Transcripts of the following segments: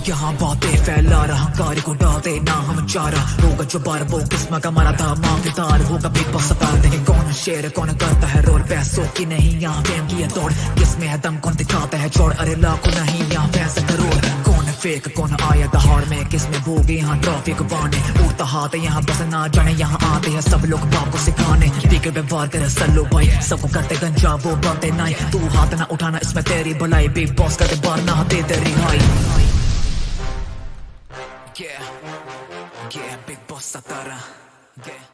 यहाँ बातें फैला रहा हंकारी को डालते ना हम चारा होगा जो बार वो किस्म का मारा था मांगदार होगा बिग बॉस सता दे कौन शेर कौन करता है रोल पैसों की नहीं यहाँ गेम की है दौड़ किसमें है दम कौन दिखाता है छोड़ अरे लाखों नहीं यहाँ पैसा करोड़ कौन है फेक कौन आया दहाड़ में किसमें भोगे यहाँ ट्रॉफिक बाने उड़ता हाथ यहाँ बस ना जाने यहाँ आते हैं सब लोग बाप को सिखाने बिगड़ व्यवहार करे सल्लो भाई सबको करते गंजा वो बनते नाई तू हाथ ना उठाना इसमें तेरी भलाई बिग बॉस करते बार ना दे तेरी high yeah big boss satara yeah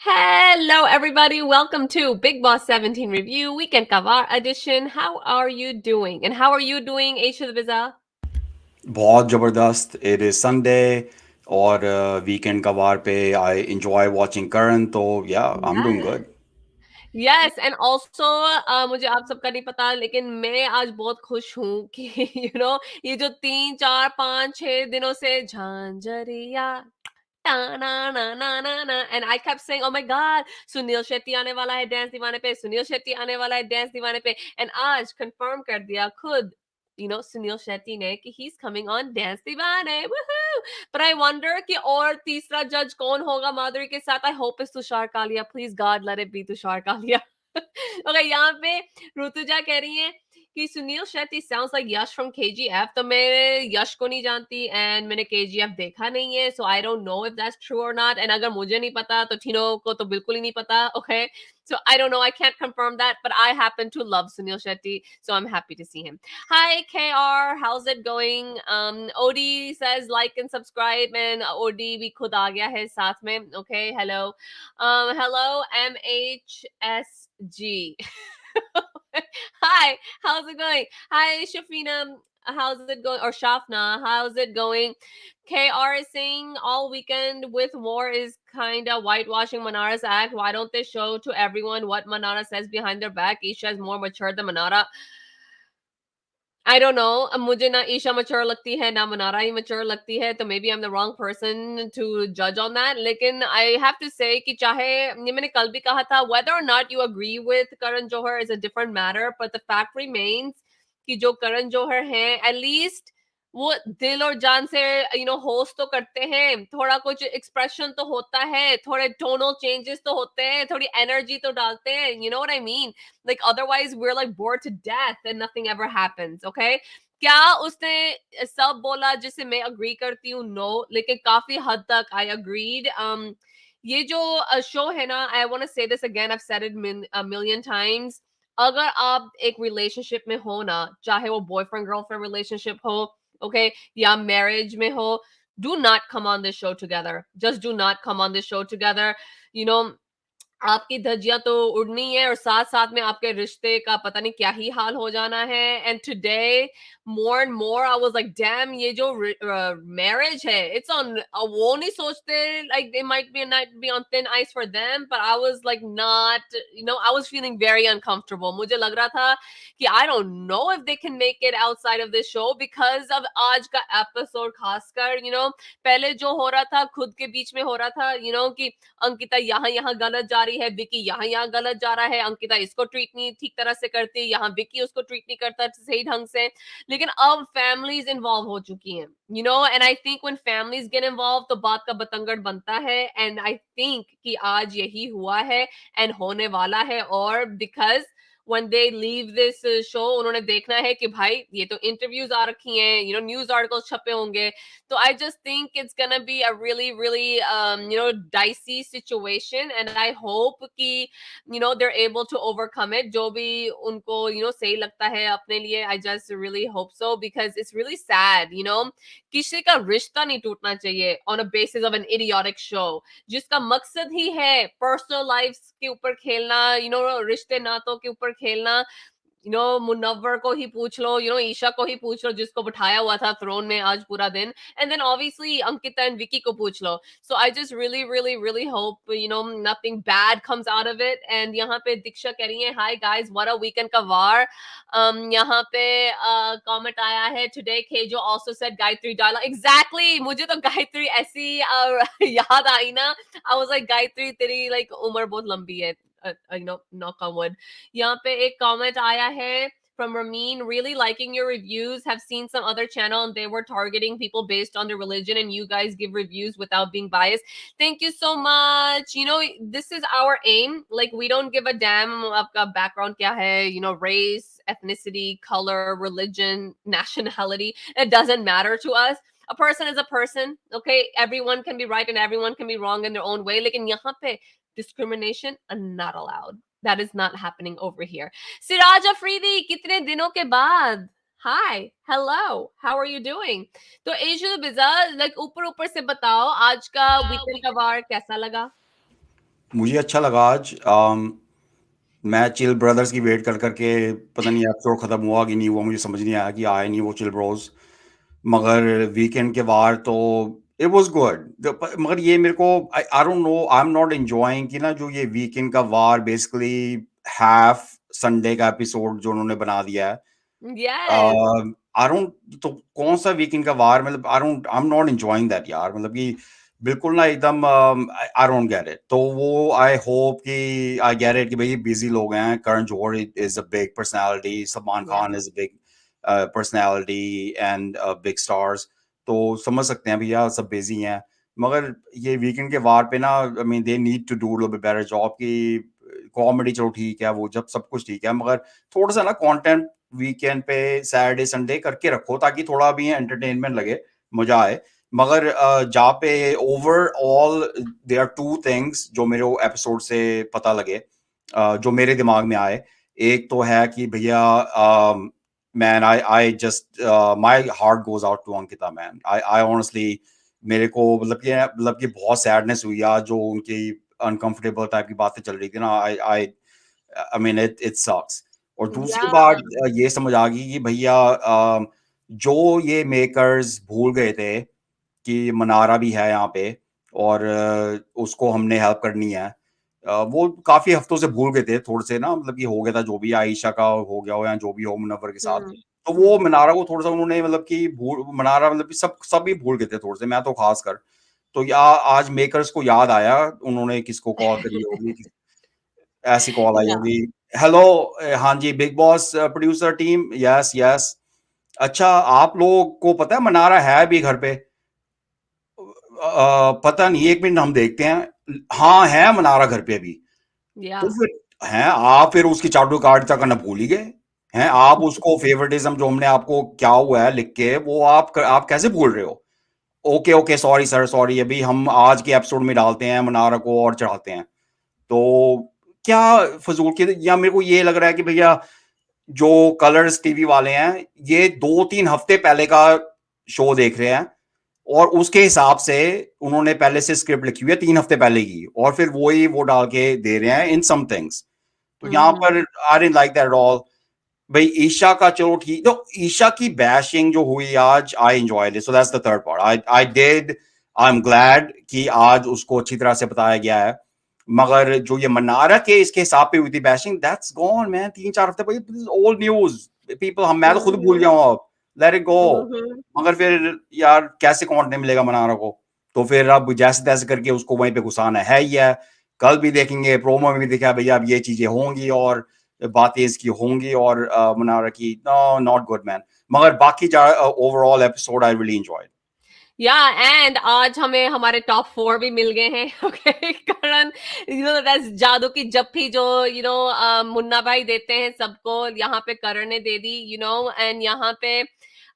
Hello, everybody. Welcome to Bigg Boss 17 Review Weekend Kavar Edition. How are you doing? And how are you doing, Isha the Biza? बहुत ज़बरदस्त. It is Sunday और weekend कवार पे I enjoy watching Karan, तो yeah, I'm doing good. Yes, and also मुझे आप सबका नहीं पता लेकिन मैं आज बहुत खुश हूँ कि ये जो 3, 4, 5, 6 दिनों से झांझरिया ना ना ना ना ना and I kept saying oh my god Sunil Shetty आने वाला है डांस दीवाने पे सुनील शेट्टी आने वाला है डांस दीवाने पे and आज कंफर्म कर दिया खुद सुनील शेट्टी ने कि he's coming on डांस दीवाने woohoo but I wonder कि और तीसरा जज कौन होगा माधुरी के साथ I hope it's Tushar Kaliya please God let it be Tushar Kaliya okay यहाँ पे ऋतुजा कह रही है कि Sunil Shetty sounds like Yash from KGF तो मैं यश को नहीं जानती and मैंने KGF देखा नहीं है so I don't know if that's true or not and अगर मुझे नहीं पता तो टीनो को तो बिल्कुल ही नहीं पता okay so I don't know I can't confirm that but I happen to love Sunil Shetty so I'm happy to see him hi KR how's it going Odi says like and subscribe and Odi भी खुद आ गया है साथ में okay hello hello MHSG Hi, how's it going? Hi, Shafina. How's it going? Or Shafna, how's it going? KR is saying all weekend with war is kind of whitewashing Manara's act. Why don't they show to everyone what Manara says behind their back? Isha is more mature than Manara. I don't know. मुझे ना Isha mature लगती है ना मनारा ही mature लगती है तो maybe I'm the wrong person to judge on that. लेकिन I have to say कि चाहे ये मैंने कल भी कहा था whether or not you agree with Karan Johar is a different matter but the fact remains कि जो Karan Johar हैं at least वो दिल और जान से होस्ट तो करते हैं थोड़ा कुछ एक्सप्रेशन तो होता है थोड़े टोनल चेंजेस तो होते हैं थोड़ी एनर्जी तो डालते हैं you know what I mean like otherwise we're like bored to death and nothing ever happens okay क्या उसने सब बोला जिसे मैं अग्री करती हूँ नो लेकिन काफी हद तक I agreed ये जो शो है ना I want to say this again I've said it a million times अगर आप एक रिलेशनशिप में हो ना चाहे वो बॉयफ्रेंड गर्लफ्रेंड रिलेशनशिप हो okay या marriage में हो do not come on this show together just do not come on this show together आपकी धज्जियां तो उड़नी है और साथ साथ में आपके रिश्ते का पता नहीं क्या ही हाल हो जाना है and today more and more I was like damn ये जो marriage है it's on वो नहीं सोचते like they might be on thin ice for them but I was like not I was feeling very uncomfortable मुझे लग रहा था कि I don't know if they can make it outside of this show because of आज का episode खासकर पहले जो हो रहा था खुद के बीच में हो रहा था कि अंकिता यहाँ गलत जा रही है विकी यहाँ गलत जा रहा है अंकिता इसको ट्रीट नहीं ठीक तरह से करती यहाँ विकी उसको ट्रीट नहीं करता सही ढंग से लेकिन अब फैमिलीज इन्वॉल्व हो चुकी हैं and I think when families get involve तो बात का बतंगड़ बनता है एंड आई थिंक कि आज यही हुआ है एंड होने वाला है और because when they leave this show उन्होंने देखना है कि भाई ये तो interviews आ रखी हैं news articles छपे होंगे तो I just think it's gonna be a really really dicey situation and I hope कि they're able to overcome it जो भी उनको सही लगता है अपने लिए I just really hope so because it's really sad किसी का रिश्ता नहीं टूटना चाहिए on a basis of an idiotic show जिसका मकसद ही है पर्सनल लाइफ के ऊपर खेलना रिश्ते नातों के ऊपर खेलना मुनव्वर को ही पूछ लो ईशा को ही पूछ लो जिसको बिठाया हुआ था थ्रोन में आज पूरा दिन and then obviously Ankita and Vicky को पूछ लो so I just really really really hope nothing bad comes out of it and यहाँ पे दीक्षा कह रही है hi guys what a weekend का वार यहाँ पे comment आया है today Kejo also said Gayatri डाला exactly मुझे तो गायत्री ऐसी याद आई ना I was like गायत्री तेरी like उम्र बहुत लंबी है knock on wood यहाँ पे एक कमेंट आया है from Ramin, really liking your reviews. Have seen some other channel and they were targeting people based on their religion, and you guys give reviews without being biased. Thank you so much. You know, this is our aim. Like, we don't give a damn aapka background kya hai, you know, race, ethnicity, color, religion, nationality. It doesn't matter to us. A person is a person, okay? Everyone can be right and everyone can be wrong in their own way. Lekin yahan pe discrimination are not allowed. That is not happening over here. Siraj Afridi, kitne dino ke baad? Hi, hello, how are you doing? तो एशु बिजा like ऊपर ऊपर से बताओ आज का weekend का वार कैसा लगा? मुझे अच्छा लगा आज। मैं चिल ब्रदर्स की वेट कर करके पता नहीं एपिसोड खत्म हुआ कि नहीं हुआ, मुझे समझ नहीं आया कि आए नहीं वो चिल ब्रोज। मगर वीकेंड के वार तो इट वाज गुड। मगर ये मेरे को आई don't no, I am not enjoying कि ना जो ये वीकेंड का वार बेसिकली हाफ संडे का एपिसोड जो उन्होंने बना दिया है। Yes. आई डोंट, तो कौन सा वीकेंड का वार, मतलब I am not enjoying that यार। मतलब कि बिल्कुल ना एकदम आई डोंट गेट इट। तो वो आई होप कि आई गेट इट कि भाई बिजी लोग हैं। Karan Johar is a big personality, Salman Yeah. Khan is a big personality and big stars. तो समझ सकते हैं भैया सब बिजी हैं। मगर ये वीकेंड के वार पे ना I mean they need to do a better job की। कॉमेडी चलो ठीक है, वो जब सब कुछ ठीक है, मगर थोड़ा सा ना कंटेंट वीकेंड पे सैटरडे संडे करके रखो ताकि थोड़ा भी एंटरटेनमेंट लगे, मजा आए। मगर जहाँ पे overall there are two things जो मेरे एपिसोड से पता लगे, जो मेरे दिमाग में आए। एक तो है कि भैया man I just my heart goes out to Ankita man. I honestly मेरे को मतलब कि बहुत सैडनेस हुई आज जो उनकी अनकंफर्टेबल टाइप की बातें चल रही थी ना। I mean it sucks. और दूसरी Yeah. बात ये समझ आ गई कि भैया जो ये मेकर्स भूल गए थे कि मनारा भी है यहाँ पे और उसको हमने हेल्प करनी है। वो काफी हफ्तों से भूल गए थे थोड़े से ना, मतलब कि हो गया था जो भी आयशा का हो गया हो या जो भी हो मुनव्वर के साथ। Hmm. तो वो मनारा को थोड़ा सा उन्होंने मतलब कि भूल, मनारा मतलब कि सब भी भूल गए थे थोड़े से, मैं तो खास कर। तो या आज मेकर्स को याद आया, उन्होंने किसको कॉल करी होगी, ऐसी कॉल आई Yeah. होगी। हेलो, हाँ जी Bigg Boss producer team, yes yes. अच्छा आप लोग को पता है मनारा है भी घर पे? पता नहीं, एक मिनट हम देखते हैं। हाँ है मनारा घर पे अभी। तो Yeah. फिर हैं आप फिर उसकी चाटू कार्ड तक करना भूल ही गए हैं आप। उसको फेवरेटिज्म जो हमने आपको क्या हुआ है लिख के, वो आप कैसे भूल रहे हो? Okay okay sorry sir sorry, अभी हम आज के एपिसोड में डालते हैं मनारा को और चढ़ाते हैं। तो क्या फजूल के, या मेरे को ये लग रहा है कि भैया जो कलर्स टीवी वाले हैं ये 2-3 हफ्ते पहले का शो देख रहे हैं और उसके हिसाब से उन्होंने पहले से स्क्रिप्ट लिखी हुई है 3 हफ्ते पहले की, और फिर वही वो डाल के दे रहे हैं इन सम थिंग्स। तो यहाँ Mhm. पर I didn't like that all. भाई ईशा का चलो ठीक, तो ईशा की बैशिंग जो हुई आज, I enjoyed it. So that's the third part, I did, I am glad कि आज उसको अच्छी तरह से बताया गया है। मगर जो ये मनारा के इसके हिसाब पे हुई थी बैशिंग, दैट्स गॉन मैन। 3-4 हफ्ते भाई, ओल्ड न्यूज पीपल, हम मैं तो खुद भूल Mhm. गया हूँ अब, लेट इट गो। Mhm. मगर फिर यार कैसे कंटेंट मिलेगा मनारा को? तो फिर अब जैसे तैसे करके उसको वहीं पे घुसाना है ही है। कल भी देखेंगे, प्रोमो में भी देखा भैया अब ये चीजें होंगी और बातें इसकी होंगी और मनारा की, नो नॉट गुड मैन। मगर बाकी overall episode I really enjoyed. Yeah, and आज हमें हमारे टॉप 4 भी मिल गए हैं। Okay, करण, that's जादू की जप्फी जो मुन्ना भाई देते हैं सबको, यहाँ पे करण ने दे दी, एंड यहाँ पे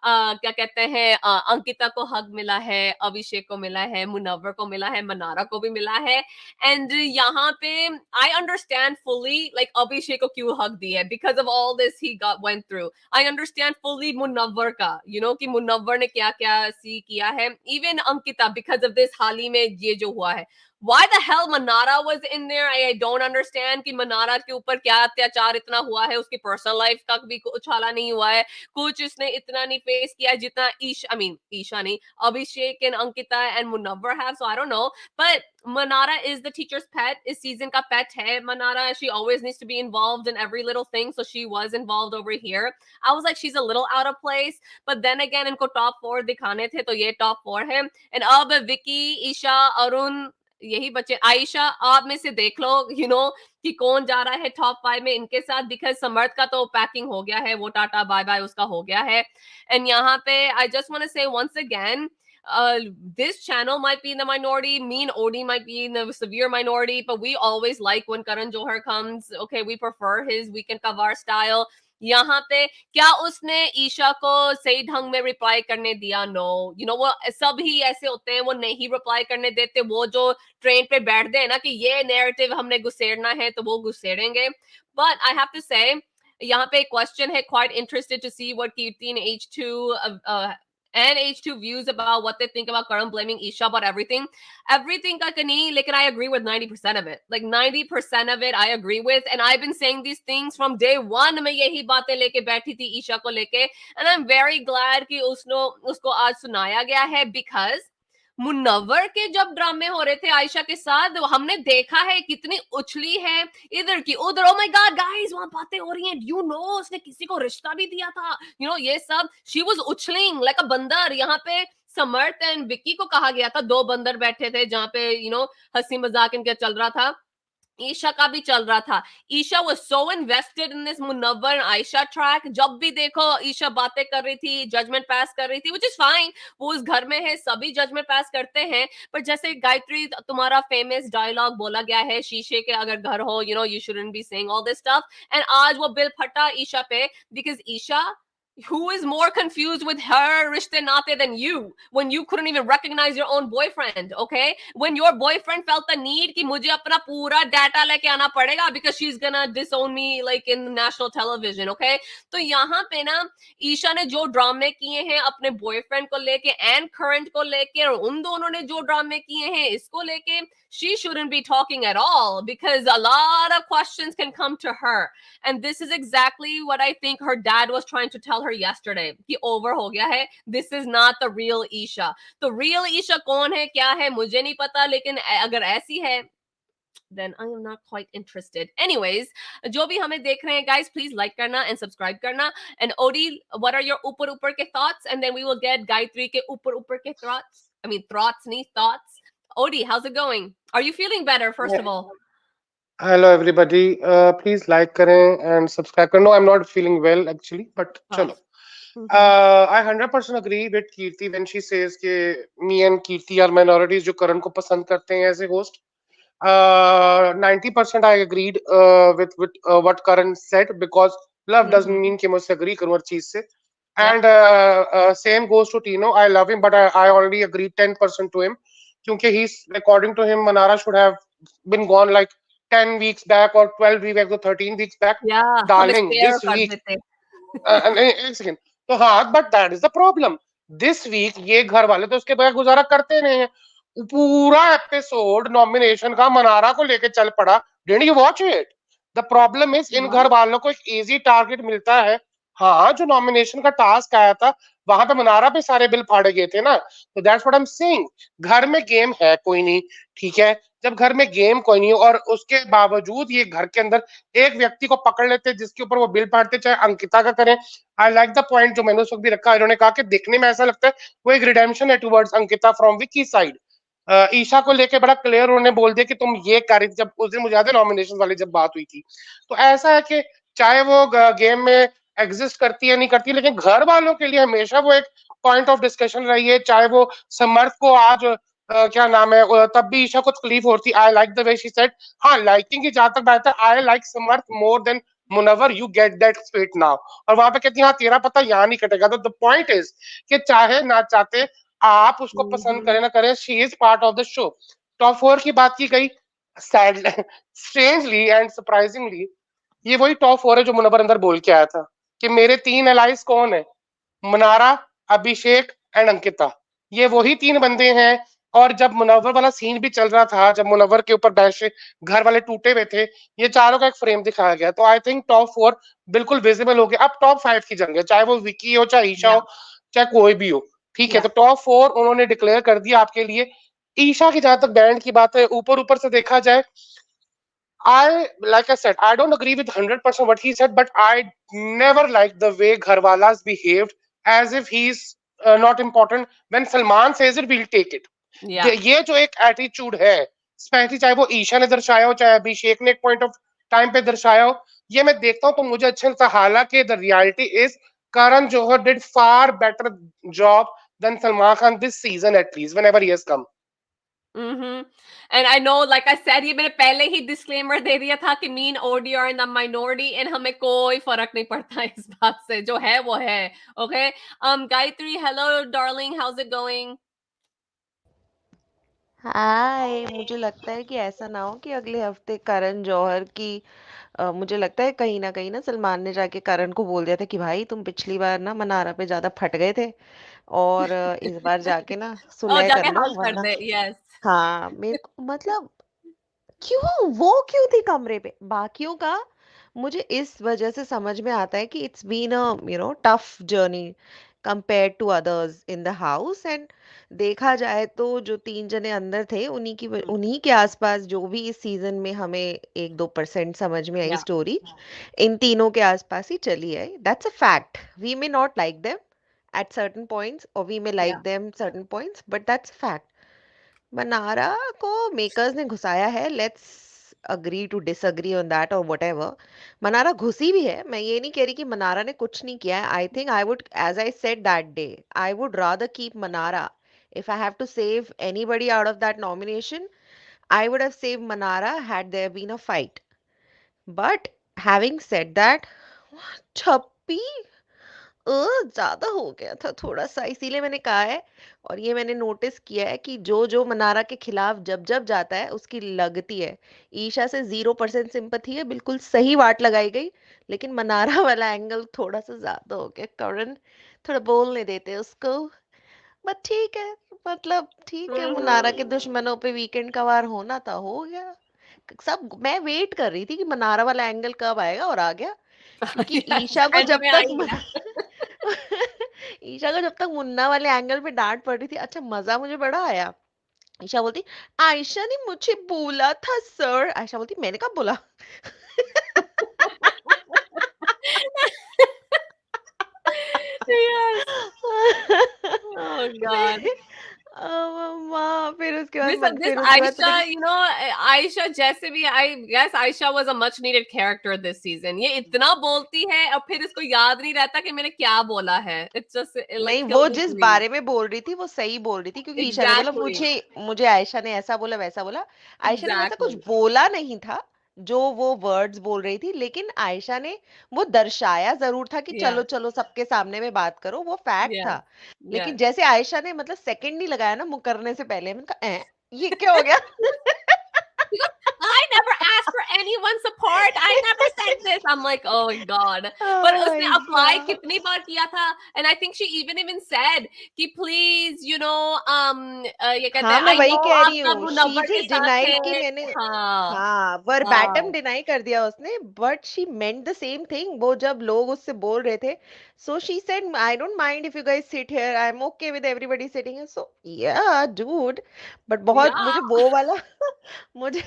क्या कहते हैं, अंकिता को हक मिला है, अभिषेक को मिला है, मुनव्वर को मिला है, मनारा को भी मिला है। एंड यहाँ पे I understand fully like Abhishek को क्यों हक दी है, because of all this he got went through. I understand fully Munawar का, कि मुनव्वर ने क्या क्या सी किया है। Even Ankita, because of this हाल ही में ये जो हुआ है। Why the hell Manara was in there? I don't understand कि मनारा के ऊपर क्या अत्याचार इतना हुआ है, उसकी पर्सनल लाइफ का भी कुछ हाला नहीं हुआ है, कुछ इसने इतना नहीं फेस किया जितना ईशा नहीं, Abhishek and Ankita and Munawar have. So I don't know, but Manara is the teacher's pet. इस season का pet है Manara. She always needs to be involved in every little thing, so she was involved over here. I was like, she's a little out of place, but then again इनको top 4 दिखाने थे तो ये top 4 है। And अब विकी, ईशा, अरुण, यही बचे। आयशा आप में से देख लो कि कौन जा रहा है टॉप 5 में इनके साथ, बिकॉज समर्थ का तो पैकिंग हो गया है, वो टाटा बाय बाय उसका हो गया है। एंड यहाँ पे I just want to say once again, this channel might be in the minority, me and Odie might be in the severe minority, but we always like when Karan Johar comes. Okay, we prefer his weekend kavar style. यहाँ पे क्या उसने ईशा को सही ढंग में reply करने दिया? नो, वो सब ही ऐसे होते हैं, वो नहीं रिप्लाई करने देते। वो जो ट्रेन पे बैठते हैं ना कि ये नैरेटिव हमने घुसेड़ना है, तो वो घुसेड़ेंगे। But I have to say यहाँ पे एक क्वेश्चन है, quite interested to see what Kirti in and H2 views about what they think about Karan blaming Isha about everything. Everything ka kani, lekin I agree with 90% of it. Like 90% of it I agree with. And I've been saying these things from day one. मैं यही बातें लेके बैठी थी ईशा को लेके. And I'm very glad कि उसको आज सुनाया गया है, because मुनव्वर के जब ड्रामे हो रहे थे आयशा के साथ, हमने देखा है कितनी उछली है इधर की उधर। ओ माय गॉड गाइस, वहां बातें हो रही हैं, उसने किसी को रिश्ता भी दिया था, ये सब। शी वाज उछलिंग लाइक अ बंदर। यहाँ पे समर्थ एंड विक्की को कहा गया था, दो बंदर बैठे थे जहाँ पे हंसी मजाक इनका चल रहा था। ईशा का भी चल रहा था। Isha was so invested in this Munawar Ayesha track. जब भी देखो ईशा बातें कर रही थी, जजमेंट पास कर रही थी, which is fine, वो उस घर में है, सभी जजमेंट पास करते हैं। पर जैसे गायत्री तुम्हारा फेमस डायलॉग बोला गया है, शीशे के अगर घर हो, you shouldn't be saying all this stuff, and आज वो बिल फटा ईशा पे, because Isha, who is more confused with her rishte naate than you, when you couldn't even recognize your own boyfriend? Okay, when your boyfriend felt the need कि मुझे अपना पूरा data लेके आना पड़ेगा because she's gonna disown me like in national television. Okay, तो यहाँ पे ना ईशा ने जो ड्रामे किए हैं अपने बॉयफ्रेंड को लेके एंड करंट को लेके, और उन दोनों ने जो ड्रामे किए हैं इसको लेके, she shouldn't be talking at all, because a lot of questions can come to her. And this is exactly what I think her dad was trying to tell her yesterday, कि over हो गया है, this is not the real Isha. तो real Isha कौन है, क्या है, मुझे नहीं पता, लेकिन अगर ऐसी है then I am not quite interested. Anyways, जो भी हमें देख रहे हैं guys, please like करना and subscribe करना. And Odie, what are your ऊपर ऊपर के thoughts? And then we will get Gayatri के ऊपर ऊपर के thoughts. I mean thoughts, नहीं thoughts. Odie, how's it going? Are you feeling better first of all? Hello everybody. Please like करें and subscribe करें. No, I'm not feeling well actually, but चलो. I 100% agree with Kirti when she says कि me and Kirti are minorities जो करण को पसंद करते हैं as a host. 90% I agreed with what Karan said, because love doesn't mean कि मैं उससे agree करूँ हर चीज से. And same goes to Tino. I love him, but I already agreed 10% to him. क्योंकि he's, according to him, Manara should have been gone like 10 weeks back or 12 weeks back or 13 weeks back. Yeah, Darling, this week. एक second. तो हाँ, but that is the problem. This week ये घर वाले तो उसके बगैर गुजारा करते नहीं है. पूरा एपिसोड नॉमिनेशन का मनारा को लेके चल पड़ा. Didn't you watch it? The problem is इन घर वालों को एक इजी टारगेट मिलता है. हाँ, जो नॉमिनेशन का टास्क आया था वहां पे मनारा पे सारे बिल फाड़े गए थे ना. तो that's what I am saying. घर में गेम है कोई नहीं, ठीक है. जब घर में गेम कोई नहीं और उसके बावजूद ये घर के अंदर एक व्यक्ति को पकड़ लेते जिसके ऊपर वो बिल फाड़ते, चाहे अंकिता का करें. आई लाइक द पॉइंट जो मैंने उस वक्त भी रखा. इन्होंने कहा कि देखने में ऐसा लगता है वो एक रिडेम्पशन है towards Ankita from Vicky side. Isha को लेके बड़ा क्लियर उन्होंने बोल दिया कि तुम ये कर रही थी. जब उस दिन मुझे याद है नॉमिनेशन वाली जब बात हुई थी, तो ऐसा है कि चाहे वो गेम में एग्जिस्ट करती है नहीं करती, लेकिन घर वालों के लिए हमेशा वो एक पॉइंट ऑफ डिस्कशन रही है. चाहे वो समर्थ को आज क्या नाम है, तब भी ईशा को तकलीफ होती. I like the way she said. हाँ, लाइकिंग की जहां तक बात है, I like Samarth more than Munawar. You get that straight now. और वहां पे कहती है हाँ तेरा पता यहाँ नहीं कटेगा. तो द पॉइंट इज कि चाहे ना चाहते आप उसको पसंद करें ना करें, she is part of the show. Top 4 की बात की गई. सैड स्ट्रेंजली एंड सरप्राइजिंगली ये वही टॉप 4 है जो मुनव्वर अंदर बोल के आया था कि मेरे 3 एलाइज कौन है, मनारा, अभिषेक एंड अंकिता. ये वही 3 बंदे हैं. और जब मुनव्वर वाला सीन भी चल रहा था, जब मुनव्वर के ऊपर बैश घर वाले टूटे हुए थे, ये चारों का एक फ्रेम दिखाया गया. तो आई थिंक टॉप 4 बिल्कुल विजिबल हो गया. अब टॉप 5 की जंग है, चाहे वो विकी हो, चाहे ईशा हो, चाहे कोई भी हो, ठीक है. तो टॉप 4 उन्होंने डिक्लेयर कर दिया आपके लिए. ईशा की जहां तक बैंड की बात है, ऊपर ऊपर से देखा जाए, like I said, I don't agree with 100% what he said, but I never liked the way Gharwalas behaved as if he's not important. When Salman says it, we'll take it. Yeah. ये जो एक attitude है specially चाहे वो ईशा ने दर्शाया हो, चाहे अभिषेक ने एक पॉइंट ऑफ टाइम पे दर्शाया हो, ये मैं देखता हूँ तो मुझे अच्छा लगता है। हालांकि the reality is Karan Johar did far better job than Salman Khan this season, at least whenever he has come. And I know, like I said, ये मैंने पहले ही disclaimer दे दिया था कि mean OD are in the minority, and हमें कोई फर्क नहीं पड़ता इस बात से, जो है वो है. Okay. Gayatri, hello darling, how's it going? हाय, मुझे लगता है कि ऐसा ना हो कि अगले हफ्ते करण जौहर की मुझे लगता है कहीं ना सलमान ने जाके करण को बोल दिया था कि भाई तुम पिछली बार ना मनारा पे ज्यादा फट गए थे और इस बार जाके ना और सुलह कर जाके लो हल कर वरना दे. Yes. हाँ मेरे को मतलब वो क्यों थी कमरे पे बाकियों का मुझे इस वजह से समझ में आता है कि it's been a tough journey compare to others in the house and देखा जाए तो जो 3 जने अंदर थे उन्हीं के आसपास जो भी इस सीजन में हमें 1-2% समझ में आई Yeah. स्टोरी इन तीनों के आसपास ही चली है that's a fact we may not like them at certain points और we may Yeah. Like them certain points but that's fact Mannara को मेकर्स ने घुसाया है let's agree to disagree on that और व्हाटएवर मनारा घुसी भी है मैं ये नहीं कह रही कि मनारा ने कुछ नहीं किया है I think I would as I said that day I would rather keep Mannara if I have to save anybody out of that nomination I would have saved Manara had there been a fight but having said that छप्पी ज्यादा हो गया था थोड़ा सा इसीलिए मैंने कहा है और ये मैंने नोटिस किया है कि जो जो मनारा के खिलाफ जब जब जाता है उसकी लगती है ईशा से 0% सिंपथी है बिल्कुल सही वाट लगाई गई लेकिन मनारा वाला एंगल थोड़ा सा ज्यादा हो गया करण थोड़ा बोलने देते उसको बट ठीक है मतलब ठीक है मनारा के दुश्मनों पे वीकेंड का वार होना था हो गया सब मैं वेट कर रही थी कि मनारा वाला एंगल कब आएगा और आ गया क्योंकि Yes. ईशा को And जब में आ तक ही गया. ईशा को जब तक मुन्ना वाले एंगल पे डांट पड़ रही थी अच्छा मजा मुझे बड़ा आया ईशा बोलती आयशा ने मुझे बोला था सर आयशा बोलती मैंने कब बोला Yes. Oh God. माँ फिर उसके बाद This फिर उसके बाद पता Aisha, Aisha जैसे भी, I guess Aisha was a much needed character this season. ये इतना बोलती है और फिर इसको याद नहीं रहता कि मैंने क्या बोला है. It's just like नहीं वो killing जिस me. बारे में बोल रही थी वो सही बोल रही थी क्योंकि ईशा ने बोला Exactly. मुझे मुझे आयशा ने ऐसा बोला वैसा बोला आयशा ने वैसा कुछ Exactly. बोला नहीं था जो वो वर्ड्स बोल रही थी लेकिन आयशा ने वो दर्शाया जरूर था कि चलो Yeah. चलो सबके सामने में बात करो वो फैक्ट Yes. था लेकिन Yes. जैसे आयशा ने मतलब सेकंड नहीं लगाया ना मुकरने से पहले मैंने कहा ये क्या हो गया Because I never asked for anyone's support. I never said this. I'm like, oh my God. But Oh उसने my apply God. कितनी बार किया था? And I think she even said कि please, ये कहते हाँ हैं, मैं I वही know कह आप रही तब हूँ शी मुनव्वर के जस्ट साथ डिनाइड कि थे. मैंने हाँ. हाँ वर्बैटम हाँ. डिनाई कर दिया उसने but she meant the same thing वो जब लोग उससे बोल रहे थे so she said I don't mind if you guys sit here I am okay with everybody sitting here so या डूड बट बहुत Yeah. मुझे वो वाला मुझे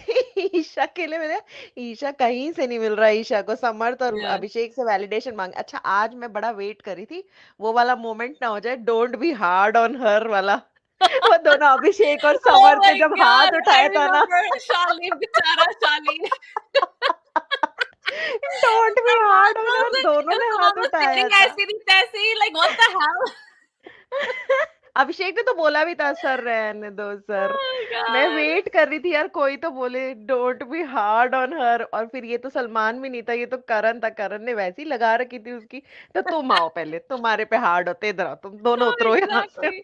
ईशा के लिए मेरे ईशा कहीं से नहीं मिल रहा ईशा को समर्थ और Yeah. अभिषेक से वैलिडेशन मांग अच्छा आज मैं बड़ा वेट कर रही थी वो वाला मोमेंट ना हो जाए don't be hard on her वाला वो दोनों अभिषेक और Oh समर्थ ने my जब God. हाथ I उठाया था ना remember Charlene, बेचारा Charlene. Don't be hard on her दोनों ने Someone हाथ was उठाया sitting था ऐसी थी तैसी, like what the hell? अभिषेक ने तो बोला भी था सर रहने दो सर Oh मैं God. वेट कर रही थी यार कोई तो बोले don't be hard on her और फिर ये तो सलमान भी नहीं था ये तो करण था करण ने वैसी लगा रखी थी उसकी तो तुम आओ पहले तुम्हारे पे हार्ड होते इधर आओ तुम दोनों Oh, उतरो यहाँ से exactly.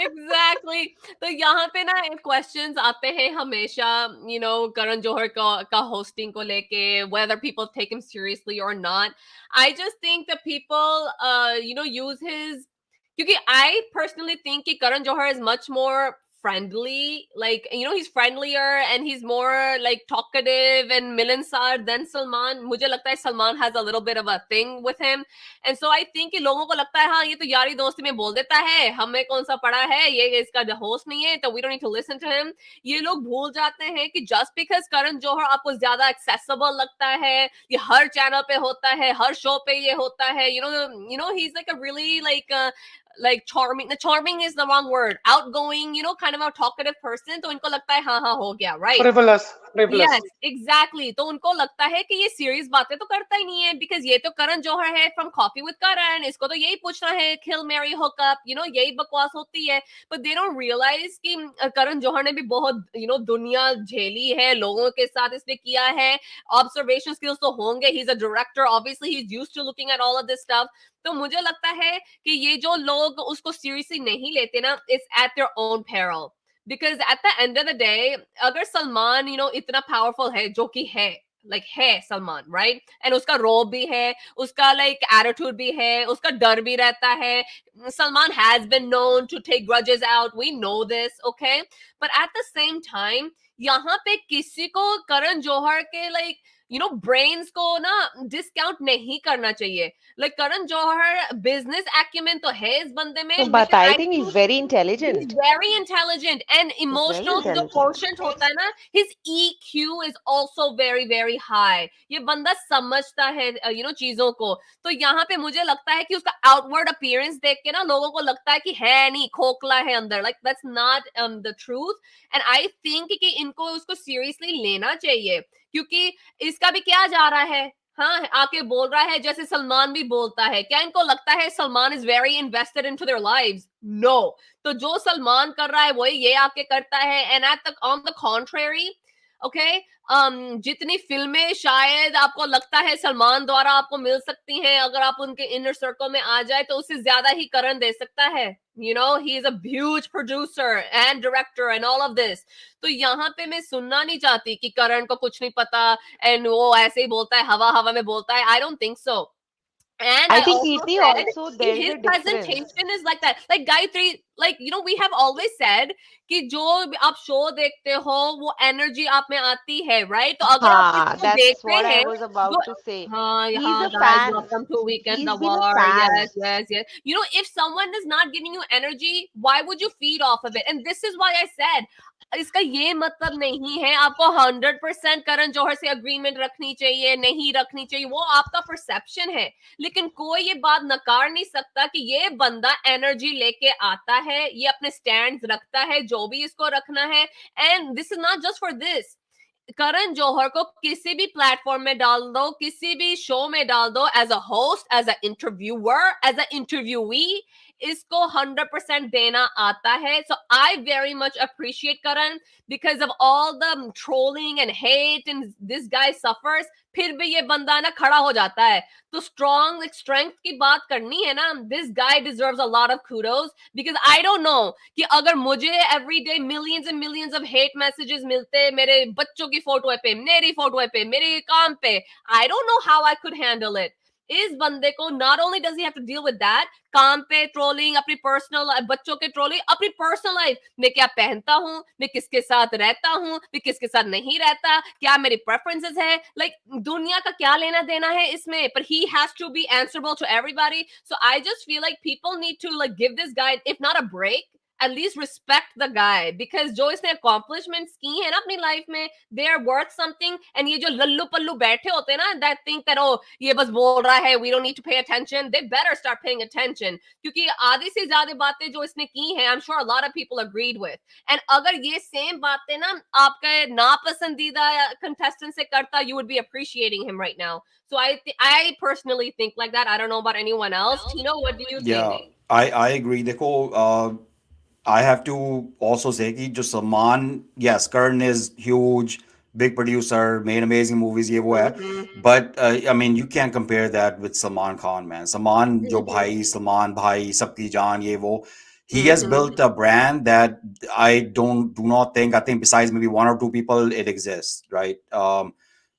एग्जैक्टली तो यहाँ पे ना क्वेश्चंस आते हैं हमेशा करण जौहर का होस्टिंग को लेके whether people take him seriously or not. I just think that people use his, क्योंकि I personally think कि Karan Johar is much more friendly, like he's friendlier and he's more like talkative and मिलनसार than Salman. मुझे लगता है Salman has a little bit of a thing with him. And so I think कि लोगों को लगता है हाँ ये तो यारी दोस्ती में बोल देता है हमें कौन सा पड़ा है ये इसका होस्ट नहीं है तो we don't need to listen to him. ये लोग भूल जाते हैं कि just because करण जौहर आपको ज्यादा accessible लगता है ये हर चैनल पे होता है हर शो पे ये होता है he's like a really like like charming is the wrong word, outgoing, you know, kind of a talkative person, तो इनको लगता है हाँ हाँ हो गया, right? frivolous. Yes, exactly. तो उनको लगता है कि ये सीरियस बातें तो करता ही नहीं है, because ये तो करण जौहर है from Coffee with Karan, इसको तो यही पूछना है, kill marry hook up, you know, यही बकवास होती है. But they don't realize कि करण जौहर ने भी बहुत, you know, दुनिया झेली है, लोगों के साथ इसने किया है, observation skills तो होंगे, he's a director, obviously he's used to looking at all of this stuff. तो मुझे लगता है कि ये जो लोग उसको सीरियसली नहीं लेते ना, it's at their own peril. Because at the end of the day, अगर सलमान, you know, इतना powerful है, जो कि है, like है सलमान, right? And उसका robe भी है, उसका like attitude भी है, उसका डर भी रहता है. Salman has been known to take grudges out. We know this, okay? But at the same time, यहाँ पे किसी को करण जौहर के like, you know, brains को ना discount नहीं करना चाहिए. Like Karan Johar business acumen तो है इस बंदे में. But I think he's very intelligent. He's very intelligent and emotional. जो intelligent. quotient होता है ना, his EQ is also very very high. ये बंदा समझता है, you know, चीजों को. तो यहाँ पे मुझे लगता है कि उसका outward appearance देख के ना लोगों को लगता है कि है नहीं, खोखला है अंदर. Like that's not the truth. And I think कि इनको उसको seriously लेना चाहिए, क्योंकि इसका भी क्या जा रहा है, हाँ, आके बोल रहा है जैसे सलमान भी बोलता है. क्या इनको लगता है Salman is very invested into their lives? No. तो जो सलमान कर रहा है वही ये आके करता है. And at the on the contrary, okay, जितनी फिल्में शायद आपको लगता है सलमान द्वारा आपको मिल सकती हैं, अगर आप उनके इनर सर्कल में आ जाए तो उससे ज्यादा ही करण दे सकता है. You know, he is a huge producer and director and all of this. तो यहाँ पे मैं सुनना नहीं चाहती कि करण को कुछ नहीं पता and वो ऐसे ही बोलता है, हवा हवा में बोलता है. I don't think so. And I I think also Kirti said also कि there's his a difference. presentation is like that. Like Gayatri, like, you know, we have always said कि जो आप शो देखते हो वो एनर्जी आप में आती है, right? तो अगर आप हाँ, इसको that's देखते what I हैं, was about जो to say. हाँ He's हाँ a guys, fan. welcome to Weekend He's the been a War. fan. Yes. You know, if someone is not giving you energy, why would you feed off of it? And this is why I said इसका ये मतलब नहीं है आपको 100% करण जौहर से agreement रखनी चाहिए, नहीं रखनी चाहिए, वो आपका परसेप्शन है. लेकिन कोई ये बात नकार नहीं सकता कि ये बंदा एनर्जी लेके आता है, ये अपने स्टैंड्स रखता है, जो भी इसको रखना है. And this is not just for this. Karan Johar को किसी भी प्लेटफॉर्म में डाल दो, किसी भी शो में डाल दो, as a host, as a interviewer, as a interviewee, इसको 100% देना आता है. So I very much appreciate Karan because of all the trolling and hate and this guy suffers. फिर भी ये बंदा ना खड़ा हो जाता है. तो स्ट्रॉन्ग स्ट्रेंथ की बात करनी है ना, this guy deserves a lot of kudos because I don't know कि अगर मुझे every day millions and millions of hate messages मिलते मेरे बच्चों की फोटो पे, मेरी फोटो पे, मेरे काम पे, I don't know how I could handle it. इस बंदे को not only does he have to deal with that, काम पे ट्रोलिंग, अपनी पर्सनल बच्चों के ट्रोलिंग, अपनी पर्सनल लाइफ, मैं क्या पहनता हूँ, मैं किसके साथ रहता हूँ, मैं किसके साथ नहीं रहता, क्या मेरी प्रेफरेंसेस है, लाइक दुनिया का क्या लेना देना है इसमें. पर he has to be answerable to everybody. So I just feel like people need to like give this guy, if not a break, at least respect the guy because जो इसने accomplishments की है ना अपनी लाइफ में, they are worth something. And ये जो लल्लू पल्लू बैठे होते हैं ना, that think that oh ये बस बोल रहा है, we don't need to pay attention, they better start paying attention क्योंकि आधी से ज्यादा बातें जो इसने की हैं, I'm sure a lot of people agreed with. And अगर ये same बातें ना आपके नापसंदीदा contestant से करता, you would be appreciating him right now. So I personally think like that. I don't know about anyone else. Tino, what do you think? Yeah, I agree. देखो, I have to also say कि जो Salman, yes, Karan is huge, big producer, made amazing movies, ये वो है. But I mean, you can't compare that with Salman Khan, man. Salman जो भाई, Salman भाई, सबकी जान, ये वो. He has built a brand that I do not think, I think besides maybe one or two people, it exists, right?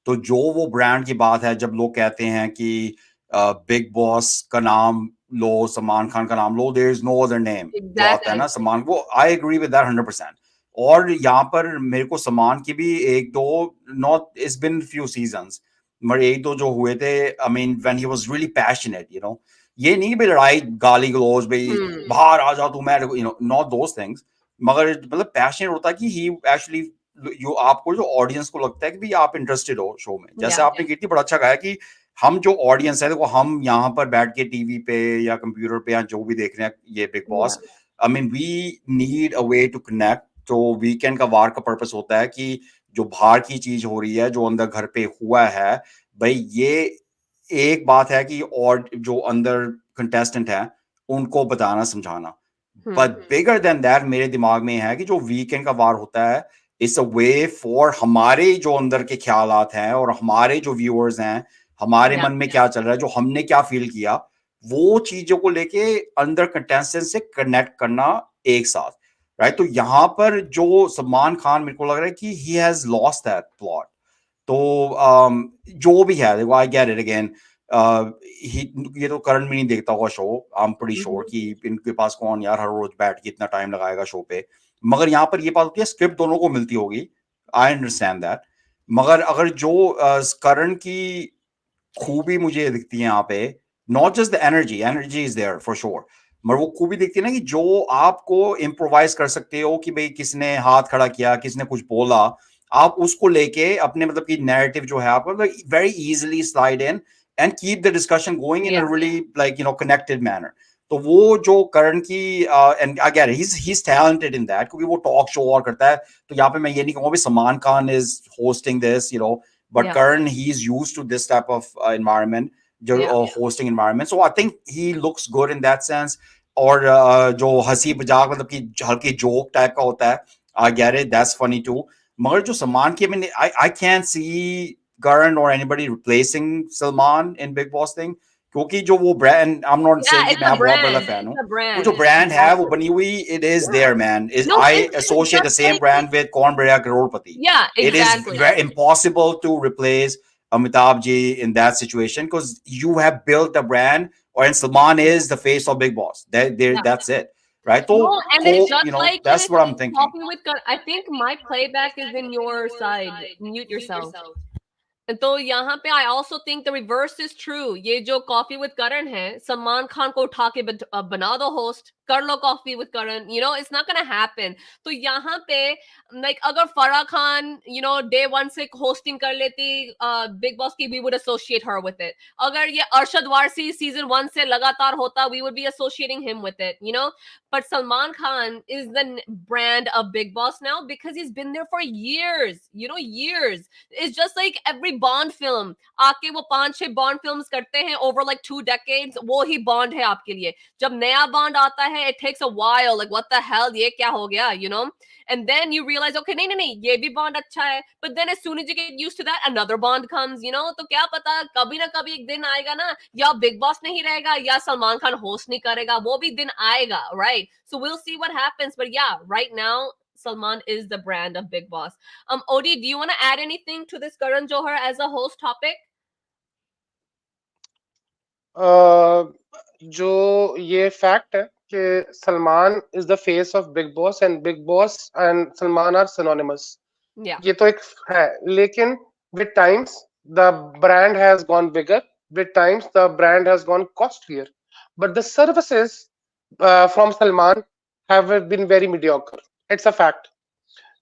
तो जो वो ब्रांड की बात है, जब लोग कहते हैं कि बिग बॉस का नाम लो, सलमान खान का नाम लो, there is no other name जो आता है ना सलमान, वो आई एग्री विद दैट 100%. और यहाँ पर मेरे को सलमान की भी एक दो, not it's been few seasons, मगर एक दो जो हुए थे, I mean when he was really passionate, you know, ये नहीं भी लड़ाई गाली गलौज भाई बाहर आ जाओ तू, मैं, you know, not those things, मगर मतलब पैशनेट होता है कि ही एक्चुअली, आपको जो ऑडियंस को लगता है कि भी आप इंटरेस्टेड हो शो में. जैसे आपने कितनी बड़ा अच्छा कहा कि हम जो ऑडियंस है, देखो हम यहाँ पर बैठ के टीवी पे या कंप्यूटर पे या जो भी देख रहे हैं ये Bigg Boss, I mean we need a way to connect. तो वीकेंड का वार का पर्पस होता है कि जो बाहर की चीज हो रही है, जो अंदर घर पे हुआ है, भाई ये एक बात है कि और जो अंदर कंटेस्टेंट है उनको बताना समझाना। बट बिगर देन दैट मेरे दिमाग में है कि जो वीकेंड का वार होता है, इट्स अ वे फॉर हमारे जो अंदर के ख्यालात हैं और हमारे जो व्यूअर्स हैं, हमारे मन में क्या चल रहा है, जो हमने क्या फील किया, वो चीजों को लेके अंदर कंटेस्टेंट से कनेक्ट करना एक साथ, राइट। तो यहाँ पर जो सलमान खान, मेरे को लग रहा है कि he has lost that plot. तो जो भी है, देखो आई गेट इट अगेन, ये तो करंट में नहीं देखता होगा show, I am pretty sure कि इनके पास कौन यार हर रोज बैठ के इतना टाइम लगाएगा शो पे। मगर यहाँ पर ये बात होती है, स्क्रिप्ट दोनों को मिलती होगी, आई अंडरस्टैंड दैट। मगर अगर जो करण की खूबी मुझे दिखती है यहाँ पे, not just the energy is there for sure, मगर वो खूबी दिखती है ना कि जो आपको इम्प्रोवाइज कर सकते हो कि भाई किसने हाथ खड़ा किया, किसने कुछ बोला, आप उसको लेके अपने मतलब कि नैरेटिव जो है आपका very easily slide in and keep the discussion going in a really like connected manner. तो वो जो करण की and again he is talented in that, क्योंकि वो टॉक शो और करता है। तो यहाँ पे मैं ये नहीं कहूँगा Salman Khan is hosting this, but Karan, he's used to this type of environment, hosting environment. So I think he looks good in that sense. और जो हंसी मजाक मतलब कि हल्की जोक टाइप का होता है, I get it, that's funny too. मगर जो सलमान की, I can't see Karan or anybody replacing Salman in Big Boss thing, क्योंकि जो वो ब्रांड, I'm not saying कि मैं बहुत बड़ा फैन हूँ, वो जो ब्रांड है वो बनी हुई, it is there man. I associate the same brand with कौन बनेगा करोड़पति. It is very impossible to replace Amitabh Ji in that situation, because you have built a brand, and Salman is the face of Big Boss. That's it, right? So, and it's just like that's what I'm thinking. I think my playback is in your side. Mute yourself. तो यहाँ पे I also think the reverse is true. ये जो coffee with करण है, सलमान खान को उठा के बना दो होस्ट, कर लो coffee with Karan, it's not gonna happen. तो यहाँ पे like अगर फराह खान day one से hosting कर लेती बिग बॉस की, we would associate her with it. अगर ये अरशद वारसी season 1 से लगातार होता, we would be associating him with it, But Salman Khan is the brand of Big Boss now because he's been there for years, years. It's just like every Bond film. आके वो 5-6 Bond films करते हैं over like 2 decades. वो ही Bond है आपके लिए. जब नया Bond आता है, it takes a while. Like what the hell? ये क्या हो गया? And then you realize, okay, नहीं, ये भी Bond अच्छा है. But then as soon as you get used to that, another Bond comes. तो क्या पता कभी ना कभी एक दिन आएगा ना, या Big Boss नहीं रहेगा, या सलमान खान host नहीं करेगा. वो भी दिन आएगा, right? So we'll see what happens. But yeah, right now, Salman is the brand of Big Boss. Odie, do you want to add anything to this Karan Johar as a host topic? जो ये fact है कि Salman is the face of Bigg Boss and Bigg Boss and Salman are synonymous, ये तो एक है, लेकिन with times the brand has gone bigger, with times the brand has gone costlier, but the services from Salman have been very mediocre. It's a fact.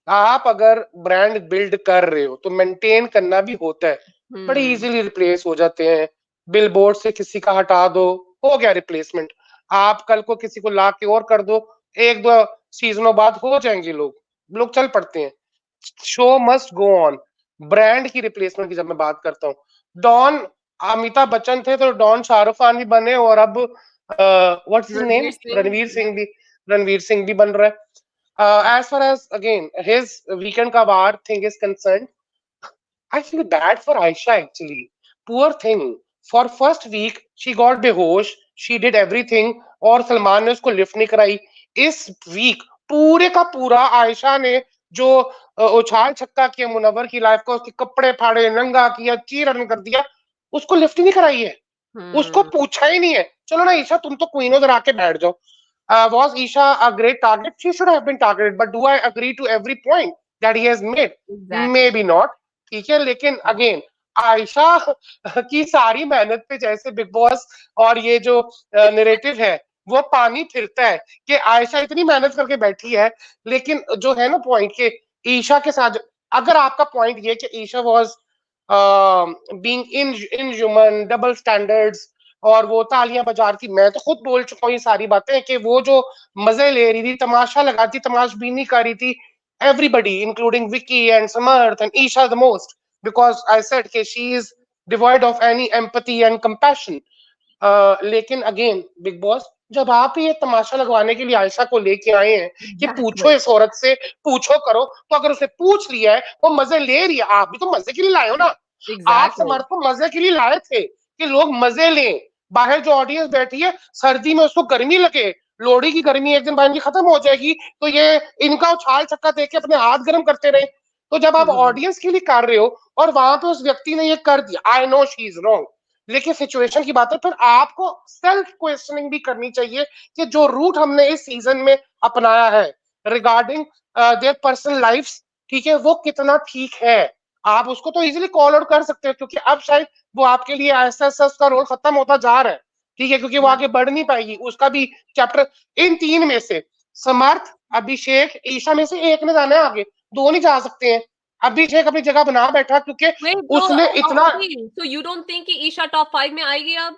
आप अगर brand build कर रहे हो तो मेंटेन करना भी होता है. बड़ी इजीली रिप्लेस हो जाते हैं. बिल बोर्ड से किसी का हटा दो, हो गया रिप्लेसमेंट. आप कल को किसी को ला के और कर दो, 1-2 सीजनों बाद हो जाएंगे लोग चल पड़ते हैं. Show must go on. Brand की रिप्लेसमेंट की जब मैं बात करता हूँ, डॉन अमिताभ बच्चन थे तो डॉन शाहरुख खान भी बने, और अब what's his name, Ranveer Singh भी बन रहा है. As far as again his weekend ka war thing is concerned, I feel bad for Aisha actually. Poor thing. For first week she got behosh, she did everything, और सलमान ने उसको lift नहीं कराई. इस वीक पूरे का पूरा आयशा ने जो उछाल छक्का किया मुनव्वर की लाइफ को, उसके कपड़े फाड़े, नंगा किया, चीरन कर दिया, उसको लिफ्ट नहीं कराई है. उसको पूछा ही नहीं है, चलो ना ईशा तुम तो क्वीन हो, जरा आके बैठ जाओ. Was Isha a great target? She should have been targeted, but do I agree to every point that he has made? Exactly. Maybe not. ठीक है, लेकिन अगेन आयशा की सारी मेहनत पे जैसे बिग बॉस और ये जो नैरेटिव है वो पानी फिरता है कि आयशा इतनी मेहनत करके बैठी है, लेकिन जो है ना पॉइंट के ईशा के साथ, अगर आपका पॉइंट ये कि Isha was being inhuman, double standards, और वो तालियां बजा रही थी। मैं तो खुद बोल चुका हूँ ये सारी बातें कि वो जो मजे ले रही थी, तमाशा लगा रही थी, तमाशबीनी कर रही थी, everybody including Vicky and Samarth and Isha the most, because I said कि she is devoid of any empathy and compassion. लेकिन अगेन बिग बॉस, जब आप ये तमाशा लगवाने के लिए आयशा को लेके आए हैं कि पूछो Exactly. इस औरत से, पूछो करो, तो अगर उसने पूछ लिया है, वो मजे ले रही है, आप भी तो मजे के लिए लाए हो ना। आप Exactly. समर्थ को मजे के लिए लाए थे कि लोग मजे लें। बाहर जो ऑडियंस बैठी है, सर्दी में उसको गर्मी लगे, लोहड़ी की गर्मी एक दिन बाद इनकी खत्म हो जाएगी, तो ये इनका उछाल चक्का देख के अपने हाथ गर्म करते रहे। तो जब आप Mhm. ऑडियंस के लिए कर रहे हो और वहां पे उस व्यक्ति ने ये कर दिया, I know she is wrong, लेकिन सिचुएशन की बात है, फिर आपको सेल्फ क्वेश्चनिंग भी करनी चाहिए कि जो रूट हमने इस सीजन में अपनाया है रिगार्डिंग देयर पर्सनल लाइफ्स, ठीक है, वो कितना ठीक है। आप उसको तो इजीली कॉल आउट कर सकते हो, क्योंकि अब शायद वो आपके लिए ऐसा उसका रोल खत्म होता जा रहा है, ठीक है, क्योंकि वो Yeah. आगे बढ़ नहीं पाएगी, उसका भी चैप्टर। इन तीन में से समर्थ, अभिषेक, ईशा में से एक ने जाना है आगे, दो नहीं जा सकते हैं। अभिषेक अपनी जगह बना बैठा, क्योंकि Wait, so उसने इतना Odi, so you don't think कि ईशा टॉप 5 में आएगी अब?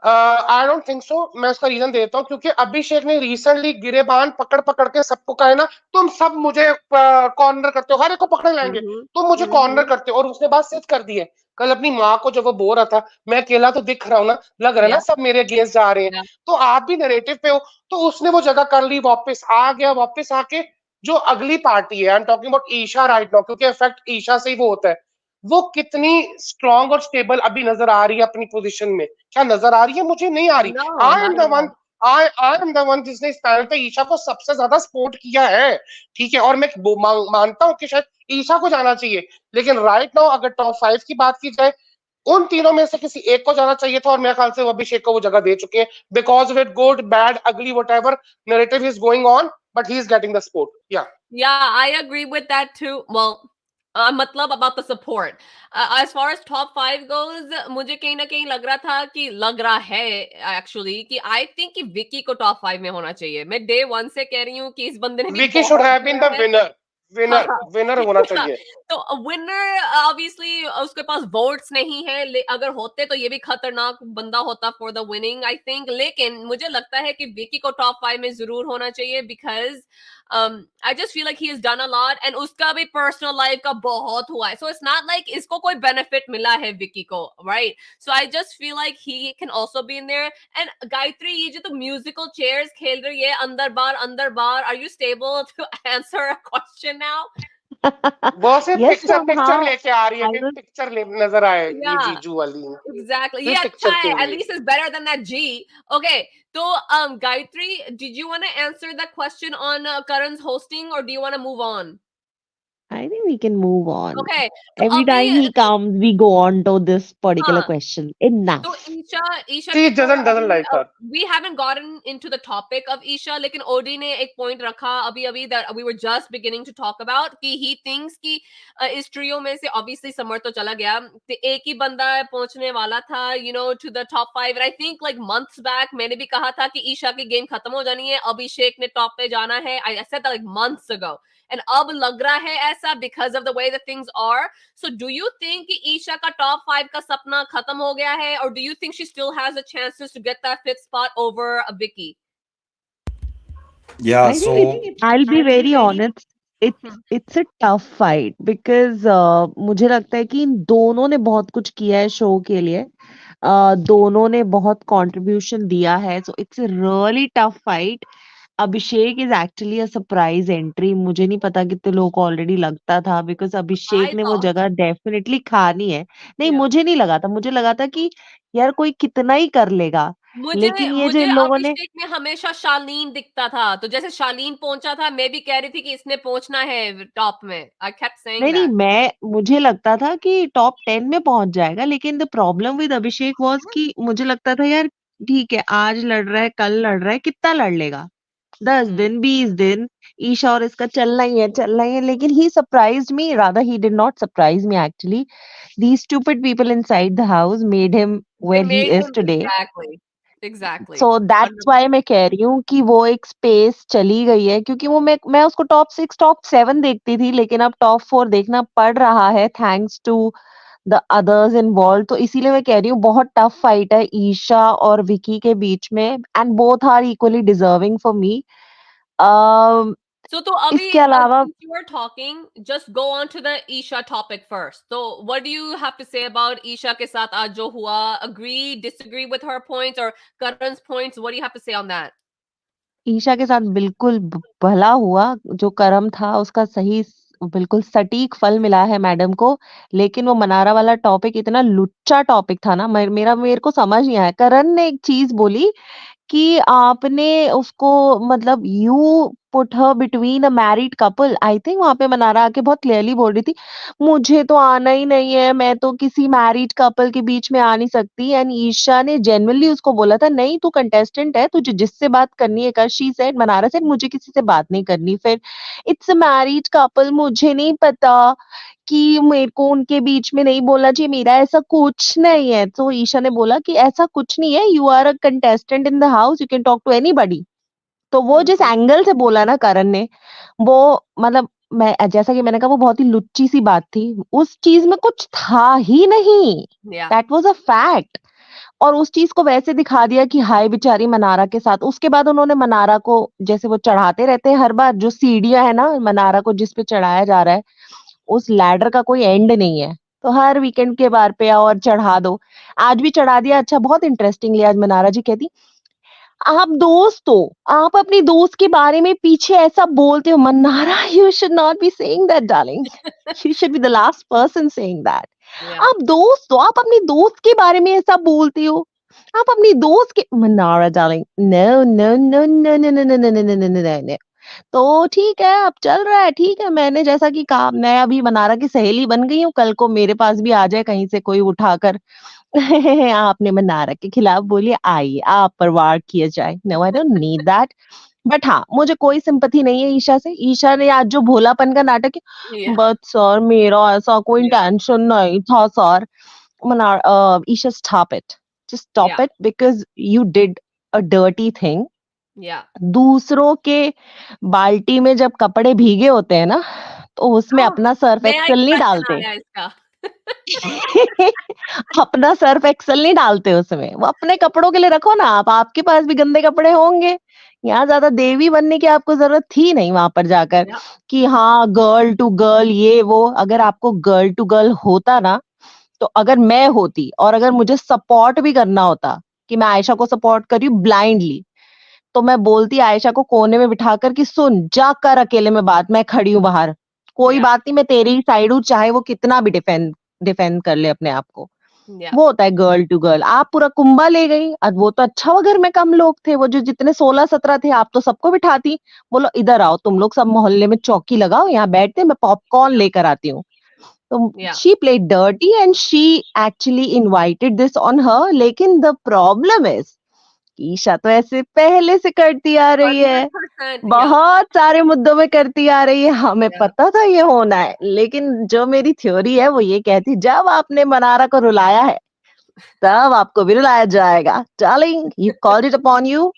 I don't think so. मैं उसका रीजन देता हूँ, क्योंकि अभिषेक ने रिसेंटली गिरेबान पकड़ पकड़ के सबको कहा है ना, तुम सब मुझे कॉर्नर करते हो, हर एक को पकड़ लाएंगे, Mhm. तुम मुझे कॉर्नर Mhm. करते हो, और उसने बात सिद्ध कर दी है। कल अपनी माँ को जब वो बोल रहा था, मैं अकेला तो दिख रहा हूँ ना, लग रहा है ना Yeah. सब मेरे अगेंस्ट जा रहे हैं, Yeah. तो आप भी नरेटिव पे हो। तो उसने वो जगह कर ली, वापस आ गया, वापस आके जो अगली पार्टी है, I am talking about Isha right now, क्योंकि इफेक्ट ईशा से ही वो होता है, वो कितनी स्ट्रांग और स्टेबल अभी नजर आ रही है अपनी पोजीशन में। क्या नजर आ रही है? मुझे नहीं आ रही। No, I not am the at one all. I am the one जिसने इस पैनल पे ईशा को सबसे ज्यादा सपोर्ट किया है, ठीक है, और मैं मानता हूं कि शायद ईशा को जाना चाहिए, लेकिन राइट नाउ अगर टॉप 5 की बात की जाए, उन तीनों में से किसी एक को जाना चाहिए था, और मेरे ख्याल से वो अभिषेक को वो जगह दे चुके हैं, because of it, good bad ugly whatever narrative is going on, but he is getting the support. या Yeah, I agree with that too. Well, मतलब about the support. As far as top 5 goes, मुझे कहीं ना कहीं लग रहा है actually कि I think कि विकी को टॉप 5 में होना चाहिए। मैं डे 1 से कह रही हूँ कि इस बंदे ने भी विकी शुड बहुत हैव बीन किया द है। विनर। हाँ, विनर हाँ। विनर होना चाहिए। तो विनर ऑब्वियसली उसके पास वोट्स नहीं है, अगर होते तो ये भी खतरनाक बंदा होता for the winning I think, लेकिन मुझे लगता है कि विकी को टॉप 5 में जरूर होना चाहिए because I just feel like he has done a lot and उसका भी पर्सनल लाइफ का बहुत हुआ है, सो इट्स नॉट लाइक इसको कोई बेनिफिट मिला है विकी को, right? So I just feel like he can also be in there. And Gayatri, ये जो तो म्यूजिकल चेयर्स खेल रही है अंदर बार, are you stable to answer a question now? बहुत से Yes, पिक्चर somehow लेके आ रही है I कि was. पिक्चर नजर आए, ये Yeah, जीजू वाली exactly. सिर्फ ये अच्छा पिक्चर है. के At लिए। least it's better than that G. Okay. So, Gayatri, did you want to answer that question on Karan's hosting, or do you want to move on? I think we can move on. Okay. So, Every abhi, time he comes, we go on to this particular हाँ. question. तो Enough. Isha she की तो doesn't अभी like her. we haven't gotten into the topic of Isha, लेकिन ओडी ने एक point रखा अभी that we were just beginning to talk about कि he thinks कि इस ट्रियो में से obviously समर तो चला गया, तो एक ही बंदा पहुंचने वाला था to the top 5, and I think like months back मैंने भी कहा था कि ईशा की गेम खत्म हो जानी है, अभिषेक ने टॉप पे जाना है, I said that like months ago, and अब लग रहा है ऐसा because of the way that things are. So do you think कि ईशा का टॉप 5 का सपना खत्म हो गया है, or do you think she still has a chances to get that 5th spot over Vicky? Yeah, I think so I'll be very honest. Hmm. It's a tough fight because मुझे लगता है कि इन दोनों ने बहुत कुछ किया है शो के लिए. दोनों ने बहुत कंट्रीब्यूशन दिया है. So it's a really tough fight. Abhishek is actually a surprise entry. मुझे नहीं पता कितने लोग को ऑलरेडी लगता था बिकॉज अभिषेक I ने वो thought, जगह डेफिनेटली खानी है. नहीं, yeah. मुझे नहीं लगा था. मुझे लगा था कि यार कोई कितना ही कर लेगा, मुझे लेकिन ये जो मुझे इन लोगों ने. अभिषेक में हमेशा शालीन दिखता था, तो जैसे शालीन पहुंचा था मैं भी कह रही थी कि इसने पहुंचना है टॉप में. I kept saying नहीं नहीं, that. मुझे लगता था कि टॉप 10 में पहुंच जाएगा, लेकिन the problem with Abhishek was कि मुझे लगता था यार ठीक है, आज लड़ रहा है, कल लड़ रहा है, कितना लड़ लेगा, 10 दिन 20 दिन. ईशा और इसका चलना ही है, लेकिन he surprised me, rather he did not surprise me actually. These stupid people inside the house made him They where he made is him today. exactly So that's why 100%. मैं कह रही हूँ कि वो एक स्पेस चली गई है, क्योंकि वो मैं उसको टॉप 6 टॉप 7 देखती थी, लेकिन अब टॉप 4 देखना पड़ रहा है thanks to the others involve. तो इसीलिए मैं कह रही हूँ बहुत टफ फाइट है ईशा और विकी के बीच में, and both are equally deserving for me. So to Abhi, इसके अलावा since you are talking, just go on to the Isha topic first. So what do you have to say about Isha ke saath aaj jo hua? Agree, disagree with her points or Karan's points? What do you have to say on that? Isha के साथ बिल्कुल भला हुआ, जो कर्म था उसका सही बिल्कुल सटीक फल मिला है मैडम को। लेकिन वो मनारा वाला टॉपिक इतना लुच्चा टॉपिक था ना, मेरे को समझ नहीं आया। करण ने एक चीज बोली कि आपने उसको मतलब you put her between a married couple. I think वहां पे मनारा आके बहुत क्लियरली बोल रही थी, मुझे तो आना ही नहीं है, मैं तो किसी मैरिड कपल के बीच में आ नहीं सकती। एंड ईशा ने जेन्युइनली उसको बोला था, नहीं तू कंटेस्टेंट है, तुझे जिससे बात करनी है कर। शी सेड, मनारा सेड, मुझे किसी से बात नहीं करनी। फिर इट्स अ मैरिड कपल, मुझे नहीं पता कि मेरे को उनके बीच में नहीं बोलना चाहिए, मेरा ऐसा कुछ नहीं है। तो ईशा ने बोला कि ऐसा कुछ नहीं है, you are a contestant in the house, you can talk to anybody. तो वो जिस एंगल से बोला ना करण ने, वो मतलब मैं जैसा कि मैंने कहा वो बहुत ही लुच्ची सी बात थी, उस चीज में कुछ था ही नहीं। Yeah. That was a fact. और उस चीज को वैसे दिखा दिया कि हाय बेचारी मनारा के साथ। उसके बाद उन्होंने मनारा को, जैसे वो चढ़ाते रहते हैं हर बार, जो सीढ़ियां है ना मनारा को जिस पे चढ़ाया जा रहा है, उस लैडर का कोई एंड नहीं है। तो हर वीकेंड के बार पे आओ और चढ़ा दो। आज भी चढ़ा दिया। अच्छा, बहुत इंटरेस्टिंगली आज मनारा जी कहती, आप दोस्त हो, आप अपनी दोस्त के बारे में पीछे ऐसा बोलते हो। Mannara, you should not be saying that darling, you should be the last person saying that. Yeah. आप दोस्त हो, आप अपनी दोस्त के बारे में ऐसा बोलते हो, आप अपनी दोस्त के। Mannara darling, no no no no no no no no no no no no no. तो ठीक है, अब चल रहा है, ठीक है। मैंने जैसा कि कहा, मैं अभी मनारा की सहेली बन गई हूँ, कल को मेरे पास भी आ जाए कहीं से कोई उठाकर आपने मनारा के खिलाफ बोली, आइए आप पर वार किया जाए। No, I don't need that. But हाँ, मुझे कोई सिंपैथी नहीं है ईशा से। ईशा ने आज जो भोलापन का नाटक किया, Yeah. बट सर मेरा ऐसा कोई Yeah. इंटेंशन नहीं था sir. Mannara, Isha stop it, just stop Yeah. It, because you did a dirty thing. Yeah. दूसरों के बाल्टी में जब कपड़े भीगे होते हैं ना, तो उसमें Oh, अपना सर्फ नया एक्सेल नहीं expression आ डालते। गया इसका. अपना सर्फ एक्सेल नहीं डालते उसमें, वो अपने कपड़ों के लिए रखो ना। आप, आपके पास भी गंदे कपड़े होंगे। यहाँ ज्यादा देवी बनने की आपको जरूरत थी नहीं वहां पर जाकर, Yeah. कि हाँ गर्ल टू गर्ल ये वो। अगर आपको गर्ल टू गर्ल होता ना, तो अगर मैं होती और अगर मुझे सपोर्ट भी करना होता कि मैं आयशा को सपोर्ट करी हूँ ब्लाइंडली, तो मैं बोलती आयशा को कोने में बिठाकर कि सुन, जा कर अकेले में बात, मैं खड़ी हूँ बाहर, कोई Yeah. बात नहीं, मैं तेरी ही साइड हूँ, चाहे वो कितना भी डिफेंड डिफेंड कर ले अपने आप को। Yeah. वो होता है गर्ल टू गर्ल। आप पूरा कुंभा ले गई, अब वो तो अच्छा हुआ घर में कम लोग थे, वो जो जितने 16-17 थे, आप तो सबको बिठाती, बोलो इधर आओ तुम लोग सब, मोहल्ले में चौकी लगाओ, यहाँ बैठते, मैं पॉपकॉर्न लेकर आती हूँ। तो Yeah. She played dirty and she actually invited this on her. लेकिन द प्रॉब्लम इज, ईशा तो ऐसे पहले से करती आ रही है, 100%. Yeah. बहुत सारे मुद्दों में करती आ रही है, हमें Yeah. पता था ये होना है। लेकिन जो मेरी थ्योरी है वो ये कहती, जब आपने मनारा को रुलाया है, तब आपको भी रुलाया जाएगा। Darling, you called it upon you.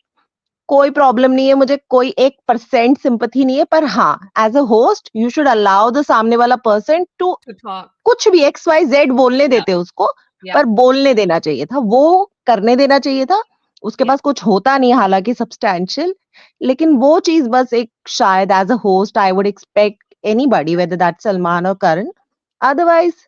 कोई प्रॉब्लम नहीं है मुझे, कोई 1% सिंपैथी नहीं है, पर हाँ, as a host you should allow the सामने वाला पर्सन टू To talk. कुछ भी XYZ बोलने Yeah. देते उसको, Yeah. पर बोलने देना चाहिए था, वो करने देना चाहिए था। उसके Yeah. पास कुछ होता नहीं हालांकि सब्सटैंशियल, लेकिन वो चीज बस एक, शायद as a host I would expect anybody whether that Salman और करण, अदरवाइज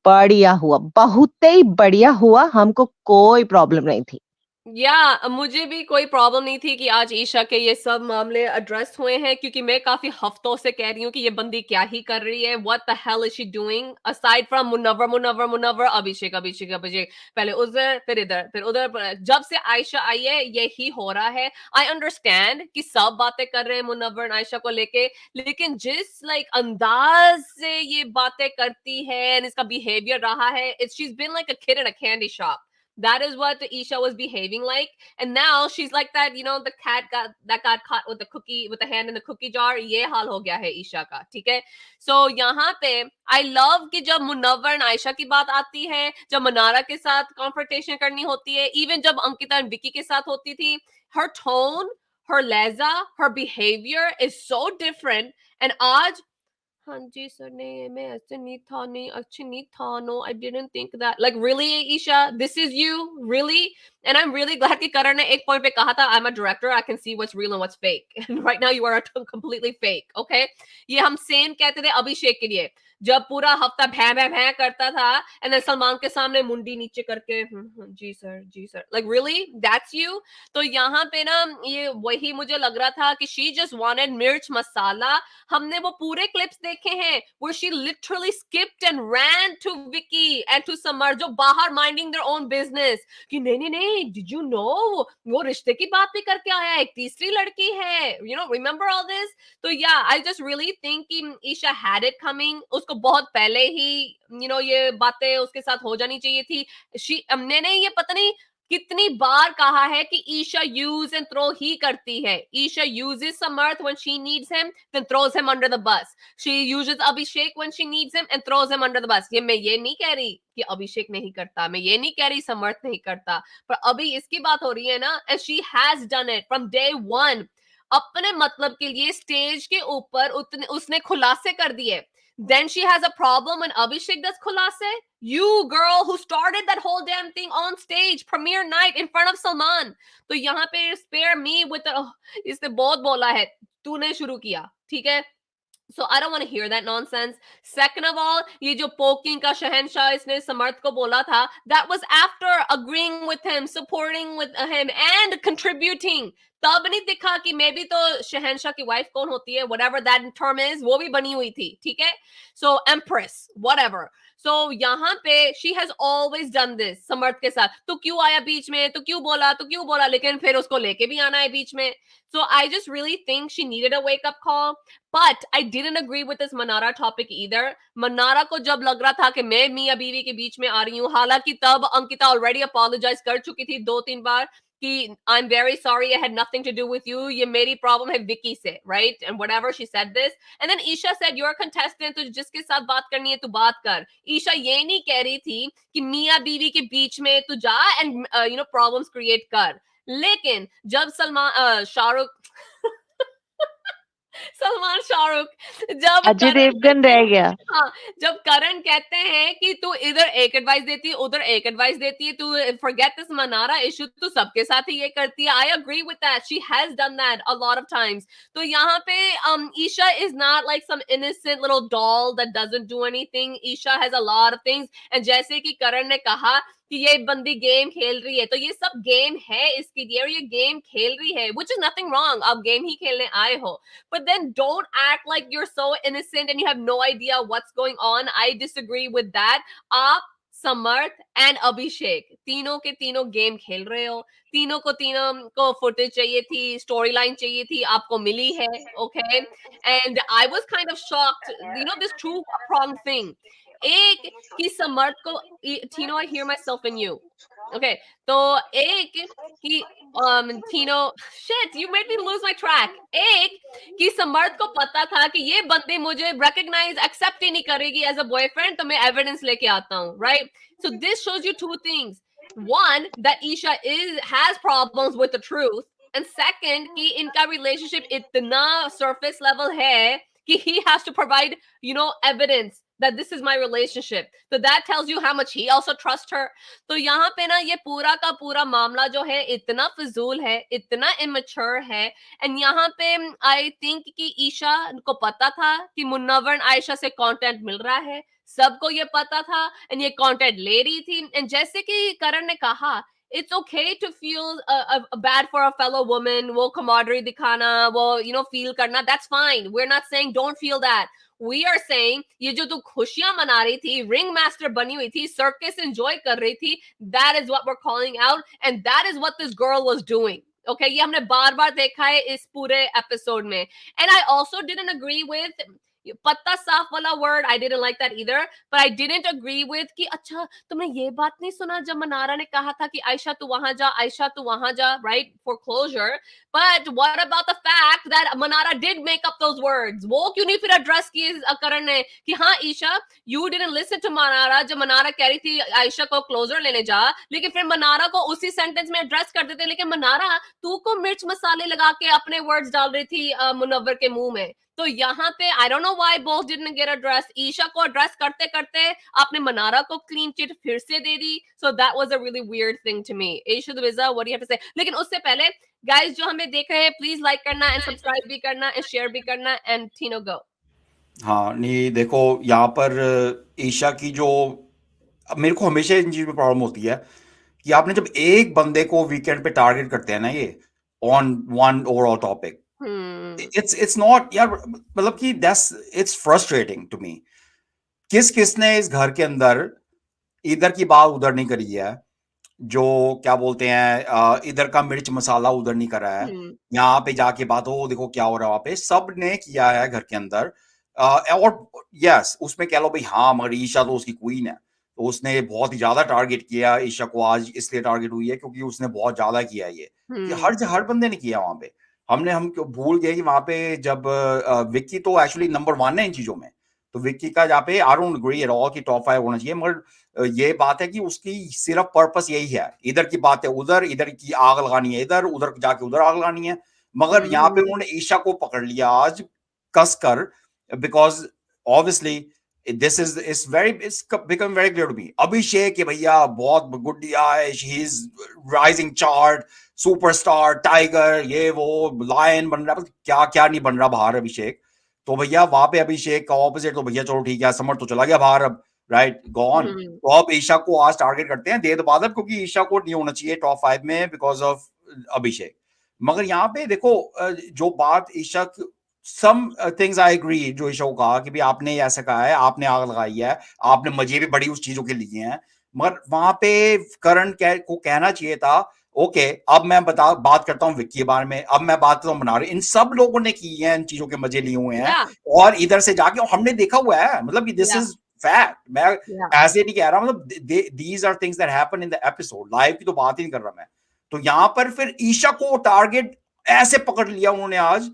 बढ़िया हुआ, बहुत ही बढ़िया हुआ, हमको कोई प्रॉब्लम नहीं थी। या मुझे भी कोई प्रॉब्लम नहीं थी कि आज ईशा के ये सब मामले एड्रेस हुए हैं, क्योंकि मैं काफी हफ्तों से कह रही हूँ कि ये बंदी क्या ही कर रही है, what the hell is she doing aside from Munawar Munawar Munawar, Abhishek Abhishek Abhishek, पहले उधर फिर इधर फिर उधर। जब से आयशा आई है यही हो रहा है। आई अंडरस्टैंड कि सब बातें कर रहे हैं मुनव्वर आयशा को लेके, लेकिन जिस लाइक अंदाज से ये बातें करती है and इसका बिहेवियर रहा है, it's she is been like a kid in a candy shop. That is what Isha was behaving like, and now she's like that. You know, the cat got caught with the cookie, with the hand in the cookie jar. ये हाल हो गया है ईशा का, ठीक है? So यहाँ पे I love कि जब मुनव्वर और आयशा की बात आती है, जब मनारा के साथ confrontation करनी होती है, even जब अंकिता और विकी के साथ होती थी, her tone, her लहजा, her behavior is so different. And आज हाँ जी सर, नहीं मैं ऐसे नहीं था, नहीं अच्छे नहीं था, no I didn't think that. Like really Isha, this is you really? And I'm really glad कि करण ने एक point पे कहा था I'm a director, I can see what's real and what's fake. And right now you are completely fake, okay? ये हम same कहते थे अभिषेक के लिए, जब पूरा हफ्ता भैं भैं भैं करता था and then सलमान के सामने मुंडी नीचे करके जी sir like really that's you? तो यहाँ पे ना ये वही मुझे लग रहा था कि she just wanted मिर्च मसाला. हमने वो पूरे क्लिप्स देखे हैं where she literally skipped and ran to Vicky and to Samar जो बाहर minding their own business कि नहीं did you know वो रिश्ते की बात भी करके आया है, एक तीसरी लड़की है, you know remember all this? तो yeah I just really think कि Isha had it coming, उसको बहुत पहले ही you know ये बातें उसके साथ हो जानी चाहिए थी. मैंने ये पता नहीं कितनी बार कहा है कि ईशा यूज एंड थ्रो ही करती है. Isha uses Samarth when she needs him, then throws him under the bus. She uses Abhishek when she needs him and throws him under the bus. ये मैं ये नहीं कह रही कि अभिषेक नहीं करता, मैं ये नहीं कह रही समर्थ नहीं करता, पर अभी इसकी बात हो रही है ना. And she has done it from day one. अपने मतलब के लिए स्टेज के ऊपर उसने खुलासे कर दिए. Then she has a problem when Abhishek does khulase. You girl who started that whole damn thing on stage, premiere night in front of Salman. तो यहाँ पे spare me with the इसने बहुत बोला है, तूने शुरू किया, ठीक है? So I don't want to hear that nonsense. Second of all, ये जो poking का शहंशाह इसने समर्थ को बोला था, that was after agreeing with him, supporting with him and contributing. तब नहीं दिखा कि मैं भी तो शहंशाह की वाइफ कौन होती है, whatever that term is, वो भी बनी हुई थी, ठीक है? So empress, whatever. So यहाँ पे she has always done this समर्थ के साथ. तो क्यों आया बीच में, तो क्यों बोला, लेकिन फिर उसको लेके भी आना है बीच में. So I just really think she needed a wake up call. But I didn't agree with this Manara topic either. Manara को जब लग रहा था कि मैं मियां बीवी के बीच में आ रही हूँ, हालांकि तब अंकिता already apologize कर चुकी थी 2-3 बार कि I'm very sorry, it had nothing to do with you. ये मेरी problem है विकी से, right? And whatever, she said this. And then Isha said, you're a contestant, तो जिसके साथ बात करनी है तू बात कर. Isha ये नहीं कह रही थी कि मियां बीवी के बीच में तू जा and you know problems create कर. लेकिन जब सलमान शाहरुख जब अजय देवगन रह गया. हाँ, जब करण कहते हैं कि तू इधर एक एडवाइस देती है, उधर एक एडवाइस देती है, तू फॉरगेट दिस मनारा इशू, तू सबके साथ ही ये करती है. I agree with that, she has done that a lot of times. तो यहाँ पे Isha is not like some innocent little doll that doesn't do anything. Isha has a lot of things. And जैसे कि करण ने कहा कि ये बंदी गेम खेल रही है, तो ये सब गेम है इसके लिए, और ये गेम खेल रही है, which is nothing wrong. आप गेम ही खेलने आए हो, but then don't act like you're so innocent and you have no idea what's going on. I disagree with that. आप समर्थ एंड अभिषेक तीनों के तीनों गेम खेल रहे हो. तीनों को फुटेज चाहिए थी, स्टोरी लाइन चाहिए थी, आपको मिली है, okay? And I was kind of shocked, you know, this two-pronged thing. एक कि समर्थ को, Tino, I hear myself in you. Okay, तो एक कि Tino, shit, you made me lose my track. एक कि समर्थ को पता था कि ये बंदी मुझे recognize, accept ही नहीं करेगी as a boyfriend, तो मैं evidence लेके आता हूँ, right? So this shows you two things. One, that Isha has problems with the truth, and second कि इनका relationship इतना surface level है कि he has to provide, you know, evidence that this is my relationship. So that tells you how much he also trusts her. तो यहाँ पे ना ये पूरा का पूरा मामला जो है इतना फिजूल है, इतना immature है. And यहाँ पे I think कि ईशा को पता था कि मुन्नवर आयशा से content मिल रहा है, सबको ये पता था, and ये content ले रही थी. And जैसे कि करण ने कहा, it's okay to feel bad for a fellow woman, वो camaraderie दिखाना, वो you know feel करना, that's fine. We're not saying don't feel that. We are saying ये जो तू खुशियां मना रही थी, रिंग मास्टर बनी हुई थी, सर्कस एंजॉय कर रही थी, that is what we're calling out, and that is what this girl was doing. Okay, ये हमने बार-बार देखा है इस पूरे एपिसोड में. And I also didn't agree with पत्ता साफ वाला word, I didn't like that either, but I didn't agree with कि अच्छा तुमने ये बात नहीं सुना जब मनारा ने कहा था कि आयशा तू वहां जा, right, for closure. But what about the fact that Manara did make up those words? वो क्यों नहीं फिर address किए करण ने कि हाँ Isha, you didn't listen to Manara जब मनारा कह रही थी आयशा को closer लेने जा, लेकिन फिर मनारा को उसी sentence में address कर देते. लेकिन मनारा तू को मिर्च मसाले लगा के अपने words डाल रही थी मुनव्वर के मुंह में. तो यहाँ पे I don't know why both didn't get addressed. Isha को address करते करते आपने मनारा को clean chit फिर से दे दी. So that was a really weird thing to me. Isha Dviza, what do you have to say? लेकिन उससे पहले guys जो हमें देख रहे हैं please like करना and subscribe भी करना and share भी करना and Tino go. हाँ नहीं देखो यहाँ पर ईशा की जो मेरे को हमेशा इन चीज में प्रॉब्लम होती है कि आपने जब एक बंदे को वीकेंड पे टारगेट करते हैं ना ये on one overall topic it's not यार मतलब कि that's it's frustrating to me किसने इस घर के अंदर इधर की बात उधर नहीं करी है जो क्या बोलते हैं इधर का मिर्च मसाला उधर नहीं करा है यहाँ पे जाके बात हो देखो क्या हो रहा है वहां पे सब ने किया है घर के अंदर और यस उसमें कह लो भाई हाँ मगर ईशा तो उसकी क्वीन है तो उसने बहुत ही ज्यादा टारगेट किया ईशा को आज इसलिए टारगेट हुई है क्योंकि उसने बहुत ज्यादा किया ये हर बंदे ने किया वहां पे हम भूल गए कि वहां पे जब विक्की तो एक्चुअली नंबर 1 है इन चीजों में तो विक्की का जहाँ पे I don't agree at all कि टॉप 5 होना चाहिए मगर ये बात है कि उसकी सिर्फ पर्पस यही है इधर की बात है उधर इधर की आग लगानी है इधर उधर जाके उधर आग लगानी है मगर यहाँ पे उन्होंने ईशा को पकड़ लिया आज कस कर because obviously this is it's become very clear to me अभिषेक भैया बहुत गुडिया है he is rising chart superstar tiger ये वो लायन बन रहा है क्या क्या नहीं बन रहा बाहर अभिषेक तो भैया वहां पे अभिषेक का ऑपोजिट तो भैया चलो ठीक है समर तो चला गया बाहर अब राइट गॉन तो अब ईशा को आज टारगेट करते हैं दे दो बाद क्योंकि ईशा को नहीं होना चाहिए टॉप 5 में बिकॉज ऑफ अभिषेक मगर यहाँ पे देखो जो बात Isha some things I agree जो ईशा को कहा कि भी आपने ऐसा कहा है आपने आग लगाई है आपने मजे भी बड़ी उस चीजों के लिए हैं मगर वहां पे करण को कहना चाहिए था ओके अब मैं बात करता हूँ विक्की के बारे में अब मैं बात करता हूँ मनारे इन सब लोगों ने की है इन चीजों के मजे लिए हुए हैं और इधर से जाके हमने देखा हुआ है मतलब दिस इज फैक्ट मैं ऐसे नहीं कह रहा मतलब these are things that happen in the episode live की तो बात ही नहीं कर रहा मैं तो यहाँ पर फिर ईशा को टारगेट ऐसे पकड़ लिया उन्होंने आज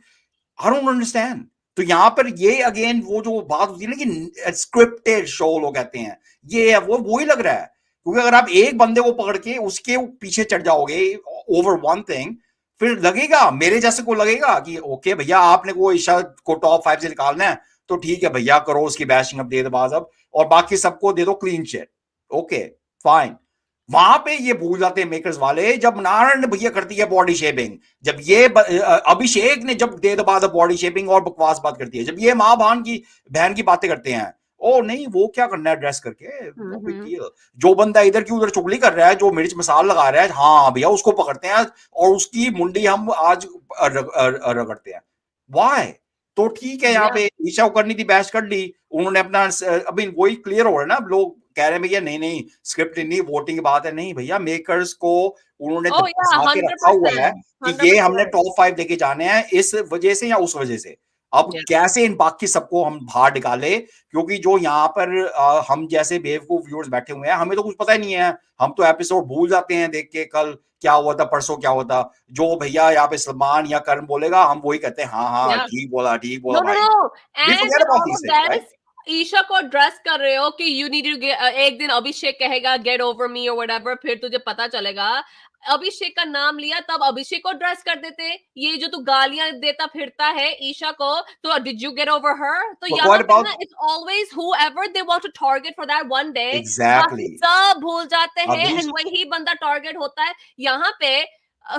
I don't understand. तो यहाँ पर ये अगेन वो जो बात होती है ना कि स्क्रिप्टेड शो लोग कहते हैं ये है वो ही लग रहा है क्योंकि अगर आप एक बंदे को पकड़ के उसके पीछे चढ़ जाओगे ओवर वन थिंग फिर लगेगा मेरे जैसे को लगेगा कि ओके भैया आपने वो ईशा को टॉप 5 से निकालना है तो ठीक है भैया करो उसकी बैशिंग अब दे दो बाज अब और बाकी सबको दे दो क्लीन शेट ओके फाइन वहां पे ये भूल जाते हैं मेकर्स वाले जब नारायण भैया करती है बॉडी शेपिंग जब ये अभिषेक ने जब दे दबा बॉडी शेपिंग और बकवास बात करती है जब ये माँ बहन की बातें करते हैं ओ नहीं वो क्या करना है ड्रेस करके जो बंदा इधर की उधर चुगली कर रहा है जो मिर्च मसाला लगा रहा है हाँ भैया उसको पकड़ते हैं और उसकी मुंडी हम आज रगड़ते हैं वाई तो ठीक है यहाँ पे ईशा को करनी थी बैश कर ली उन्होंने अपना अभी वही क्लियर हो रहा है ना लोग कह रहे हैं भैया नहीं स्क्रिप्ट नहीं वोटिंग की बात है नहीं भैया मेकर्स को उन्होंने के रखा हुआ है कि ये हमने टॉप 5 लेके जाने हैं इस वजह से या उस वजह से अब कैसे इन बाकी सबको हम बाहर निकाले क्योंकि जो यहाँ पर हम जैसे बेवकूफ व्यूअर्स बैठे हुए हैं हमें तो कुछ पता ही नहीं है हम तो एपिसोड भूल जाते हैं देख के कल क्या हुआ था परसों क्या हुआ था जो भैया यहाँ पे सलमान या करण बोलेगा हम वही कहते हैं हाँ ठीक बोला भाई ईशा को ड्रेस कर रहे हो कि यू नीड टू एक दिन अभिषेक कहेगा गेट ओवर मी और व्हाटएवर फिर तुझे पता चलेगा अभिषेक का नाम लिया तब अभिषेक को ड्रेस कर देते ये जो तू गालियां देता फिरता है ईशा को तो डिड यू गेट ओवर हर तो यहाँ पे it's always whoever they want to target for that one day exactly सब भूल जाते हैं एंड वही बंदा टारगेट होता है यहाँ पे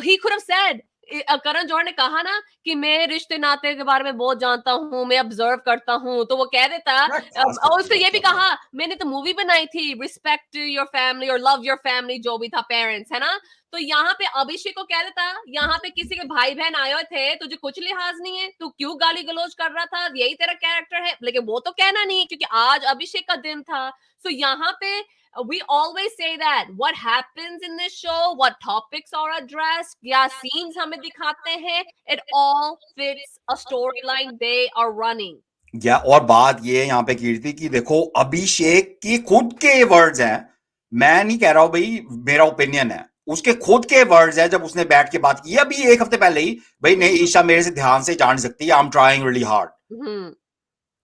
he could have said Karan Johar ने कहा ना कि मैं रिश्ते नाते के बारे में बहुत जानता हूँ मैं ऑब्जर्व करता हूँ तो वो कह देता और उसने ये भी कहा मैंने तो मूवी बनाई थी रिस्पेक्ट योर फैमिली और लव योर फैमिली जो भी था पेरेंट्स है ना तो यहाँ पे अभिषेक को कह देता यहाँ पे किसी के भाई बहन आए हुए थे तुझे कुछ लिहाज नहीं है तू क्यों गाली गलौज कर रहा था यही तेरा कैरेक्टर है लेकिन वो तो कहना नहीं क्योंकि आज अभिषेक का दिन था सो यहाँ पे we always say that what happens in this show what topics are addressed क्या scenes हमें दिखाते हैं it all fits a storyline they are running या और बात ये यहाँ पे कीर्ति की देखो अभिषेक की खुद के वर्ड्स हैं मैं नहीं कह रहा हूं भाई मेरा ओपिनियन है उसके खुद के वर्ड्स है जब उसने बैठ के बात की अभी एक हफ्ते पहले ही भाई नहीं ईशा मेरे से ध्यान से जान सकती है I am trying really hard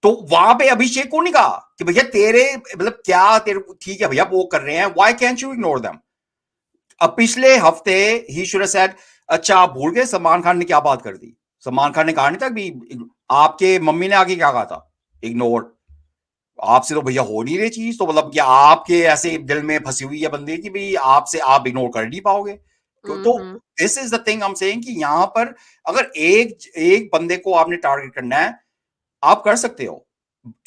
तो वहां पे अभिषेक को नहीं कहा कि भैया तेरे मतलब क्या तेरे ठीक है भैया वो कर रहे हैं why cantt you ignore them अब पिछले हफ्ते ही शुड हैव सेड अच्छा भूल गए सलमान खान ने क्या बात कर दी सलमान खान ने कहा नहीं था भी आपके मम्मी ने आके क्या कहा था? इग्नोर। आपसे तो भैया हो नहीं रही चीज, तो मतलब क्या आपके ऐसे दिल में फंसी हुई है बंदे की भाई आपसे आप इग्नोर कर नहीं पाओगे? तो this is the thing I am saying कि यहाँ पर अगर एक बंदे को आपने टारगेट करना है, आप कर सकते हो।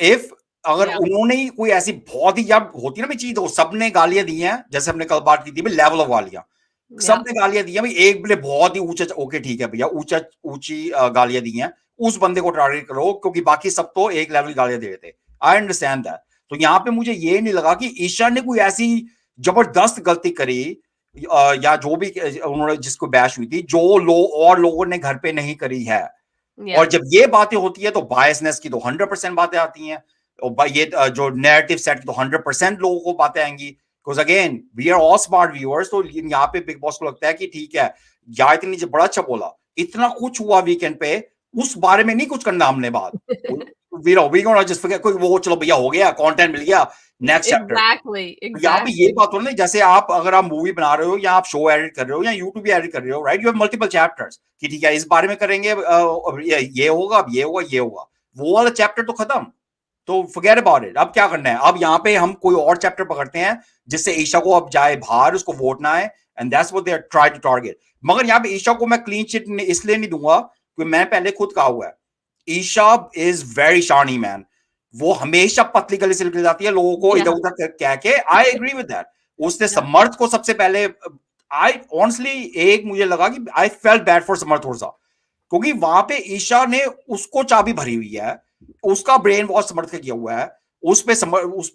इफ अगर Yeah. उन्होंने ही कोई ऐसी बहुत ही यार होती है ना चीज, तो सबने गालियां दी हैं, जैसे हमने कल बात की थी लेवल ऑफ गालियां, Yeah. सबने गालियां दी हैं भाई। एक बोले बहुत ही ऊंचा, ओके ठीक है भैया, ऊंची गालियां दी हैं, उस बंदे को टारगेट करो, क्योंकि बाकी सब तो एक लेवल गालियां दे रहे थे। I understand that. तो यहाँ पे मुझे ये नहीं लगा कि ईशा ने कोई ऐसी जबरदस्त गलती करी, या जो भी उन्होंने जिसको बैश हुई थी, जो लोगों ने घर पे नहीं करी है। Yeah. और जब ये बातें होती है तो बायसनेस की तो 100% बातें आती हैं, और ये जो नैरेटिव सेट की तो 100% लोगों को बातें आएंगी। Because again we are all smart viewers, तो यहाँ पे बिग बॉस को लगता है कि ठीक है, गायत्री ने जो बड़ा अच्छा बोला, इतना कुछ हुआ वीकेंड पे, उस बारे में नहीं कुछ करना हमने बात। वी गोना जस्ट फॉरगेट, कोई वो चलो भैया हो गया, कंटेंट मिल गया, नेक्स्ट चैप्टर। Exactly. यहाँ पे ये Exactly. बात हो ना, जैसे आप अगर आप मूवी बना रहे हो या आप शो एडिट कर रहे हो या यूट्यूब भी एडिट कर रहे हो, right, you have multiple chapters कि ठीक है इस बारे में करेंगे, ये होगा, अब ये होगा, ये होगा, वो वाला चैप्टर तो खत्म, तो फॉरगेट अबाउट इट। अब क्या करना है? अब यहाँ पे हम कोई और चैप्टर पकड़ते हैं जिससे ईशा को अब जाए बाहर, उसको वोट ना आए, and that's what they are try to target. मगर यहाँ पे ईशा को मैं क्लीन चिट इसलिए नहीं दूंगा क्योंकि मैं पहले खुद कहा हुआ है, ईशा इज वेरी शानी मैन। वो हमेशा पतली गली से निकल जाती है लोगों को Yeah. इधर उधर कह के। I agree with that. उसने Yeah. समर्थ को सबसे पहले, आई ऑनेस्टली एक मुझे लगा कि I felt bad for Samarth थोड़ा सा, क्योंकि वहां पे ईशा ने उसको चाबी भरी हुई है, उसका ब्रेन वॉश समर्थ का किया हुआ है, उस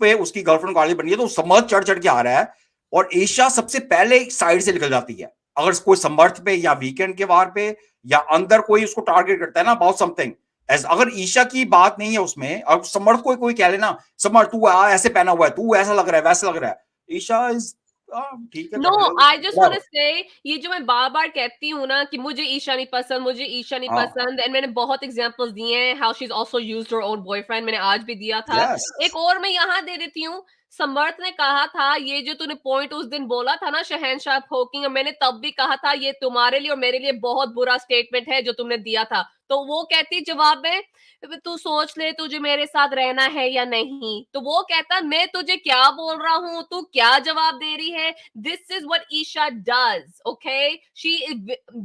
पे उसकी गर्लफ्रेंड गाड़ी बनी है, तो समर्थ चढ़ चढ़ के आ रहा है, और ईशा सबसे पहले साइड से निकल जाती है। अगर कोई समर्थ पे या वीकेंड के वार पे या अंदर कोई उसको टारगेट करता है ना अबाउट समथिंग, अगर ईशा की बात नहीं है उसमें, अब समर्थ को कोई कह लेना, समर्थ तू ऐसे पहना हुआ है, तू ऐसा लग रहा है, वैसा लग रहा है, ईशा इज ठीक है, नो, कर ले, I just want to whatever। Say, ये जो मैं बार बार कहती हूँ ना कि मुझे ईशा नहीं पसंद, मुझे ईशा नहीं हाँ, पसंद, एंड मैंने बहुत एग्जांपल्स दिए हैं how she is also used her own boyfriend, मैंने आज भी दिया था। यस, एक और मैं यहाँ दे देती हूँ, समर्थ ने कहा था ये जो तूने पॉइंट उस दिन बोला था ना शहनशाह होकिंग, मैंने तब भी कहा था ये तुम्हारे लिए और मेरे लिए बहुत बुरा स्टेटमेंट है जो तुमने दिया था। तो वो कहती जवाब में, तू सोच ले तुझे मेरे साथ रहना है या नहीं, तो वो कहता मैं तुझे क्या बोल रहा हूँ, तू क्या जवाब दे रही है। This is what Isha does, okay? She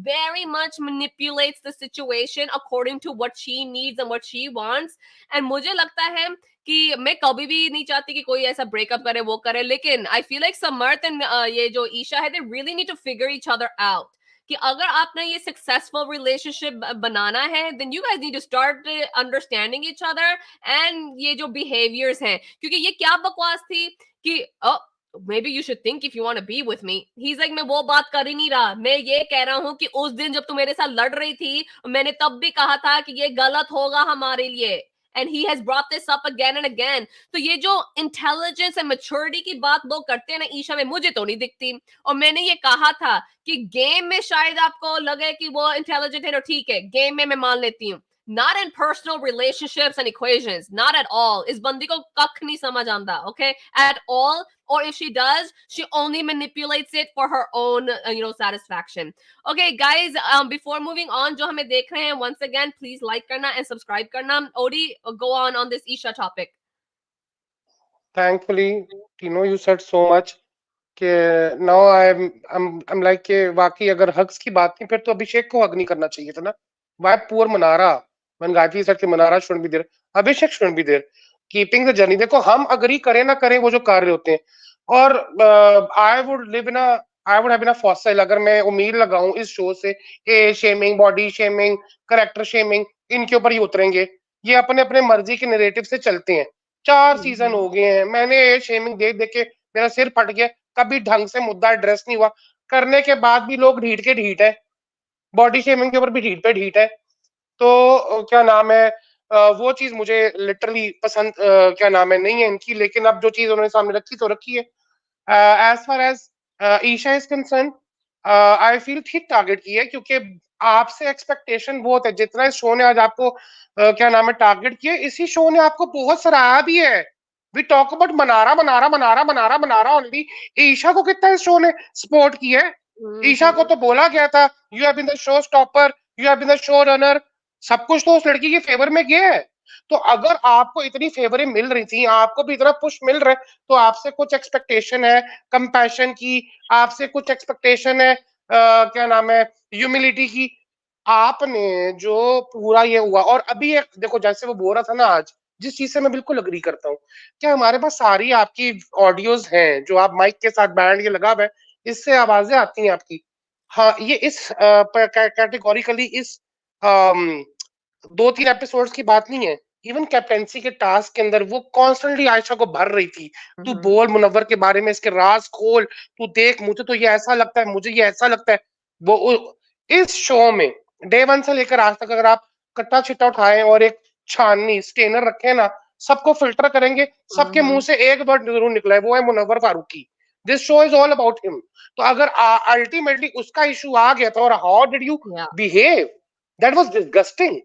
very much manipulates the situation according to what she needs and what she wants. And मुझे लगता है कि मैं कभी भी नहीं चाहती कि कोई ऐसा ब्रेकअप करे, वो करे, लेकिन I feel like Samarth and ये जो ईशा है, they really need to figure each other out कि अगर आपने ये सक्सेसफुल रिलेशनशिप बनाना है, then you guys need to start understanding each other, and ये जो बिहेवियर्स हैं, क्योंकि ये क्या बकवास थी कि maybe you should think if you want to be with me. He's like, मैं वो बात कर ही नहीं रहा, मैं ये कह रहा हूँ कि उस दिन जब तू मेरे साथ लड़ रही थी, मैंने तब भी कहा था कि ये गलत होगा हमारे लिए, and he has brought this up again and again. तो ये जो इंटेलिजेंस एंड मैच्योरिटी की बात लोग करते हैं ना ईशा में, मुझे तो नहीं दिखती। और मैंने ये कहा था कि गेम में शायद आपको लगे कि वो इंटेलिजेंट है, तो ठीक है, गेम में मैं मान लेती हूँ, not in personal relationships and equations, not at all. इस बंदी को कख नहीं समझ आंदा, okay, at all. Or if she does, she only manipulates it for her own satisfaction. Okay guys, before moving on, जो हमें देख रहे हैं, once again please like करना and subscribe करना. Odi, go on this Isha topic. Thankfully, you said so much कि now I'm like कि वाकई अगर हग्स की बात नहीं, फिर तो अभिषेक को हग नहीं करना चाहिए था ना। Why poor Manara? When Gayatri said कि Manara shouldn't be there, Abhishek shouldn't be there. Keeping the journey. देखो हम अग्री करें ना करें वो जो कार्य होते हैं, और I would have been a fossil अगर मैं उम्मीद लगाऊं इस शो से age shaming, body shaming, character shaming, इनके ऊपर ही उतरेंगे। ये अपने अपने मर्जी के नैरेटिव से चलते हैं। 4 सीजन हो गए हैं, मैंने एज शेमिंग देख देख के मेरा सिर फट गया, कभी ढंग से मुद्दा एड्रेस नहीं हुआ, करने के बाद भी लोग ढीठ के ढीठ है, बॉडी शेमिंग के ऊपर भी ढीठ पे ढीठ है। तो क्या नाम है, वो चीज मुझे लिटरली पसंद क्या नाम है नहीं है इनकी, लेकिन अब जो चीज उन्होंने सामने रखी तो रखी है। As far as Isha is concern, I feel ठीक टारगेट की है, क्योंकि आपसे एक्सपेक्टेशन बहुत है। जितना इस शो ने आज आपको क्या नाम है टारगेट किया, इसी शो ने आपको बहुत सराहा भी है। We talk about Mannara Mannara Mannara Mannara Mannara only. Isha को कितना इस शो ने सपोर्ट किया है। ईशा को तो बोला गया था you have been the show stopper, you have been the show runner. सब कुछ तो उस लड़की के फेवर में गया है। तो अगर आपको इतनी फेवरें मिल रही थी, आपको भी इतना पुश मिल रहा है, तो आपसे कुछ एक्सपेक्टेशन है कंपैशन की, आपसे कुछ एक्सपेक्टेशन है क्या नाम है ह्यूमिलिटी की। आपने जो पूरा ये हुआ, और अभी एक देखो जैसे वो बोल रहा था ना आज, जिस चीज से मैं बिल्कुल अग्री करता हूँ, क्या हमारे पास सारी आपकी ऑडियोज हैं जो आप माइक के साथ बैंड ये लगा हुआ है, इससे आवाजें आती हैं आपकी। हाँ, ये इस कैटेगोरिकली इस दो तीन एपिसोड्स की बात नहीं है। इवन कैप्टेंसी के टास्क के अंदर वो कॉन्स्टेंटली आयशा को भर रही थी, तू बोल मुनव्वर के बारे में, इसके राज खोल, तू देख, मुझे तो ये ऐसा लगता है, मुझे ये ऐसा लगता है। इस शो में डे वन से लेकर आज तक अगर आप कट्टा छिट्टा उठाए और एक छाननी स्टेनर रखे ना, सबको फिल्टर करेंगे, सबके मुंह से एक वर्ड जरूर निकला है, वो है Munawar Faruqui. This show is all about him. तो अगर अल्टीमेटली उसका इशू आ गया था, और how did you behave, that was disgusting.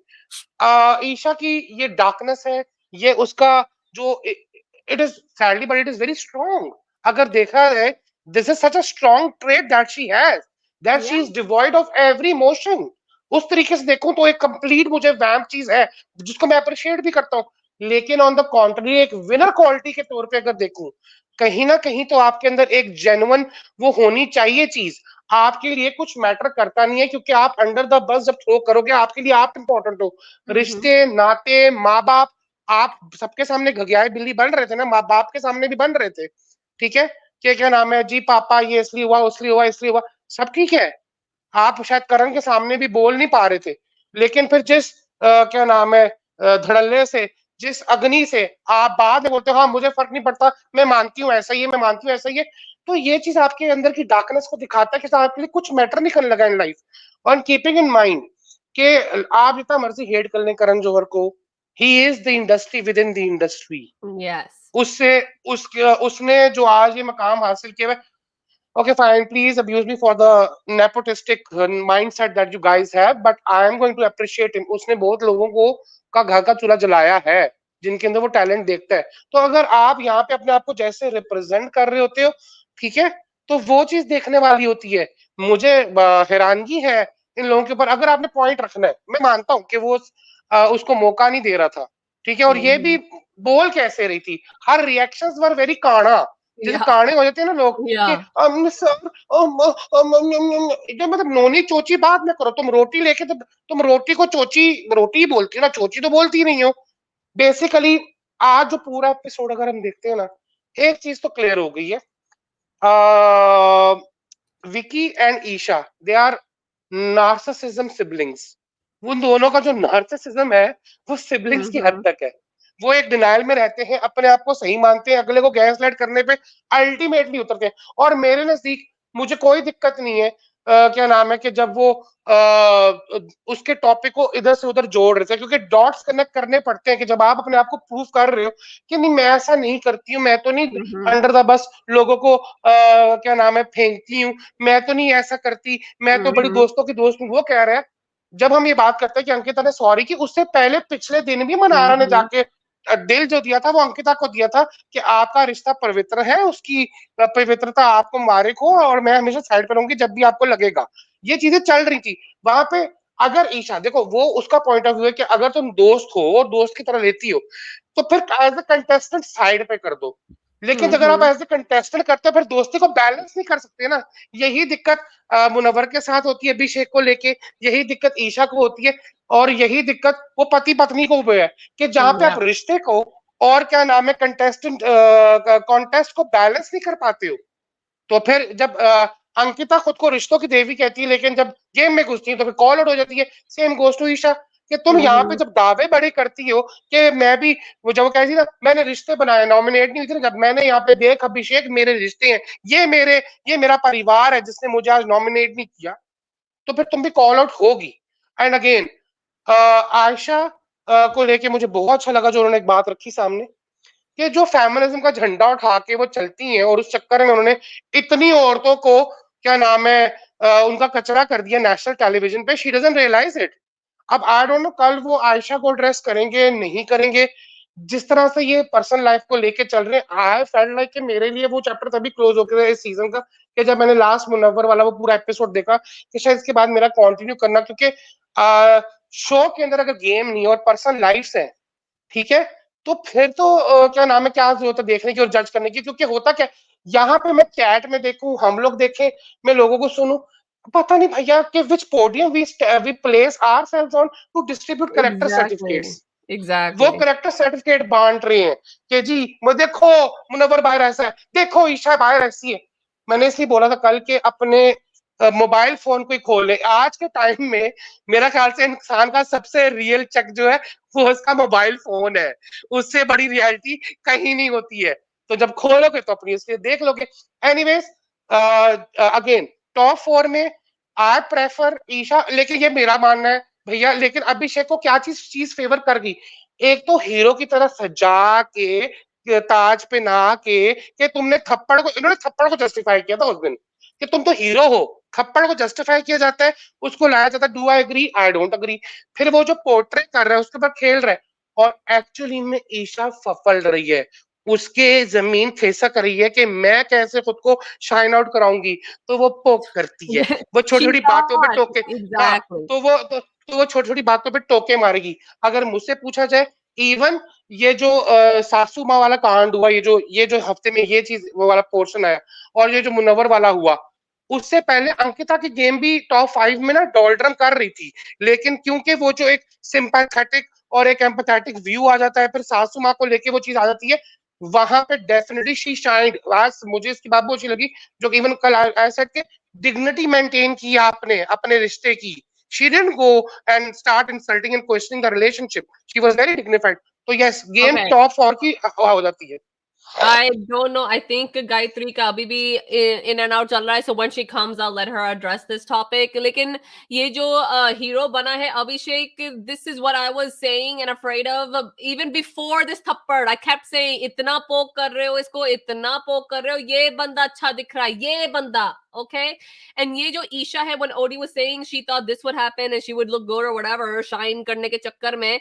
Isha की ये डार्कनेस है, ये उसका जो it is sadly but it is very strong. अगर देखा जाए, this is such a strong trait that she has, that she is devoid of every emotion. उस तरीके से देखूं तो एक कंप्लीट मुझे वैम्प चीज है, जिसको मैं अप्रिशिएट भी करता हूं। लेकिन ऑन द कॉन्ट्री एक विनर क्वालिटी के तौर पे अगर देखूं, कहीं ना कहीं तो आपके अंदर एक जेन्युइन वो होनी चाहिए चीज। आपके लिए कुछ मैटर करता नहीं है, क्योंकि आप अंडर द बस जब थ्रो करोगे, आपके लिए आप इंपॉर्टेंट हो। रिश्ते नाते माँ बाप, आप सबके सामने घगियाए बिल्ली बन रहे थे ना, माँ बाप के सामने भी बन रहे थे, ठीक है, क्या नाम है जी, पापा ये इसलिए हुआ, उसलिए हुआ, इसलिए हुआ, सब ठीक है। आप शायद करण के सामने भी बोल नहीं पा रहे थे, लेकिन फिर जिस क्या नाम है धड़ल्ले से, जिस अग्नि से आप बाद में बोलते हो हाँ मुझे फर्क नहीं पड़ता, मैं मानती हूँ ऐसा ही है, मैं मानती हूँ ऐसा ही है, तो ये चीज आपके अंदर की डार्कनेस को दिखाता है कि आपके लिए कुछ मैटर नहीं करने लगा इन लाइफ। और कीपिंग इन माइंड कि आप जितना मर्जी हेट कर लें करण जौहर को, he is the industry with in the industry. उससे उसने जो आज ये मकाम हासिल किया है, okay fine, please abuse me for the nepotistic mindset that you guys have, but I am going to appreciate him. उसने बहुत लोगों को का घर का चूल्हा जलाया है, जिनके अंदर वो टैलेंट देखता है। तो अगर आप यहाँ पे अपने आप को जैसे रिप्रेजेंट कर रहे होते हो, ठीक है, तो वो चीज देखने वाली होती है। मुझे हैरानगी है इन लोगों के ऊपर। अगर आपने पॉइंट रखना है, मैं मानता हूँ कि वो उसको मौका नहीं दे रहा था, ठीक है, और ये भी बोल कैसे रही थी, हर रिएक्शंस वर वेरी काणा, जैसे काणे हो जाते हैं ना लोग कि सर मतलब नोनी चोची बात ना करो, तुम रोटी लेके तो तुम रोटी को चोची रोटी ही बोलती हो ना, चोची तो बोलती नहीं हो बेसिकली। आज जो पूरा एपिसोड अगर हम देखते हैं ना, एक चीज तो क्लियर हो गई है, Vicky and Isha they are narcissism siblings. उन दोनों का जो नार्सिसिज्म है वो सिबलिंग्स की हद तक है। वो एक डिनाइल में रहते हैं, अपने आप को सही मानते हैं, अगले को गैस लाइट करने पे अल्टीमेटली उतरते हैं। और मेरे नजदीक मुझे कोई दिक्कत नहीं है क्या नाम है कि जब वो उसके टॉपिक को इधर से उधर जोड़ रहे थे, क्योंकि डॉट्स कनेक्ट करने पड़ते हैं कि जब आप अपने आप को प्रूव कर रहे हो कि नहीं मैं ऐसा नहीं करती हूँ, मैं तो नहीं अंडर द बस लोगों को क्या नाम है फेंकती हूँ, मैं तो नहीं ऐसा करती, मैं तो बड़ी दोस्तों की दोस्त हूँ, वो कह रहे हैं। जब हम ये बात करते हैं कि अंकिता ने सॉरी की, उससे पहले पिछले दिन भी मनारा ने जाके दिल जो दिया था वो अंकिता को दिया था कि आपका रिश्ता पवित्र है, उसकी पवित्रता आपको मारे को, और मैं हमेशा साइड पर रहूंगी जब भी आपको लगेगा। ये चीजें चल रही थी वहां पे। अगर ईशा देखो, वो उसका पॉइंट ऑफ व्यू है कि अगर तुम दोस्त हो और दोस्त की तरह लेती हो, तो फिर एज अ कंटेस्टेंट साइड पे कर दो। लेकिन अगर आप एज ए कंटेस्टेंट करते हो, फिर दोस्ती को बैलेंस नहीं कर सकते ना। यही दिक्कत मुनव्वर के साथ होती है अभिषेक को लेके, यही दिक्कत ईशा को होती है, और यही दिक्कत वो पति पत्नी को भी है कि जहां पे आप रिश्ते को और क्या नाम है कंटेस्टेंट कॉन्टेस्ट को बैलेंस नहीं कर पाते हो। तो फिर जब अंकिता खुद को रिश्तों की देवी कहती है, लेकिन जब गेम में घुसती है तो फिर कॉल आउट हो जाती है। सेम गोस टू ईशा कि तुम यहाँ पे जब दावे बड़े करती हो कि मैं भी, वो जब वो कहती ना मैंने रिश्ते बनाए, नॉमिनेट नहीं हुई थी ना, जब मैंने यहाँ पे देख अभिषेक मेरे रिश्ते हैं, ये मेरा परिवार है जिसने मुझे आज नॉमिनेट नहीं किया, तो फिर तुम भी कॉल आउट होगी। एंड अगेन आयशा को लेके मुझे बहुत अच्छा लगा जो उन्होंने एक बात रखी सामने, कि जो फेमिनिज्म का झंडा उठा के वो चलती हैं, और उस चक्कर में उन्होंने इतनी औरतों को क्या नाम है उनका कचरा कर दिया नेशनल टेलीविजन पे। She doesn't realise it. अब आई डोंट नो कल वो आयशा को ड्रेस करेंगे नहीं करेंगे, जिस तरह से ये पर्सनल लाइफ को लेके चल रहे हैं, आई फेल्ट लाइक कि मेरे लिए वो चैप्टर तभी क्लोज हो गया इस सीजन का कि जब मैंने लास्ट मुनव्वर वाला वो पूरा एपिसोड देखा कि शायद इसके बाद मेरा कंटिन्यू करना, क्योंकि शो के अंदर अगर गेम नहीं है और पर्सनल लाइफ्स है, ठीक है, तो फिर तो क्या नाम है, क्या जरूरत है देखने की और जज करने की। क्योंकि होता क्या, यहाँ पे मैं चैट में देखूं, हम लोग देखें, मैं लोगों को सुनूं, पता नहीं भैया कि which podium we place ourselves on to distribute character Exactly. Certificates. वो Exactly. करेक्टर सर्टिफिकेट बांट रहे हैं कि जी मैं देखो मुनव्वर बाहर ऐसा है, देखो ईशा बाहर ऐसी है। मैंने इसलिए बोला था कल के अपने मोबाइल फोन को ही खोले। आज के टाइम में मेरा ख्याल से इंसान का सबसे रियल चेक जो है वो उसका मोबाइल फोन है, उससे बड़ी रियलिटी कहीं नहीं होती है। तो जब खोलोगे तो अपनी इसलिए देख लोगे। एनीवेज, अगेन टॉप 4 में आई प्रेफर ईशा, लेकिन ये मेरा मानना है भैया। लेकिन अभिषेक को क्या चीज फेवर कर गई, एक तो हीरो की तरह सजा के ताज पे नहा के तुमने थप्पड़ को, इन्होंने थप्पड़ को जस्टिफाई किया था उस दिन कि तुम तो हीरो हो, थप्पड़ को जस्टिफाई किया जाता है, उसको लाया जाता है, do I agree, I don't agree. फिर वो जो पोर्ट्रे कर रहा है उसके ऊपर खेल रहा है, और एक्चुअली में ईशा फफल रही है, उसके जमीन खिसक रही है कि मैं कैसे खुद को शाइन आउट कराऊंगी, तो वो पोक करती है, वो छोटी She छोटी बातों पे thought. टोके। हाँ, Exactly. तो वो छोटी छोटी बातों पे टोके मारेगी। अगर मुझसे पूछा जाए, इवन ये जो सासू माँ वाला कांड हुआ, ये जो हफ्ते में ये चीज वो वाला पोर्शन आया, और ये जो मुनव्वर वाला हुआ, उससे पहले अंकिता की गेम भी टॉप 5 में ना डोल्ड्रम कर रही थी। लेकिन क्योंकि वो जो एक सिंपैथेटिक और एक एम्पैथेटिक व्यू आ जाता है, फिर सासू माँ को लेके वो चीज आ जाती है, वहां पे डेफिनेटली शी शाइंड। आज मुझे इसकी बात बहुत अच्छी लगी, जो इवन कल आई सेड के डिग्निटी मेंटेन की आपने अपने रिश्ते की। She didn't go and start insulting and questioning the relationship. She was very dignified. तो yes, गेम Okay. टॉप 4 की हो जाती है। I don't know. I think Gayatri का अभी भी in and out चल रहा है. So when she comes, I'll let her address this topic. लेकिन ये जो हीरो बना है अभिषेक, this is what I was saying and afraid of even before this थप्पड़. I kept saying इतना पोक कर रहे हो इसको, इतना पोक कर रहे हो, ये बंदा अच्छा दिख रहा है, ये बंदा, okay? And ये जो ईशा है, when Odie was saying she thought this would happen and she would look good or whatever, shine करने के चक्कर में,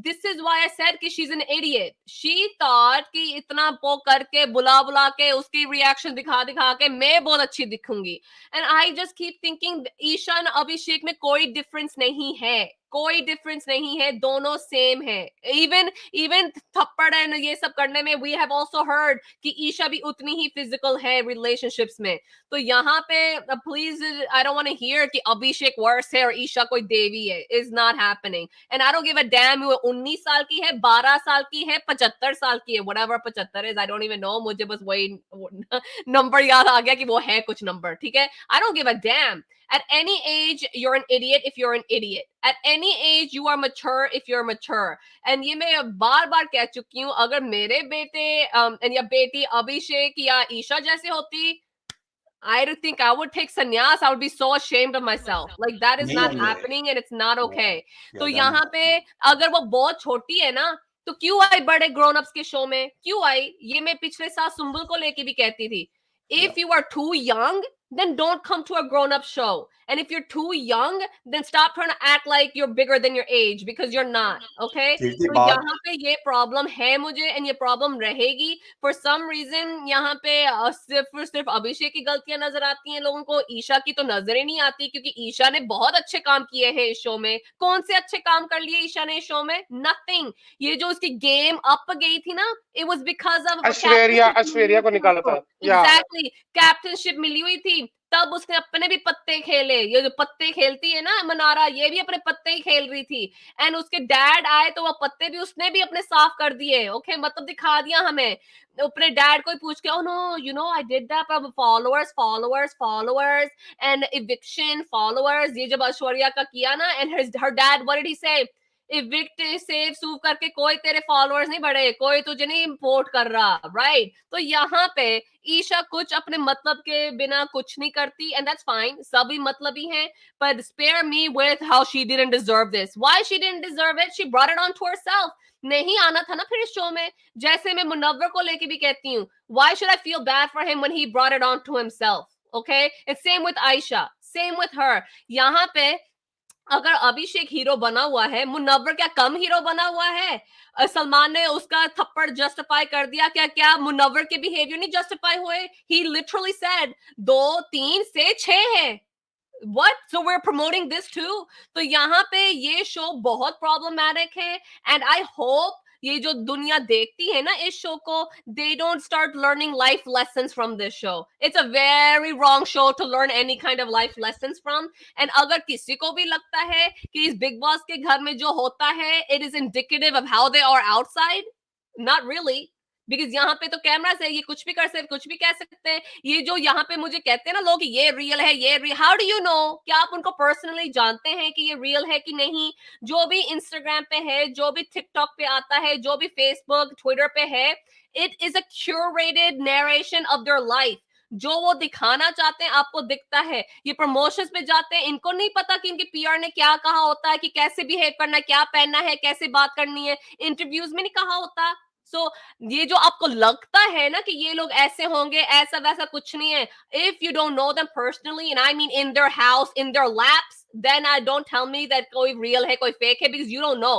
this is why I said कि she's an idiot. She thought कि इतना पोक करके बुला बुला के उसकी रिएक्शन दिखा दिखा के मैं बहुत अच्छी दिखूंगी, and I just keep thinking Isha और अभिषेक में कोई डिफरेंस नहीं है, कोई डिफरेंस नहीं है, दोनों सेम है। इवन थप्पड़ एंड ये सब करने में वी हैव आल्सो हर्ड कि ईशा भी उतनी ही फिजिकल है रिलेशनशिप्स में। तो यहाँ पे please I don't want to hear कि अभिषेक वर्स है और ईशा कोई देवी है, is not happening. And I don't give a damn वो 19 साल की है, 12 साल की है, 75 साल की है, whatever 75 is, I don't even know, मुझे बस वही नंबर याद आ गया कि वो है कुछ नंबर, ठीक है। आई don't give a dam. At any age, you're an idiot if you're an idiot. At any age, you are mature if you're mature. And ये मैं बार बार कह चुकी हूँ, अगर मेरे बेटे या बेटी अभिषेक या ईशा जैसे होती, I don't think I would take sannyas. I would be so ashamed of myself. Like that is नहीं not होंगे। happening and it's not okay. तो Yeah, यहाँ पे अगर वो बहुत छोटी है ना, तो क्यों आई बड़े ग्रोन अप्स के शो में, क्यों आई? ये मैं पिछले साल सुंबुल को लेके भी कहती थी, yeah. if you are too young, then don't come to a grown up show. And if you're too young, then stop trying to act like you're bigger than your age because you're not. Okay? कीर्ति तो बात यहाँ पे ये problem है मुझे, and ये problem रहेगी for some reason. यहाँ पे सिर्फ अभिषेक की गलतियां नजर आती हैं लोगों को, ईशा की तो नजर ही नहीं आती, क्योंकि ईशा ने बहुत अच्छे काम किए हैं इस शो में। कौन से अच्छे काम कर लिए ईशा ने इस शो में? नथिंग। ये जो उसकी गेम अप गई थी ना, it was because of Aishwarya को निकाला था। एग्जैक्टली, कैप्टनशिप मिली हुई थी, तब उसने अपने भी पत्ते खेले। ये जो पत्ते खेलती है ना मनारा, ये भी अपने पत्ते ही खेल रही थी, एंड उसके डैड आए तो वो पत्ते भी उसने भी अपने साफ कर दिए। ओके, मतलब दिखा दिया हमें, अपने डैड को ही पूछ के, oh no you know I did that, अब followers followers followers and eviction followers. ये जब ऐश्वर्या का किया ना, and her dad what did he say, evict save सूव करके कोई तेरे फॉलोअर्स नहीं बढ़े, कोई तुझे नहीं इम्पोर्ट कर रहा, राइट? तो यहाँ पे ईशा कुछ अपने मतलब के बिना कुछ नहीं करती, एंड दैट्स फाइन, सभी मतलबी हैं, but spare me with how she didn't deserve this. Why she didn't deserve it? She brought it on to herself. नहीं आना था ना फिर इस शो में। जैसे मैं मुनव्वर को लेके भी कहती हूँ, why should I feel bad for him when he brought it on to himself? Okay, and same with Aisha, same with her. यहाँ पे अगर अभिषेक हीरो बना हुआ है, मुनव्वर क्या कम हीरो बना हुआ है? सलमान ने उसका थप्पड़ जस्टिफाई कर दिया, क्या क्या मुनव्वर के बिहेवियर नहीं जस्टिफाई हुए? ही लिटरली सेड 2 3 से 6 है। What? So we're promoting this too? तो यहाँ पे ये शो बहुत प्रॉब्लमैटिक है एंड आई होप ये जो दुनिया देखती है ना इस शो को, they don't start learning life lessons from this show. It's a very wrong show to learn any kind of life lessons from. And अगर किसी को भी लगता है कि इस बिग बॉस के घर में जो होता है it is indicative of how they are outside, not really. Because यहाँ पे तो कैमरा से ये कुछ भी कर सकते, कुछ भी कह सकते हैं। ये जो यहाँ पे मुझे कहते हैं ना लोग ये रियल है, ये real, how do you know? क्या आप उनको पर्सनली जानते हैं कि ये रियल है कि नहीं? जो भी इंस्टाग्राम पे है, जो भी टिकटॉक पे आता है, जो भी फेसबुक ट्विटर पे है, it is a curated narration of their life. जो वो दिखाना चाहते हैं आपको दिखता है। ये प्रमोशंस पे जाते हैं, इनको नहीं पता कि इनके पीआर ने क्या कहा होता है कि कैसे बिहेव करना है, क्या पहनना है, कैसे बात करनी है। इंटरव्यूज में नहीं कहा होता। सो ये जो आपको लगता है ना कि ये लोग ऐसे होंगे, ऐसा वैसा कुछ नहीं है। If you don't know them personally and I mean in their house, in their laps, then I don't tell me that कोई रियल है कोई फेक है, बिकॉज यू डोंट नो।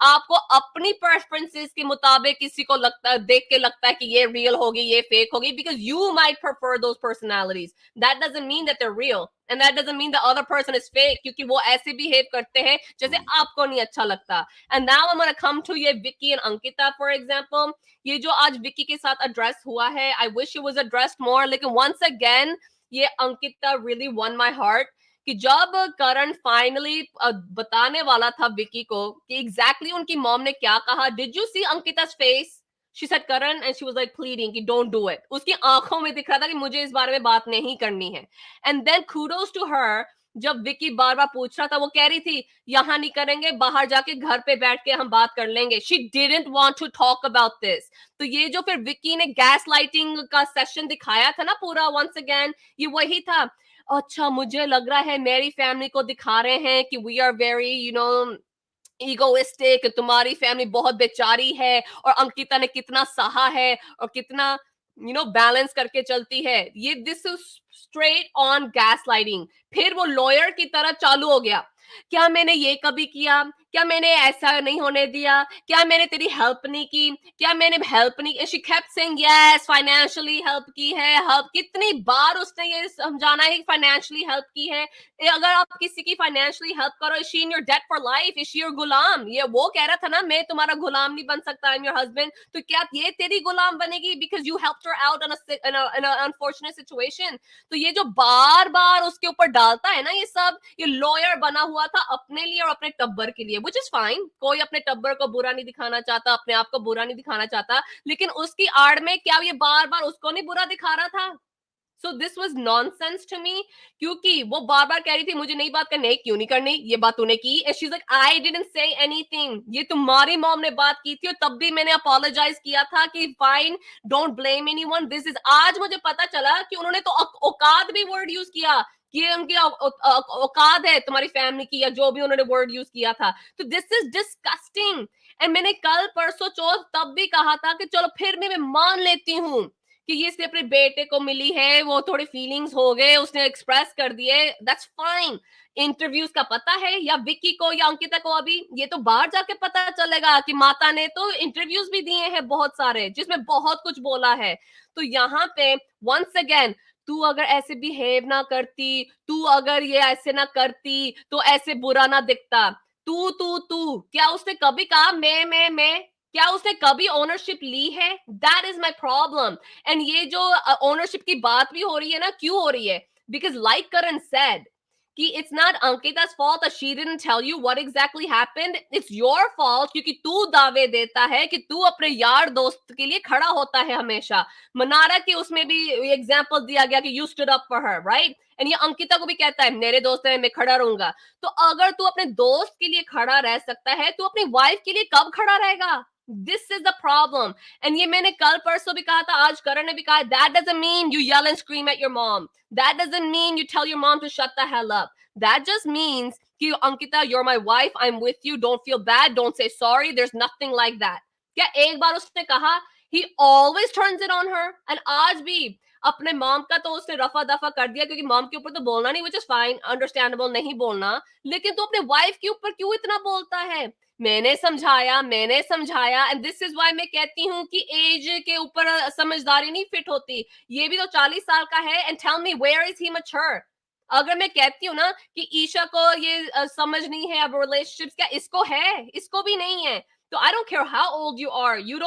आपको अपनी प्रेफरेंसेस के मुताबिक किसी को लगता है, देख के लगता है कि ये रियल होगी, ये फेक होगी, because you might prefer those personalities. That doesn't mean that there real and that doesn't mean the other person is fake, क्योंकि वो ऐसे बिहेव करते हैं जैसे आपको नहीं अच्छा लगता। And now I am gonna come to ये Vicky and Ankita for example. ये जो आज विक्की के साथ एड्रेस हुआ है, I wish it was addressed more, लेकिन वंस अगेन ये Ankita really won my heart कि जब करण फाइनली बताने वाला था विक्की को कि एग्जैक्टली उनकी मॉम ने क्या कहा, did you see Ankita's face? She said Karan and she was like pleading कि डोंट डू इट। उसकी आंखों में दिख रहा था कि मुझे इस बारे में बात नहीं करनी है। And then kudos to her, जब विक्की बार बार पूछ रहा था, वो कह रही थी यहाँ नहीं करेंगे, बाहर जाके घर पे बैठ के हम बात कर लेंगे। She didn't want to talk about this. तो ये जो फिर विक्की ने गैस लाइटिंग का सेशन दिखाया था ना पूरा, वंस अगेन ये वही था। अच्छा मुझे लग रहा है मेरी फैमिली को दिखा रहे हैं कि we are very you know egoistic, तुम्हारी फैमिली बहुत बेचारी है और अंकिता ने कितना सहा है और कितना बैलेंस करके चलती है। ये this is straight on gas lighting. फिर वो लॉयर की तरह चालू हो गया, क्या मैंने ये कभी किया, क्या मैंने ऐसा नहीं होने दिया, क्या मैंने तेरी हेल्प नहीं की, क्या मैंने हेल्प नहीं। She kept saying yes financially help की है, हेल्प। कितनी बार उसने ये समझाना है कि फाइनेंशियली हेल्प की है। अगर आप किसी की फाइनेंशियली हेल्प करो, is she in your debt for life? Is she your गुलाम? ये वो कह रहा था ना मैं तुम्हारा गुलाम नहीं बन सकता, आई एम योर हस्बैंड। तो क्या ये तेरी गुलाम बनेगी because you helped her out in a unfortunate situation? तो ये जो बार बार उसके ऊपर डालता है ना ये सब, ये लॉयर बना हुआ था अपने लिए और अपने टब्बर के लिए, विच इज फाइन। कोई अपने टब्बर को बुरा नहीं दिखाना चाहता, अपने आप को बुरा नहीं दिखाना चाहता, लेकिन उसकी आड़ में क्या ये बार बार उसको नहीं बुरा दिखा रहा था? So this was nonsense to me, क्योंकि वो बार बार कह रही थी मुझे नहीं बात करनी, क्यों नहीं करनी, ये बात तूने की। And she is like I didn't say anything, ये तुम्हारी मॉम ने बात की थी और तब भी मैंने अपोलोजाइज किया था कि fine, don't blame anyone, this is. आज मुझे पता चला कि उन्होंने तो औकात भी वर्ड यूज किया कि ये उनकी औकात है तुम्हारी फैमिली की, या जो भी उन्होंने वर्ड यूज किया था। तो दिस इज डिस्गस्टिंग। एंड मैंने कल परसों चौथ तब भी कहा था कि चलो फिर भी मैं मान लेती हूँ कि ये इसने अपने बेटे को मिली है, वो थोड़े फीलिंग्स हो गए, उसने एक्सप्रेस कर दिए, दैट्स फाइन। इंटरव्यूज का पता है या विक्की को या अंकिता को? अभी ये तो बाहर जाके पता चलेगा कि माता ने तो इंटरव्यूज भी दिए हैं बहुत सारे जिसमें बहुत कुछ बोला है। तो यहाँ पे वंस अगेन, तू अगर ऐसे बिहेव ना करती, तू अगर ये ऐसे ना करती तो ऐसे बुरा ना दिखता। तू क्या उसने कभी कहा मैं? क्या उसने कभी ओनरशिप ली है? That is my problem. And ये जो ओनरशिप की बात भी हो रही है ना, क्यों हो रही है? बिकॉज लाइक करण सेड कि it's not Ankita's fault that she didn't tell you what exactly happened. It's your fault क्योंकि तू दावे देता है कि तू अपने यार दोस्त के लिए खड़ा होता है हमेशा। मनारा के उसमें भी एग्जांपल दिया गया कि you stood up for her, right? And ये अंकिता को भी कहता है मेरे दोस्त है, मैं खड़ा रहूंगा। तो अगर तू अपने दोस्त के लिए खड़ा रह सकता है, तू अपनी वाइफ के लिए कब खड़ा रहेगा? This is the problem. And ये मैंने कल परसों भी कहा था, आज करण ने भी कहा, that doesn't mean you yell and scream at your mom. That doesn't mean you tell your mom to shut the hell up. That just means कि Ankita, you're my wife, I'm with you, don't feel bad, don't say sorry, there's nothing like that. क्या एक बार उसने कहा? He always turns it on her. And आज भी अपने mom का तो उसने रफा दफा कर दिया क्योंकि मॉम के ऊपर तो बोलना नहीं, विच इज फाइन, अंडरस्टैंडेबल, नहीं बोलना, लेकिन तू अपने वाइफ के ऊपर क्यों इतना बोलता है? मैंने समझाया एंड दिस इज व्हाई मैं कहती हूँ कि एज के ऊपर समझदारी नहीं फिट होती। ये भी तो 40 साल का है and tell me where is he mature? अगर मैं कहती हूँ ना कि ईशा को ये समझ नहीं है अब रिलेशनशिप्स का, इसको है, इसको भी नहीं है। तो I don't care how old you are, you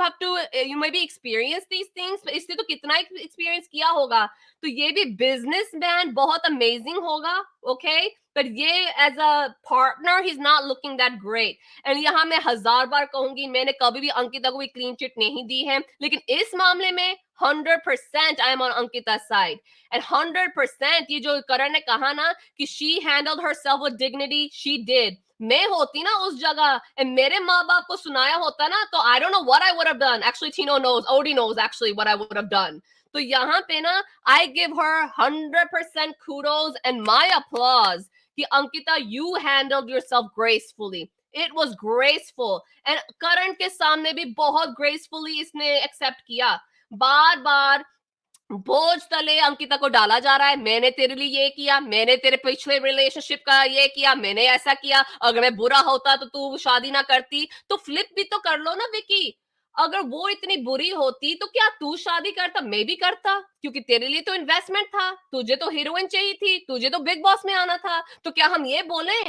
have to you maybe experience these things, इससे तो कितना एक्सपीरियंस किया होगा। तो ये भी बिजनेसमैन बहुत अमेजिंग होगा, ओके, but ये as a partner he is not looking that great. And यहाँ मैं 1000 बार कहूंगी, मैंने कभी भी अंकिता को भी क्लीन चिट नहीं दी है, लेकिन इस मामले में 100% I am on Ankita side and 100% ये जो करण ने कहा ना कि she handled herself with dignity, she did. मैं होती ना उस जगह एंड मेरे माँ बाप को सुनाया होता ना, तो I don't know what I would have done. Actually Tino knows, Odie knows actually what I would have done. तो यहाँ पे ना I give her 100% kudos and my applause कि Ankita you handled yourself gracefully, it was graceful and करण के सामने भी बहुत gracefully इसने accept किया। बार बार बोझ तले अंकिता को डाला जा रहा है, मैंने तेरे लिए ये किया, मैंने तेरे पिछले रिलेशनशिप का ये किया, मैंने ऐसा किया, अगर मैं बुरा होता तो तू शादी ना करती। तो फ्लिप भी तो कर लो ना विकी, अगर वो इतनी बुरी होती तो क्या तू शादी करता? मैं भी करता, क्योंकि तेरे लिए तो इन्वेस्टमेंट था, तुझे तो हीरोइन चाहिए थी, तुझे तो बिग बॉस में आना था, तो क्या हम ये बोले?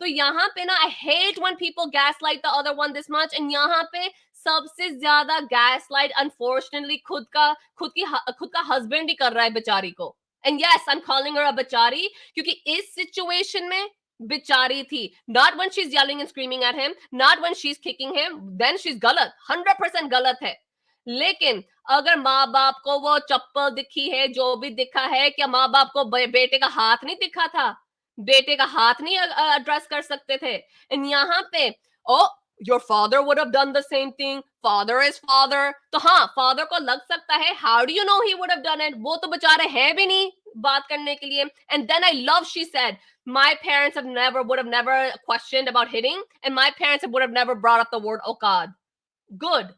तो यहाँ पे ना I hate when people gaslight the other one this much, and यहाँ पे सबसे ज्यादा गैसलाइट अनफॉर्चुनेटली खुद का हस्बैंड ही कर रहा है बेचारी को। And yes I am calling her a बेचारी, क्योंकि इस सिचुएशन में बेचारी थी। Not when she is yelling and screaming at him, not when she is kicking him, then she is गलत, 100% गलत है। लेकिन अगर माँ बाप को वो चप्पल दिखी है, जो भी दिखा है, क्या माँ बाप को बेटे का हाथ नहीं दिखा था? बेटे का हाथ नहीं एड्रेस कर सकते थे? एंड यहाँ पे ओ your father would have done the same thing, father is father, तो हाँ father को लग सकता है, how do you know he would have done it? वो तो बेचारे हैं भी नहीं बात करने के लिए। And then I love she said my parents would have never questioned about hitting, and my parents would have never brought up the word oh god. Good,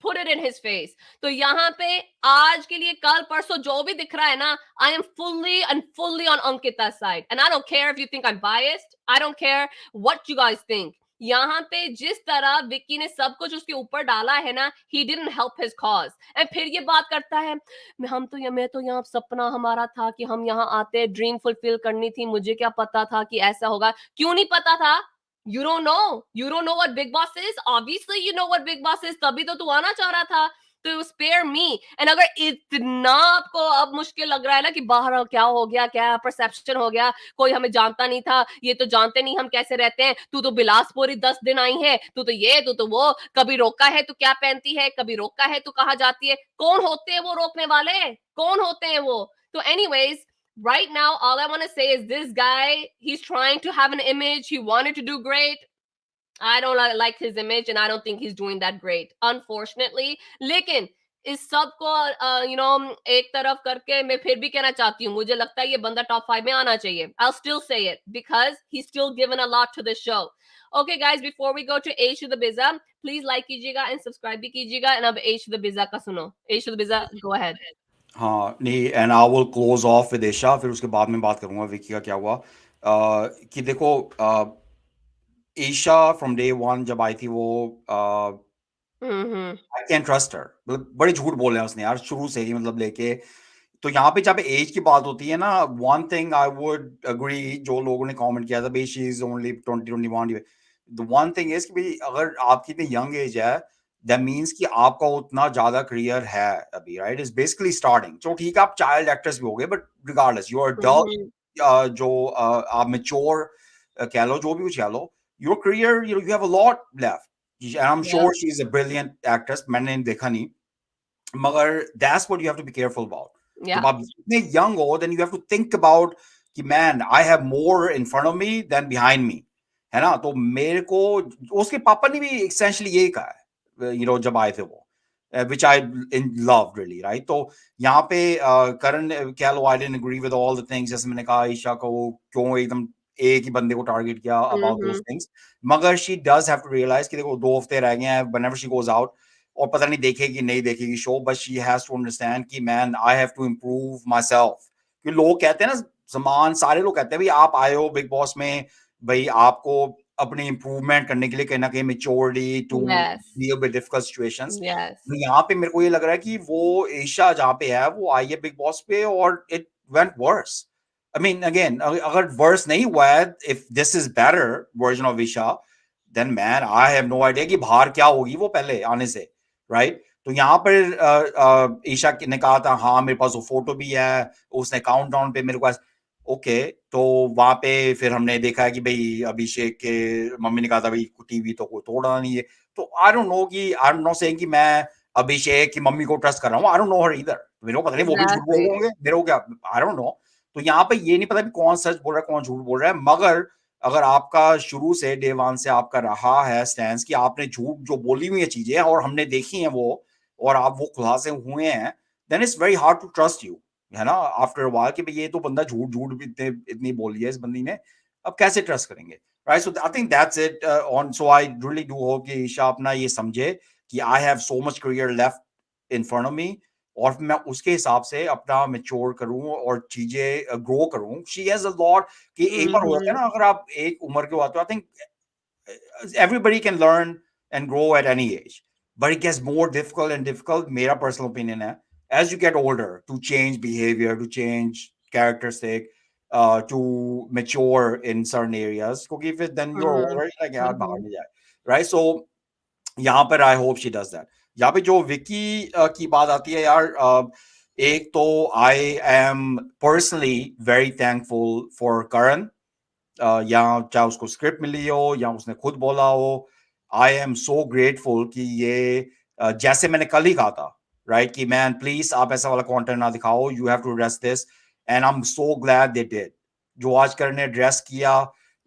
put it in his face. तो यहाँ पे आज के लिए कल परसों जो भी दिख रहा है ना, I am fully on Ankita's side, and I don't care if you think I'm biased, I don't care what you guys think। यहाँ पे जिस तरह विक्की ने सब कुछ उसके ऊपर डाला है ना, he didn't help his cause। and फिर ये बात करता है मैं तो यहाँ सपना हमारा था कि हम यहाँ आते, ड्रीम फुलफिल करनी थी, मुझे क्या पता था कि ऐसा होगा। क्यों नहीं पता था? You don't know what Big Boss is? Obviously you know what Big Boss is, तभी तो तू आना चाह रहा था। तो spare me। and अगर इतना आपको अब मुश्किल लग रहा है ना कि बाहर क्या हो गया, क्या परसेप्शन हो गया, कोई हमें जानता नहीं था, ये तो जानते नहीं हम कैसे रहते हैं, तू तो बिलासपुरी 10 दिन आई है, तू तो ये तू तो वो, कभी रोका है तू क्या पहनती है, कभी रोका है तू कहाँ जाती है, कौन होते हैं वो रोकने वाले, कौन होते हैं वो? तो anyways, right now all I want to say is this guy, he's trying to have an image, he wanted to do great, I don't like his image and I don't think he's doing that great, unfortunately। लेकिन इस सब को एक तरफ करके मैं फिर भी कहना चाहती हूँ, मुझे लगता है ये बंदा टॉप 5 में आना चाहिए। I'll still say it because he's still given a lot to the show। Okay guys, before we go to H to the Bizza, please like कीजिएगा and subscribe भी कीजिएगा। and अब H to the Bizza का सुनो। H to the Bizza, go ahead। हाँ नहीं, and I will close off with Isha, फिर उसके बाद में बात करूंगा विकी का क्या हुआ। कि देखो ईशा फ्रॉम डे वन जब आई थी वो आई कैन ट्रस्ट हर, मतलब बड़े झूठ बोल रहे हैं उसने यार शुरू से ही, मतलब लेके। तो यहाँ पे जब एज की बात होती है ना, one thing I would agree, जो लोगों ने कमेंट किया था भाई she is only 20-21, the one thing is कि भाई अगर आपकी इतनी यंग एज है, दैट मीन्स कि आपका उतना ज्यादा करियर है अभी, राइट? Is basically starting. चलो ठीक है, आप चाइल्ड एक्टर्स भी हो गए, but regardless you are adult, जो आप मेच्योर कह लो, जो भी कुछ कह लो, your career you have a lot left. and I'm sure she's a brilliant actress, मैंने देखा नहीं, मगर that's what you have to be careful about। जब आप इतने young हो, then you have to think about कि man, I have more in front of me than behind me, है ना? तो मेरे को उसके पापा ने भी essentially यही कहा है, जब आए थे वो, which I loved really, right? तो यहाँ पे करण कह लो, I didn't agree with all the things, जैसे मैंने कहा ईशा को क्यों एकदम एक ही बंदे को टारगेट किया about those things, मगर she does have to realize कि देखो 2 हफ्ते रह गए हैं, whenever she goes out, और पता नहीं देखेगी नहीं देखेगी show, but she has to understand कि man I have to improve myself. क्योंकि लोग कहते हैं ना, समान सारे लोग कहते हैं भाई आप आए हो बिग बॉस में, भाई आपको अपनी इम्प्रूवमेंट करने के लिए कहीं ना कहीं maturity to Yes. Deal with difficult situations. Yes. यहाँ पे मेरे को ये लग रहा है कि वो ईशा जहाँ पे है वो आई है बिग बॉस पे और it went worse. I mean, again, अगर वर्स नहीं हुआ है, if this is better version of Isha, then man, I have no idea कि बाहर क्या होगी वो पहले आने से, right? तो यहाँ पर ईशा ने कहा था हाँ मेरे पास वो फोटो भी है, उसने काउंटडाउन पे मेरे को ओके, तो वहां पे फिर हमने देखा है कि भाई अभिषेक के मम्मी ने कहा था भाई टीवी तो कोई तोड़ना नहीं है। तो आई डोंट नो कि आई एम नॉट सेइंग कि मैं अभिषेक की मम्मी को ट्रस्ट कर रहा हूँ, आई डोंट नो हर इधर, मेरे को पता नहीं वो भी झूठ बोल रहे Exactly. होंगे, मेरे को क्या, आई डोंट नो। तो यहाँ पे ये नहीं पता कि कौन सच बोल रहा है कौन झूठ बोल रहा है, मगर अगर आपका शुरू से डे वन से आपका रहा है स्टैंस कि आपने झूठ जो बोली हुई है चीजें और हमने देखी हैं वो, और आप वो खुलासे हुए हैं, then it's very hard to trust you, है ना, आफ्टर वाल कि भाई ये तो बंदा झूठ झूठ भी इतनी बोली है इस बंदी ने, अब कैसे ट्रस्ट करेंगे, right? So I think that's it on, so I really do hope कि ईशा अपना ये समझे कि I have so much career left in front of me, और मैं उसके हिसाब से अपना मेच्योर करूं और चीजें ग्रो करूं। शी हैज अ लॉट कि एक बार हो जाता है ना, अगर आप एक उम्र के होते हो, I think everybody can learn and grow at any age, but it gets more difficult and difficult. Mera personal opinion hai, as you get older, to change behavior, to change characteristic, to mature in certain areas. Because if it, then you're Mhm. older, like yaar bahar Mhm. nahi jaye, right? So यहाँ पर I hope she does that. यहाँ पे जो विकी की बात आती है यार, एक तो I am personally very thankful for Karan, या चाहे उसको स्क्रिप्ट मिली हो या उसने खुद बोला हो, आई एम सो ग्रेटफुल कि ये जैसे मैंने कल ही कहा था, राइट, कि मैन प्लीज आप ऐसा वाला कंटेंट ना दिखाओ, you have to address this, and I am so glad they did. जो आज करण ने एड्रेस किया,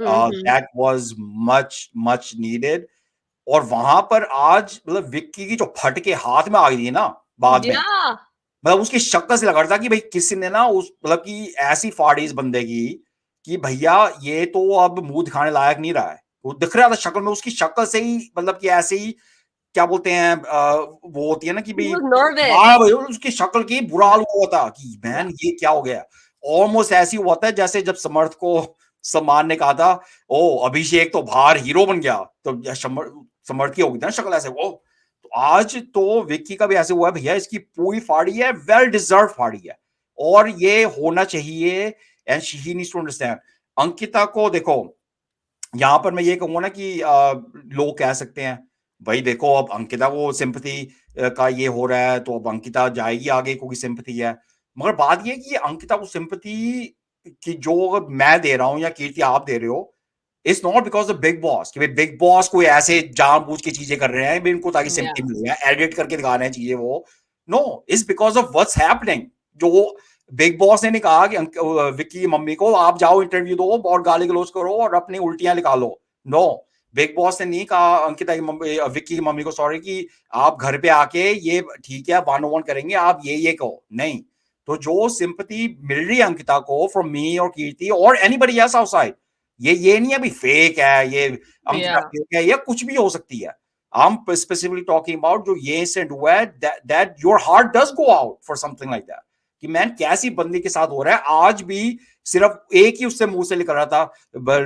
Mhm. That was much much needed. और वहां पर आज मतलब विक्की की जो फटके हाथ में आ गई थी ना बाद में, Yeah. मतलब उसकी शक्ल से लग रहा था कि भाई किसी ने ना उस मतलब कि ऐसी फाड़ी इस बंदे की कि भैया ये तो अब मुंह दिखाने लायक नहीं रहा है। वो दिख रहा था शक्ल में, उसकी शक्ल से ही, मतलब कि ऐसे ही क्या बोलते हैं, वो होती है ना कि He भाई was nervous. हाँ भाई, उसकी शक्ल की बुरा हाल हुआ था कि Yeah. मैन ये क्या हो गया। ऑलमोस्ट ऐसी हुआ था जैसे जब समर्थ को सम्मान ने कहा था ओ अभिषेक तो बाहर हीरो बन गया, तो समर्थ की होगी ना शक्ल ऐसे वो। तो आज तो विक्की का भी ऐसे हुआ है, भैया इसकी पूरी फाड़ी है, वेल डिजर्व फाड़ी है, और ये होना चाहिए, and she needs to understand. Ankita को देखो, यहाँ पर मैं ये कहूंगा ना कि लोग कह सकते हैं भाई देखो अब अंकिता को सिंपैथी का ये हो रहा है, तो अब अंकिता जाएगी आगे क्योंकि सिंपैथी है। मगर बात ये है कि अंकिता को सिंपैथी की जो मैं दे रहा हूं या कीर्ति आप दे रहे हो, it's not because of Bigg boss कि भाई बिग बॉस कोई ऐसे जानबूझ के चीजें कर रहे हैं भाई इनको ताकि Yeah. सिंपैथी मिल जाए, एडिट करके दिखा रहे हैं चीजें वो। No, it's because of what's happening. जो बिग बॉस ने नहीं कहा कि विक्की की मम्मी को आप जाओ इंटरव्यू दो और गाली गलौज करो और अपनी उल्टियां निकालो। नो, बिग बॉस ने नहीं कहा अंकिता की मम्मी, विक्की की मम्मी को सॉरी कि आप घर पे आके ये ठीक है वन ऑन वन करेंगे, आप ये कहो नहीं। तो जो सिंपैथी मिल रही है अंकिता को फ्रॉम मी और कीर्ति और एनीबडी एल्स आउटसाइड, ये नहीं है अभी फेक है, ये अंकिता Yeah. फेक है, ये कुछ भी हो सकती है। I'm specifically talking about जो ये इंसिडेंट हुआ है, that your heart does go out for something like that, कि मैन कैसी बंदी के साथ हो रहा है। आज भी सिर्फ एक ही उससे मुंह से निकल रहा था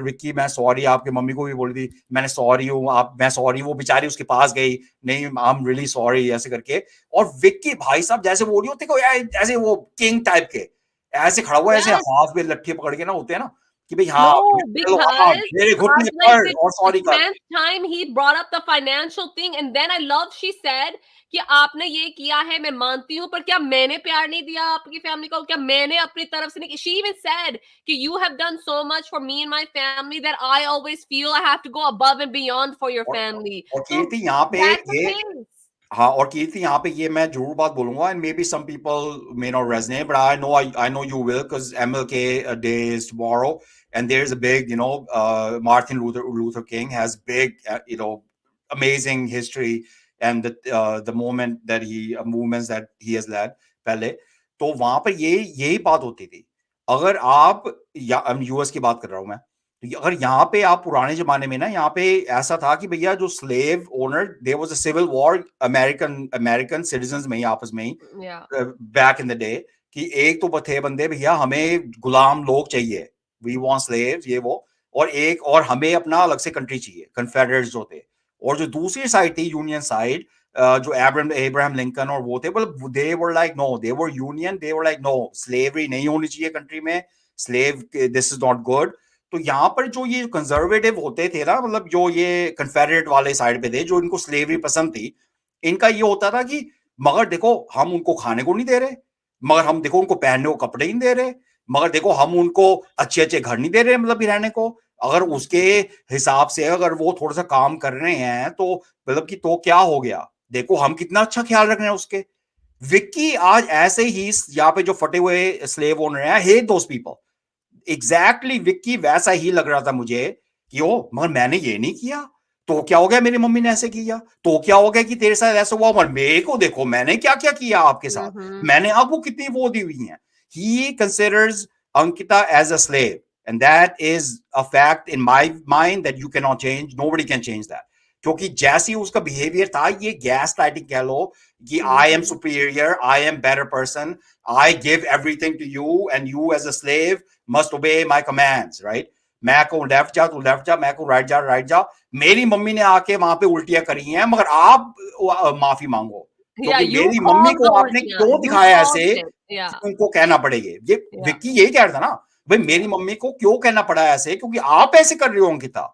विक्की मैं सॉरी, आपकी मम्मी को भी बोल दी मैंने सॉरी हूँ, आप मैं सॉरी, वो बेचारी उसके पास गई नहीं आई एम रियली सॉरी ऐसे करके, और विक्की भाई साहब जैसे बोल रही होती को ऐसे वो किंग टाइप के ऐसे खड़ा हुआ, ऐसे Yes. हाथ में लट्ठी पकड़ के ना होते हैं ना कि भाई हाँ No, चलो हाँ because मेरे घुटने like पर the और सॉरी कर। 10th time he brought up the financial thing, and then I love she said कि आपने ये किया है मैं मानती हूँ, पर क्या मैंने प्यार नहीं दिया आपकी फैमिली को, क्या मैंने अपनी तरफ से नहीं। She even said कि you have done so much for me and my family that I always feel I have to go above and beyond for your family. और So कीर्ति यहाँ पे that's the ये case. हाँ, और कीर्ति यहाँ पे ये मैं जरूर बात बोलूंगा, and maybe some people may not resonate, but I know you will, because MLK Day is tomorrow, and there's a big, Martin Luther King has big, amazing history, and the moment that movements that he has led पहले, तो वहां पर यही बात होती थी। अगर आप या यूएस की बात कर रहा हूं मैं, तो अगर यहाँ पे आप पुराने जमाने में ना यहाँ पे ऐसा था कि भैया जो slave owner there was a civil war American citizens में ही आपस में ही Yeah. Back in the day कि एक तो थे बंदे भैया हमें गुलाम लोग चाहिए, वी वांट स्लेव्स ये वो, और एक और हमें अपना अलग से कंट्री चाहिए, कन्फेडरेट्स जो थे। और जो दूसरी साइड थी यूनियन साइड, जो अब्राहम लिंकन और वो थे, well they were like no, they were union, they were like no, slavery नहीं होनी चाहिए कंट्री में, slave this is not good. तो यहाँ पर जो ये कंजर्वेटिव होते थे ना, मतलब जो ये कन्फेडरेट वाले साइड पे थे, जो इनको स्लेवरी पसंद थी, इनका ये होता था कि मगर देखो हम उनको खाने को नहीं दे रहे, मगर हम देखो उनको पहनने को कपड़े नहीं दे रहे, मगर देखो हम उनको अच्छे अच्छे घर नहीं दे रहे, मतलब रहने को। अगर उसके हिसाब से अगर वो थोड़ा सा काम कर रहे हैं तो मतलब कि तो क्या हो गया, देखो हम कितना अच्छा ख्याल रख रहे हैं उसके। विक्की आज ऐसे ही यहाँ पे जो फटे हुए स्लेव ओनर हैं, hate those people, exactly Vicky वैसा ही लग रहा था मुझे कि ओ मगर मैंने ये नहीं किया, तो क्या हो गया मेरी मम्मी ने ऐसे किया, तो क्या हो गया कि तेरे साथ ऐसा हुआ, मगर मेरे को देखो मैंने क्या क्या किया आपके साथ, Mm-hmm. मैंने आपको कितनी वो दी हुई है। He considers Ankita as a slave and that is a fact in my mind that you can not change, nobody can change that. क्योंकि जैसी उसका बिहेवियर था, ये गैस लाइटिंग कह लो कि I am superior, I am better person, I give everything to you and you as a slave must obey my commands, right? मैं को लेफ्ट जा, तू लेफ्ट जा, मैं को राइट जा, राइट जा। मेरी मम्मी ने आके वहां पे उल्टियां करी हैं, मगर आप माफी मांगो, Yeah, क्योंकि you मेरी मम्मी called को the आपने ultiya. क्यों You दिखाया called ऐसे it. कि Yeah, उनको कहना पड़ेगा। ये yeah, विक्की यही कह रहा था ना, भाई मेरी yeah. मम्मी को क्यों कहना पड़ा ऐसे, क्योंकि आप ऐसे कर रहे हो अंकिता।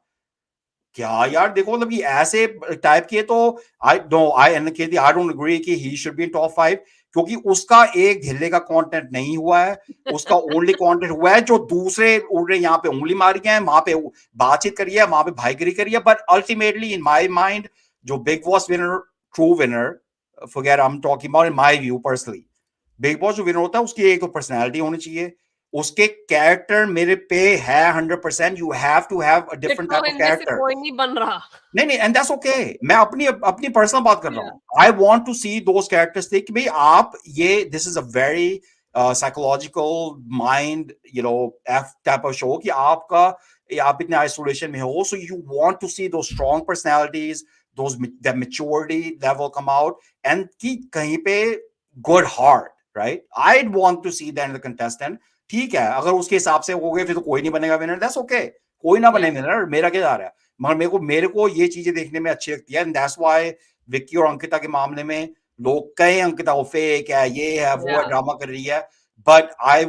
क्या यार देखो, मतलब ये ऐसे टाइप के तो I know I don't agree कि he should be in top 5, क्योंकि उसका एक ढिल्ले का कंटेंट नहीं हुआ है। उसका ओनली कंटेंट हुआ है जो दूसरे उन्होंने यहाँ पे उंगली मारी है, वहां पे बातचीत करी है, वहां पे भाईगिरी करी है, but ultimately in my mind जो Bigg Boss winner, true winner, forget I am talking about in my view personally, Bigg Boss जो विनर होता है उसकी एक तो पर्सनैलिटी होनी चाहिए, उसके कैरेक्टर मेरे पे है 100%, you have to have a different पिट्ठू टाइप ऑफ इनमें से कैरेक्टर। कोई नहीं बन रहा. नहीं नहीं, एंड दैट्स ओके, मैं अपनी अपनी पर्सनल बात कर रहा Yeah, हूँ। I want to see those characteristic कि भाई आप ये this is a very psychological mind you know F type of show कि आपका आप इतने आइसोलेशन में हो, so you want to see दो strong personalities, those that maturity level come out, and कि कहीं पे good heart, right? I want to see that in the contestant. ठीक है, अगर उसके हिसाब से हो गए फिर तो कोई नहीं बनेगा विनर, दैट्स ओके, कोई ना बने yeah. विनर, मेरा क्या जा रहा है। मगर मेरे को ये चीजें देखने में अच्छी लगती है, एंड दैट्स व्हाई विक्की और अंकिता के मामले में लोग कहें अंकिता वो फेक है, ये है वो है, Yeah. ड्रामा कर रही है, but I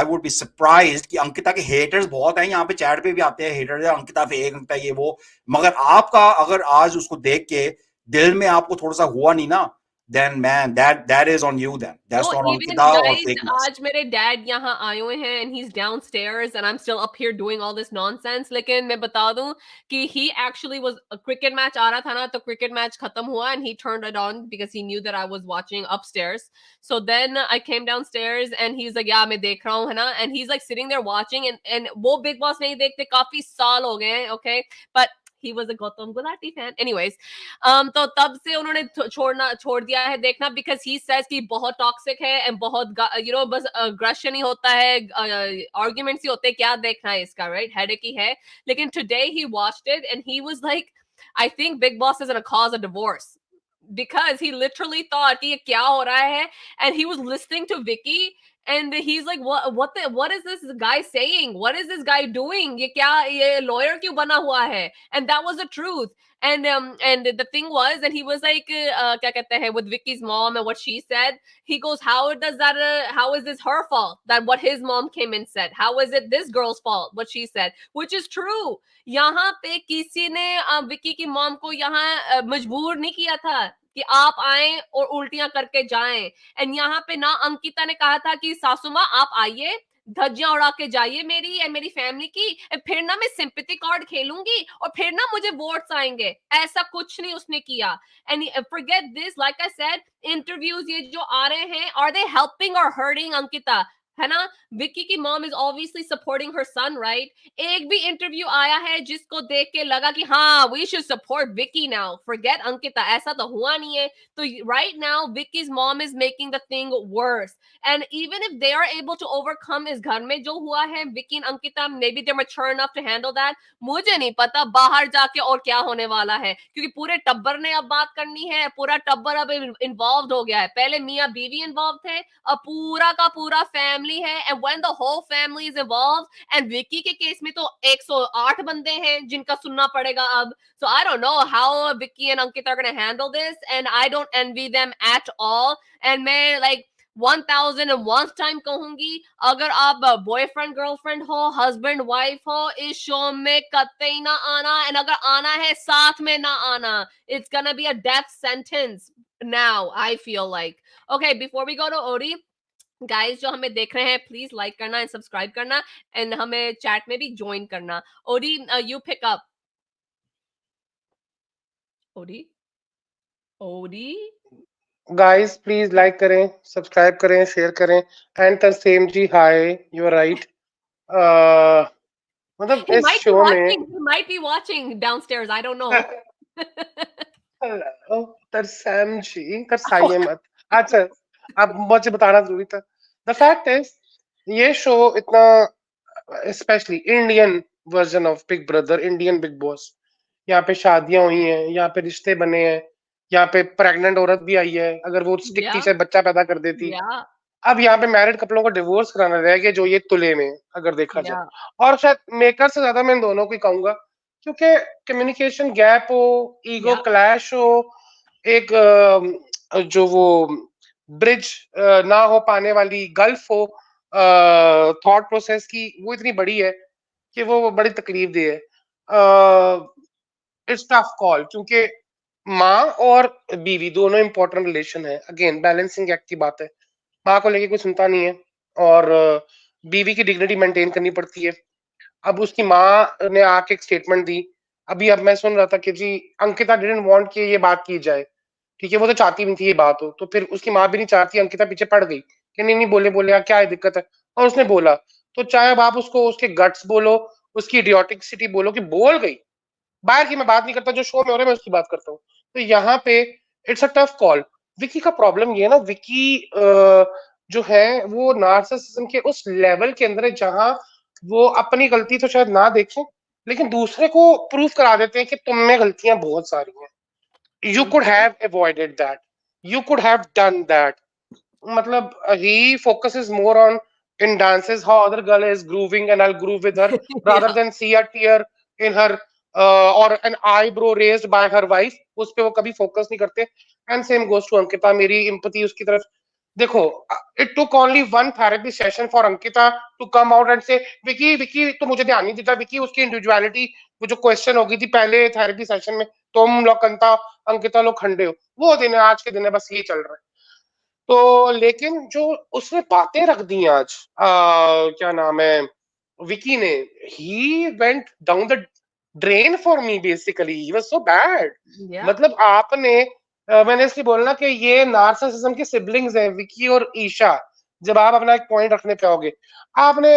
would be surprised कि अंकिता के हेटर्स बहुत हैं, यहाँ पे चैट पे भी आते हैं हेटर्स, अंकिता फेक, अंकिता ये वो, मगर आपका अगर आज उसको देख के दिल में आपको थोड़ा सा हुआ नहीं ना, then man that is on you, then No, that's not even Ankita or guys, fakeness. आज मेरे डैड यहाँ आए हुए हैं and he's downstairs and I'm still up here doing all this nonsense. लेकिन मैं बता दूं कि he actually was a cricket match आ रहा था ना, तो cricket match खत्म हुआ and he turned it on because he knew that I was watching upstairs. So then I came downstairs and he's like, yeah मैं देख रहा हूँ है ना, and he's like sitting there watching and वो Big Boss नहीं देखते काफी साल हो गए हैं, okay, but he was a Gautam Gulati fan. Anyways, तो तब से उन्होंने छोड़ दिया है देखना because he says कि बहुत टॉक्सिक है and बहुत बस अग्रेशन ही होता है, आर्ग्यूमेंट्स ही होते हैं, क्या देखना है इसका, राइट, हेडेक ही है। लेकिन today he watched it and he was like, I think Big Boss is gonna cause a divorce because he literally thought कि ये क्या हो रहा है, and he was listening to Vicky and he's like what is this guy saying, what is this guy doing, ये क्या, ये lawyer क्यों बना हुआ है, and that was the truth. And the thing was, and he was like क्या कहते हैं, with Vicky's mom and what she said, he goes, how does that how is this her fault that what his mom came and said, how is it this girl's fault what she said, which is true. यहाँ पे किसी ने विक्की की mom को यहाँ मजबूर नहीं किया था कि आप आए और उल्टियां करके जाएं, एंड यहाँ पे ना अंकिता ने कहा था कि सासू माँ आप आइए, धज्जियां उड़ा के जाइए मेरी एंड मेरी फैमिली की, फिर ना मैं सिंपैथी कार्ड खेलूंगी और फिर ना मुझे वोट्स आएंगे, ऐसा कुछ नहीं उसने किया। And forget this, like I said, interviews ये जो आ रहे हैं, आर दे हेल्पिंग और हर्टिंग अंकिता? है ना? विक्की की mom is obviously supporting her son, right? एक भी इंटरव्यू आया है जिसको देख के लगा कि हाँ we should support Vicky now, forget Ankita, ऐसा तो हुआ नहीं है। तो right now Vicky's mom is making the thing worse, and even if they are able to overcome, इस घर में जो हुआ है, Vicky and Ankita maybe they mature enough to handle that. मुझे नहीं पता बाहर जाके और क्या होने वाला है, क्योंकि पूरे टब्बर ने अब बात करनी है, पूरा टब्बर अब इन्वॉल्व हो गया है। पहले मियाँ बीवी इन्वॉल्व थे, अब पूरा का पूरा फैमिली है, and when the whole family is involve, and Vicky के केस में तो 108 बंदे हैं जिनका सुनना पड़ेगा अब। So I don't know how Vicky and Ankita are gonna handle this, and I don't envy them at all. And मैं लाइक 1001 टाइम कहूंगी, अगर आप बॉयफ्रेंड गर्लफ्रेंड हो, हस्बैंड वाइफ हो, इस शो में कतई ना आना, एंड अगर आना है साथ में ना आना, it's gonna be a death sentence now, I feel like. Okay, before we go to Odi, guys जो हमें देख रहे हैं, please like करना and subscribe करना, and हमें chat में भी join करना। Odi, you pick up. Odi? Guys please like करें, सब्सक्राइब करें, शेयर करें। And Tarsem ji hi, you are right. मतलब He इस might be शो में watching. He might be watching downstairs. I don't know. Hello Tarsem ji, तरसाइए मत। अच्छा, अब मुझे बताना जरूरी था। द फैक्ट इज ये शो इतना, specially Indian version of big brother, Indian Bigg Boss, यहाँ पे शादियां हुई हैं, यहाँ पे रिश्ते बने हैं, यहाँ पे प्रेग्नेंट औरत भी आई है, अगर वो स्टिक Yeah, टीचर बच्चा पैदा कर देती। yeah, अब यहाँ पे मैरिड कपलों को डिवोर्स कराना रह गया, जो ये तुले में अगर देखा जाए। yeah, और शायद मेकर से ज्यादा मैं इन दोनों को ही कहूंगा, क्योंकि कम्युनिकेशन गैप हो, ईगो yeah, क्लैश हो, एक जो वो ब्रिज ना हो पाने वाली गल्फ हो थॉट प्रोसेस की, वो इतनी बड़ी है कि वो बड़ी तकलीफ दे है। इट्स टफ कॉल, क्योंकि माँ और बीवी दोनों इंपॉर्टेंट रिलेशन है। अगेन बैलेंसिंग एक्ट की बात है, माँ को लेके कोई सुनता नहीं है, और बीवी की डिग्निटी मेंटेन करनी पड़ती है। अब उसकी माँ ने आके एक स्टेटमेंट दी, अभी अब मैं सुन रहा था कि जी अंकिता डिडंट वांट कि ये बात की जाए, ठीक है, वो तो चाहती भी नहीं थी ये बात हो, तो फिर उसकी माँ भी नहीं चाहती, अंकिता पीछे पड़ गई कि नहीं नहीं बोले बोले यार क्या है दिक्कत है, और उसने बोला। तो चाहे अब आप उसको उसके गट्स बोलो, उसकी इडियोटिसिटी बोलो कि बोल गई, बाहर की मैं बात नहीं करता, जो शो में हो रहा है मैं उसकी बात करता हूँ। तो यहाँ पे it's a tough call. Vicky का प्रॉब्लम ये है ना, विकी जो है वो नार्सिसिज्म के उस लेवल के अंदर है जहां वो अपनी गलती तो शायद ना देखें, लेकिन दूसरे को प्रूव करा देते हैं कि तुम में गलतियां बहुत सारी हैं। You could okay, have avoided that. You could have done that. मतलब he focuses more on in dances how other girl is grooving and I'll groove with her, rather yeah, than see a tear in her or an eyebrow raised by her wife, उस पे वो कभी focus नहीं करते। And same goes to Ankita, मेरी empathy उसकी तरफ। देखो, it took only one therapy session for Ankita to come out and say Vicky Vicky तो मुझे ध्यान नहीं देता, विकी उसकी इंडिविजुअलिटी, वो जो क्वेश्चन हो गई थी पहले थेरेपी सेशन में, तुम लोग अंकिता लोग खंडे हो, वो दिन है, आज के दिन है, बस ये चल रहा है। तो लेकिन जो उसने बातें रख दी आज, क्या नाम है, विकी ने, he went down the drain for me, basically he was so bad. yeah, मतलब आपने मैंने इसलिए बोलना कि ये नार्सिसिज्म के सिबलिंग्स हैं, विकी और ईशा। जब आप अपना एक पॉइंट रखने पे आओगे, आपने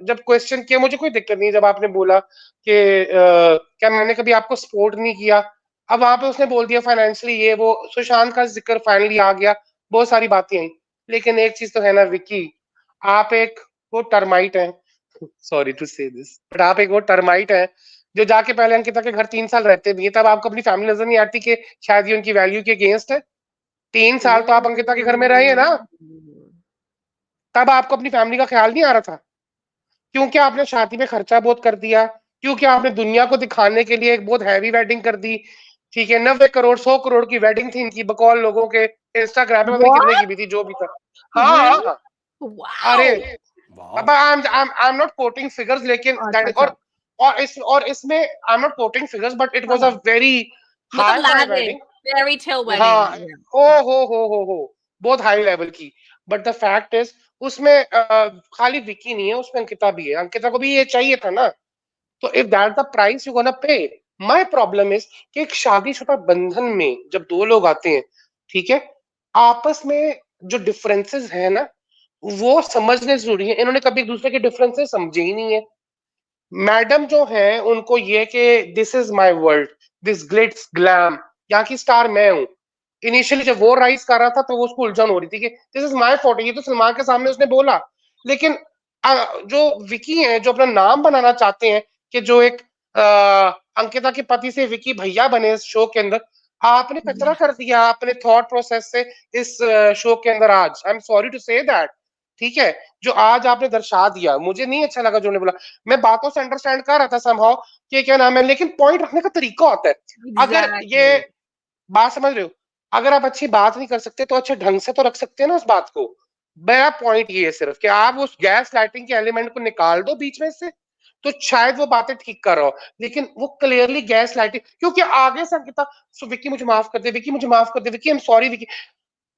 जब क्वेश्चन किया, मुझे कोई दिक्कत नहीं, जब आपने बोला कि क्या मैंने कभी आपको सपोर्ट नहीं किया, अब वहां पे उसने बोल दिया फाइनेंशियली ये वो, सुशांत का जिक्र फाइनली आ गया, बहुत सारी बातें आई। लेकिन एक चीज तो है ना विकी, आप एक वो टर्माइट हैं, सॉरी टू से दिस, बट आप एक वो टर्माइट है जो जाके पहले अंकिता के घर 3 साल रहते भी है, तब आपको अपनी फैमिली नजर नहीं आती कि शायद ये उनकी वैल्यू के अगेंस्ट है। 3 साल तो आप अंकिता के घर में रहे हैं ना, तब आपको अपनी फैमिली का ख्याल नहीं आ रहा था, क्योंकि आपने शादी में खर्चा बहुत कर दिया, क्योंकि आपने दुनिया को दिखाने के लिए एक बहुत हैवी वेडिंग कर दी, ठीक है, 90 करोड़ 100 करोड़ की वेडिंग थी इनकी, बकौल लोगों के इंस्टाग्राम पे पता नहीं कितने what? की भी थी, जो भी था। हाँ Really? हाँ, अरे Wow. अब Wow. I am not coating figures, लेकिन अच्छा, दैट, अच्छा, और इसमें I am not coating figures, but it was a हाँ, वेरी मतलब hi fi lavish, wedding. fairy tale wedding, हाँ, yeah, ओ हो, बहुत हाई लेवल की। बट द फैक्ट इज उसमें खाली विकी नहीं है, उसमें अंकिता भी है, अंकिता को भी ये चाहिए था ना। तो if that the price you gonna pay, my problem is कि एक शादीशुदा बंधन में जब दो लोग आते हैं, ठीक है, आपस में जो डिफरेंसेस है ना, वो समझने जरूरी है। इन्होंने कभी एक दूसरे के डिफरेंसेस समझे ही नहीं है। मैडम जो है उनको ये कि this is my world, this Glitz glam, यहाँ की स्टार मैं हूँ। इनिशियली जब वो राइज कर रहा था तो वो उसको उलझन हो रही थी कि दिस इज माय फोटो, ये तो सलमान के सामने उसने बोला। लेकिन जो विकी हैं जो अपना नाम बनाना चाहते हैं कि जो एक अंकिता के पति से विकी भैया बने इस शो के अंदर, आपने कचरा कर दिया अपने थॉट प्रोसेस से इस शो के अंदर। आज I am sorry to say that, ठीक है, जो आज आपने दर्शा दिया मुझे नहीं अच्छा लगा जो उन्होंने बोला। मैं बातों से अंडरस्टैंड कर रहा था समहाउ कि क्या नाम है, लेकिन पॉइंट रखने का तरीका होता है। अगर ये Exactly. बात समझ रहे हो, अगर आप अच्छी बात नहीं कर सकते तो अच्छे ढंग से तो रख सकते हैं ना उस बात को। मेरा पॉइंट ये है सिर्फ कि आप उस गैस लाइटिंग के एलिमेंट को निकाल दो बीच में से, तो शायद वो बातें ठीक कर रहा हो। लेकिन वो क्लियरली गैस लाइटिंग, क्योंकि आगे से अंकिता, सो विक्की मुझे माफ कर दे, विक्की मुझे माफ कर दे, Vicky I am sorry Vicky.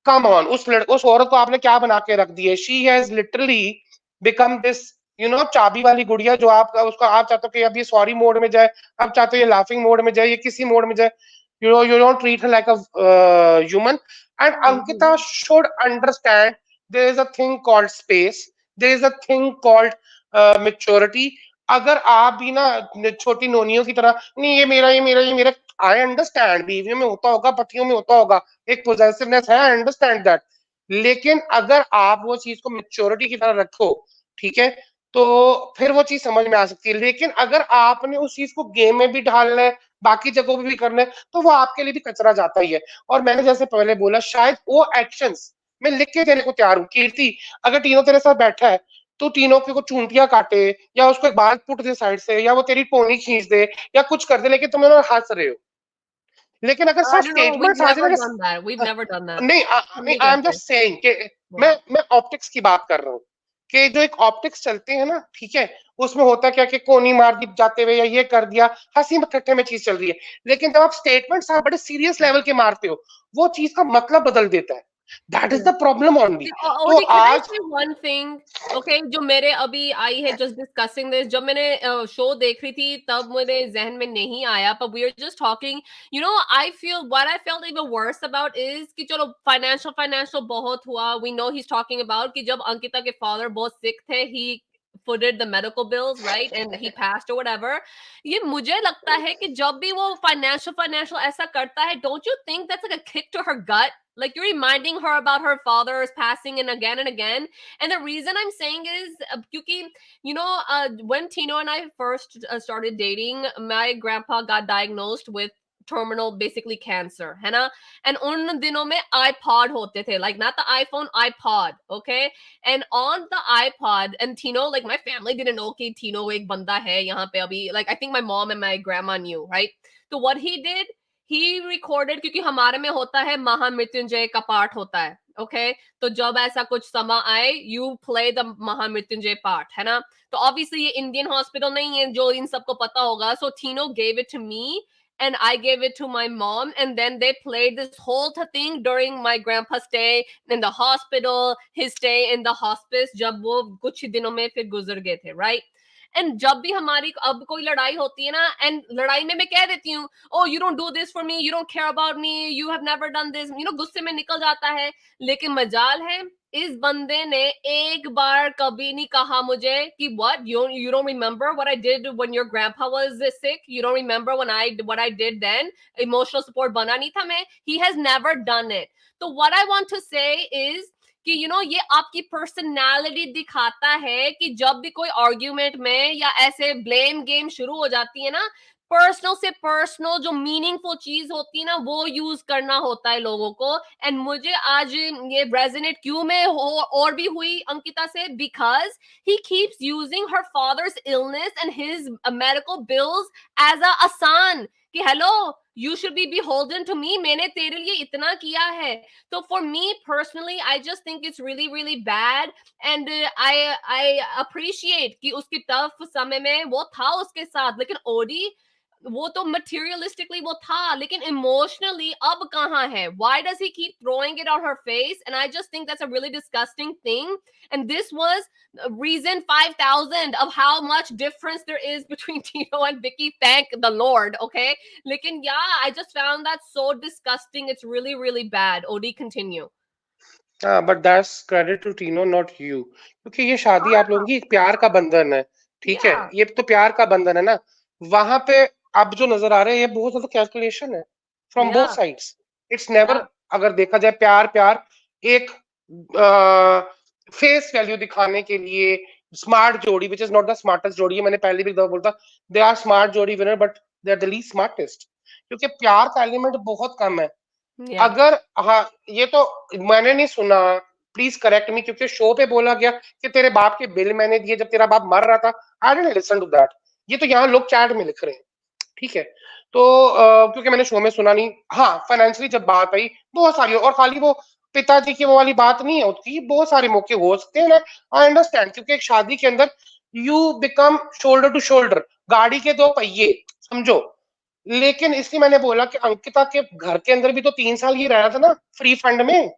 Come on, उस औरत को आपने क्या बना के रख दिया? She has literally become this, चाबी वाली गुड़िया, जो आप उसका आप चाहते हो कि अब ये सॉरी मोड में जाए, आप चाहते हो ये लाफिंग मोड में जाए, ये किसी मोड में जाए। You don't treat her like a human. And Ankita should understand there is a thing called space, there is a thing called maturity. अगर आप भी ना छोटी नोनियों की तरह, नहीं ये मेरा ये मेरा ये मेरा, आई अंडरस्टैंड बीवियों में होता होगा, पतियों में होता होगा, एक पोजेसिवनेस है, आई अंडरस्टैंड दैट। लेकिन अगर आप वो चीज को मेच्योरिटी की तरह रखो, ठीक है, तो फिर वो चीज समझ में आ सकती है। लेकिन अगर आपने उस चीज को गेम में भी ढालना है, बाकी जगहों पे भी करना है, तो वो आपके लिए भी कचरा जाता ही है। और मैंने जैसे पहले बोला, शायद वो एक्शंस मैं लिख के देने को तैयार हूँ। कीर्ति, अगर तीनों तेरे साथ बैठा है तो तीनों को चूंटियां काटे, या उसको एक बाल पुट दे साइड से, या वो तेरी टोनी खींच दे, या कुछ कर दे, लेकिन तुम दोनों हंस रहे हो। लेकिन अगर सिर्फ No, we've स्टेटमेंट्स आ जाए never ना done that. We've never done that. नहीं नहीं, नहीं आई एम करते। जस्ट सेइंग कि Yeah. मैं ऑप्टिक्स की बात कर रहा हूँ, कि जो एक ऑप्टिक्स चलते हैं ना, ठीक है, उसमें होता क्या कि कोनी मार दी जाते हुए, या ये कर दिया, हंसी मटक्के में चीज चल रही है। लेकिन जब आप स्टेटमेंट्स आप बड़े सीरियस लेवल के मारते हो, वो चीज का मतलब बदल देता है। That is Yeah. The problem only. तो Odi, can I आज say one thing? Okay, जो मेरे अभी आई है just discussing this, जब मैंने शो देख रही थी तब मेरे जहन में नहीं आया, but we are just talking. You know, I feel what I felt even worse about is कि चलो financial बहुत हुआ. We know he's talking about कि जब अंकिता के father बहुत sick थे, he footed the medical bills, right? And he passed or whatever. ये मुझे लगता है कि जब भी वो financial ऐसा करता है, don't you think that's like a kick to her gut? Like you're reminding her about her father's passing and again and again. And the reason I'm saying is because, when Tino and I first started dating, my grandpa got diagnosed with terminal basically cancer, है ना? And उन दिनों में iPod होते थे, like not the iPhone, iPod, okay? And on the iPod, and Tino, like my family didn't know कि Tino एक बंदा है यहाँ पे अभी, like I think my mom and my grandma knew, right? So what he did, he recorded, क्योंकि हमारे में होता है महामृत्युंजय का पाठ होता है, ओके? तो जब ऐसा कुछ समय आए, यू प्ले द महामृत्युंजय पाठ, है ना? तो ऑब्वियसली ये इंडियन हॉस्पिटल नहीं है जो इन सबको पता होगा, so Tino gave it to me and I gave it to my mom, and then they played this whole thing during my grandpa's stay in the hospital, his stay in the hospice, जब वो कुछ दिनों में फिर गुजर गए थे, right? And जब भी हमारी अब कोई लड़ाई होती है ना, एंड लड़ाई में मैं कह देती हूँ, oh you don't do this for me, you don't care about me, you have never done this, गुस्से में निकल जाता है। लेकिन मजाल है, इस बंदे ने एक बार कभी नहीं कहा मुझे कि what you don't remember what I did when your grandpa was sick, you don't remember what I did then, emotional support बना नहीं था मैं, he has never done it. तो what I want to say is कि ये आपकी personality दिखाता है कि जब भी कोई आर्ग्यूमेंट में या ऐसे ब्लेम गेम शुरू हो जाती है ना, पर्सनल से पर्सनल जो मीनिंगफुल चीज होती है ना, वो यूज करना होता है लोगों को। एंड मुझे आज ये रेजोनेट क्यों में और भी हुई अंकिता से, because he keeps using her father's illness and his medical bills as a आसान कि hello you should be holden to me, मैंने तेरे लिए इतना किया है। तो for me personally I just think it's really really bad. And I appreciate कि उसके टफ समय में वो था उसके साथ, लेकिन ओडी वो तो मटेरियलिस्टिकली वो था, लेकिन इमोशनली अब कहाँ है? Why does he keep throwing it on her face? And I just think that's a really disgusting thing. And this was reason 5,000 of how much difference there is between Tino and Vicky. Thank the Lord, okay? Lekin yeah, I just found that so disgusting. It's really, really bad. Odie, continue. हाँ, but that's credit to Tino, not you, क्योंकि ये शादी आप लोगों की एक प्यार का बंधन है, ठीक है, Yeah. ये तो प्यार का बंधन है ना। वहां पे अब जो नजर आ रहे हैं ये बहुत ज्यादा कैलकुलेशन है from both Yeah. Sides. It's Yeah. Never, अगर देखा जाए प्यार प्यार एक फेस वैल्यू दिखाने के लिए स्मार्ट जोड़ी, which is not the smartest जोड़ी है, मैंने पहले भी एक दफा बोलता, दे आर स्मार्ट जोड़ी winner but they are the least smartest, क्योंकि प्यार का एलिमेंट बहुत कम है। Yeah. अगर, हाँ, ये तो मैंने नहीं सुना, प्लीज करेक्ट मी, क्योंकि शो पे बोला गया कि तेरे बाप के बिल मैंने दिए जब तेरा बाप मर रहा था। I didn't listen to that. ये तो यहाँ लोग चैट में लिख रहे हैं, ठीक है। तो क्योंकि मैंने शो में सुना नहीं। हाँ, फाइनेंशियली जब बात आई बहुत सारी, और खाली वो पिताजी की वो वाली बात नहीं होती, बहुत सारे मौके हो सकते हैं ना। आई अंडरस्टैंड, क्योंकि एक शादी के अंदर you become shoulder to shoulder, गाड़ी के दो पहिए, समझो। लेकिन इसलिए मैंने बोला कि अंकिता के घर के अंदर भी तो 3 साल ही रहा था ना फ्री फंड में,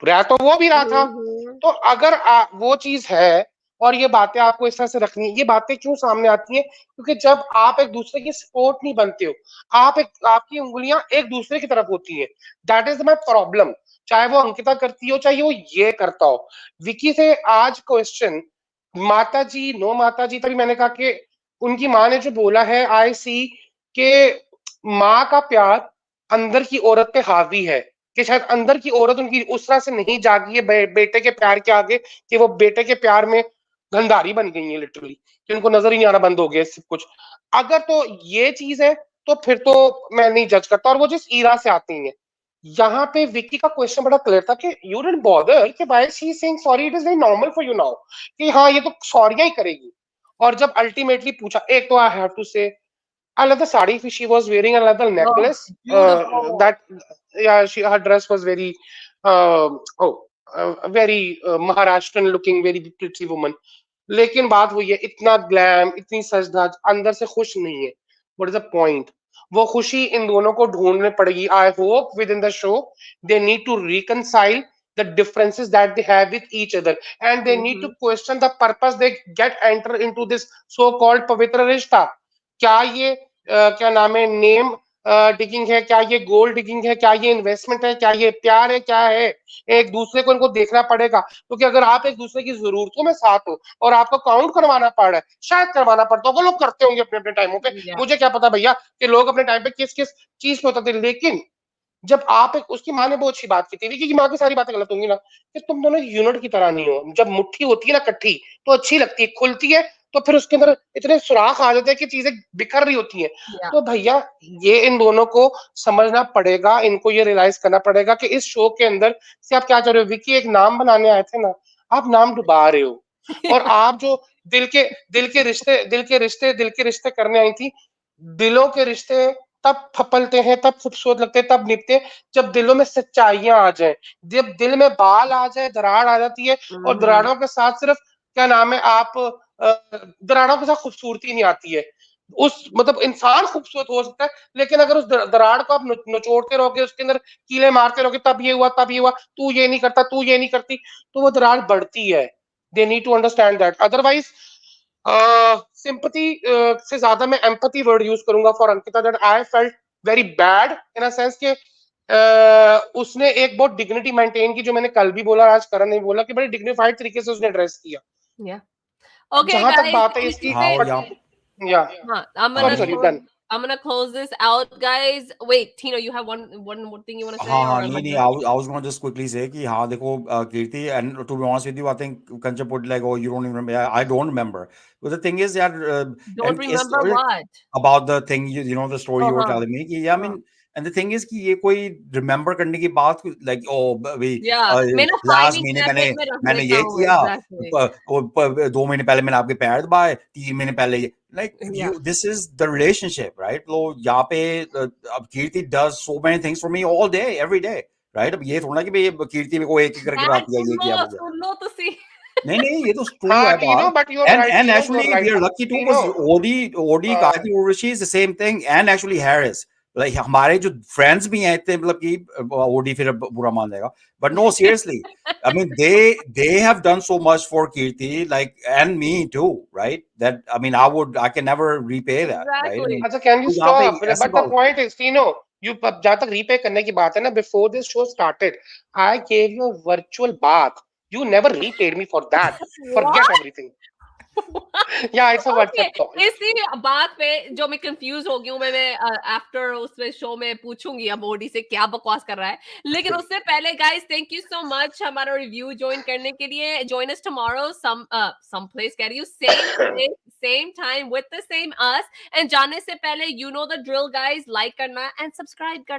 रहा तो वो भी रहा था। Mm-hmm. तो अगर वो चीज है और ये बातें आपको इस तरह से रखनी है, ये बातें क्यों सामने आती हैं? क्योंकि जब आप एक दूसरे की सपोर्ट नहीं बनते हो, आपकी उंगलियां एक दूसरे की तरफ होती हैं। दैट इज माई प्रॉब्लम, चाहे वो अंकिता करती हो चाहे वो ये करता हो। विकी से आज क्वेश्चन, माता जी, नो माता जी, तभी मैंने कहा कि उनकी माँ ने जो बोला है, आई सी के माँ का प्यार अंदर की औरत पे हावी है, कि शायद अंदर की औरत उनकी उस तरह से नहीं जागी है बेटे के प्यार के आगे, कि वो बेटे के प्यार में गंधारी बन गई है लिटरली, कि उनको नजर ही नहीं आना बंद हो गया सब कुछ। अगर तो ये चीज है तो फिर तो मैं नहीं जज करता। और वो जिस ईरा से आती है, यहाँ पे विक्की का क्वेश्चन बड़ा क्लियर था कि यू डिडंट बॉदर, कि why she is saying sorry, it is very normal for you now, कि हाँ ये तो सॉरी ही करेगी। और जब अल्टीमेटली पूछा, एक तो आई हैव टू से, I love the sari she was wearing. I love the Oh, necklace. beautiful. That, yeah, her dress was very, very Maharashtrian looking, very pretty woman. लेकिन बात वही है, इतना ग्लैम, इतनी सज धज, अंदर से खुश नहीं है। What is the point? वो खुशी इन दोनों को ढूंढने पड़ेगी। I hope within the show they need to reconcile the differences that they have with each other, and they need to Mm-hmm. question the purpose they get enter into this so called पवित्र रिश्ता। क्या ये क्या नाम है, name digging है, क्या ये गोल्ड डिगिंग है, क्या ये इन्वेस्टमेंट है, क्या ये प्यार है, क्या है? एक दूसरे को इनको देखना पड़ेगा, क्योंकि अगर आप एक दूसरे की जरूरतों में साथ हो और आपको काउंट करवाना पड़ रहा है, शायद करवाना पड़ता होगा, लोग करते होंगे अपने अपने टाइमों पे, Yeah. मुझे क्या पता भैया कि लोग अपने टाइम पे किस किस चीज पे होते थे। लेकिन जब आप एक, उसकी माँ ने बहुत अच्छी बात की थी, विकी की माँ की सारी बातें गलत होंगी ना, कि तुम दोनों यूनिट की तरह नहीं हो। जब मुट्ठी होती है ना इकट्ठी, तो अच्छी लगती है, खुलती है तो फिर उसके अंदर इतने सुराख आ जाते हैं कि चीजें बिखर रही होती हैं। Yeah. तो भैया ये इन दोनों को समझना पड़ेगा, इनको ये रियलाइज करना पड़ेगा कि इस शो के अंदर से आप क्या चाह रहे हो। विकी एक नाम बनाने आए थे ना, आप नाम डुबा रहे हो। और आप जो दिल के दिल के रिश्ते करने आई थी, दिलों के रिश्ते तब फपलते हैं, तब खूबसूरत लगते हैं, तब निभते हैं, जब दिलों में सच्चाइयां आ जाए, जब दिल में बाल आ जाए, दरार आ जाती है। और Mm-hmm. दरारों के साथ सिर्फ क्या नाम है, आप दरारों के साथ खूबसूरती नहीं आती है। उस मतलब इंसान खूबसूरत हो सकता है, लेकिन अगर उस दरार को आप नचोड़ते रहोगे, उसके अंदर कीले मारते रहोगे, तब ये हुआ, तब ये हुआ, तू ये नहीं करता, तू ये नहीं करती, तो वो दरार बढ़ती है। They need to understand that. Otherwise sympathy से ज्यादा मैं एम्पैथी वर्ड यूज करूंगा for Ankita, that I felt very bad in a sense के उसने एक बहुत डिग्निटी मेंटेन की, जो मैंने कल भी बोला, आज करण ने बोला, कि बड़ी डिग्निफाइड तरीके से उसने एड्रेस किया। Yeah. Okay, जहां तक guys. बात है This इसकी, is हाँ और it. यहाँ या I'm हाँ gonna सॉरी जी sorry close. Done. I'm gonna close this out, guys. Wait, Tino, you have one more thing you want to say, हाँ or हाँ am I नहीं good? I was gonna just quickly say कि हाँ देखो कीर्ति, and to be honest with you I think Kancha put like, oh you don't even remember. I don't remember, but the thing is यार Don't and it's remember what? about the thing you know the story you were Uh-huh. telling me कि yeah I mean, and the thing is कि ये कोई remember करने की बात like oh भाई Yeah. मैं ना last filing महीने मैंने cabinet में रख मैंने लेता ये हूँ, किया exactly. 2 महीने पहले मैंने आपके पैर दबाए, 3 महीने पहले like Yeah. you this is the relationship right। तो यहाँ पे अब कीर्ति does so many things for me all day every day right। अब ये थोड़ा ना कि भाई कीर्ति में को एक एक करके बात Dad, किया, ये किया वो किया, सुन लो तो सी. नहीं नहीं ये तो ट्रू हाँ है टीनो, बात। But you are and right and Tino, you are actually we right are lucky too Tino. because OD Gayatri Urvashi is the same thing, and actually Harris like हमारे जो friends भी हैं इतने, मतलब कि OD फिर बुरा मान जाएगा, but no seriously I mean they have done so much for Kirti like and me too right, that I mean I can never repay that right। I Exactly. mean अच्छा, कैन यू तो यहाँ पे stop? ऐसी but the बात point is Tino, जहां तक repay करने की बात है ना, before this show started I gave you a virtual bath, you never repaid me for that, forget What? Everything. Yeah it's a okay, WhatsApp call. इसी बात पे जो मैं कंफ्यूज हो गई हूँ, मैं आफ्टर उसमें शो में पूछूंगी अब मोडी से क्या बकवास कर रहा है, लेकिन उससे पहले guys thank you so much हमारा रिव्यू ज्वाइन करने के लिए। Join us tomorrow some place, कह रही हूँ same place same time with the same us, and जाने से पहले you know the drill guys, like करना एंड सब्सक्राइब करना।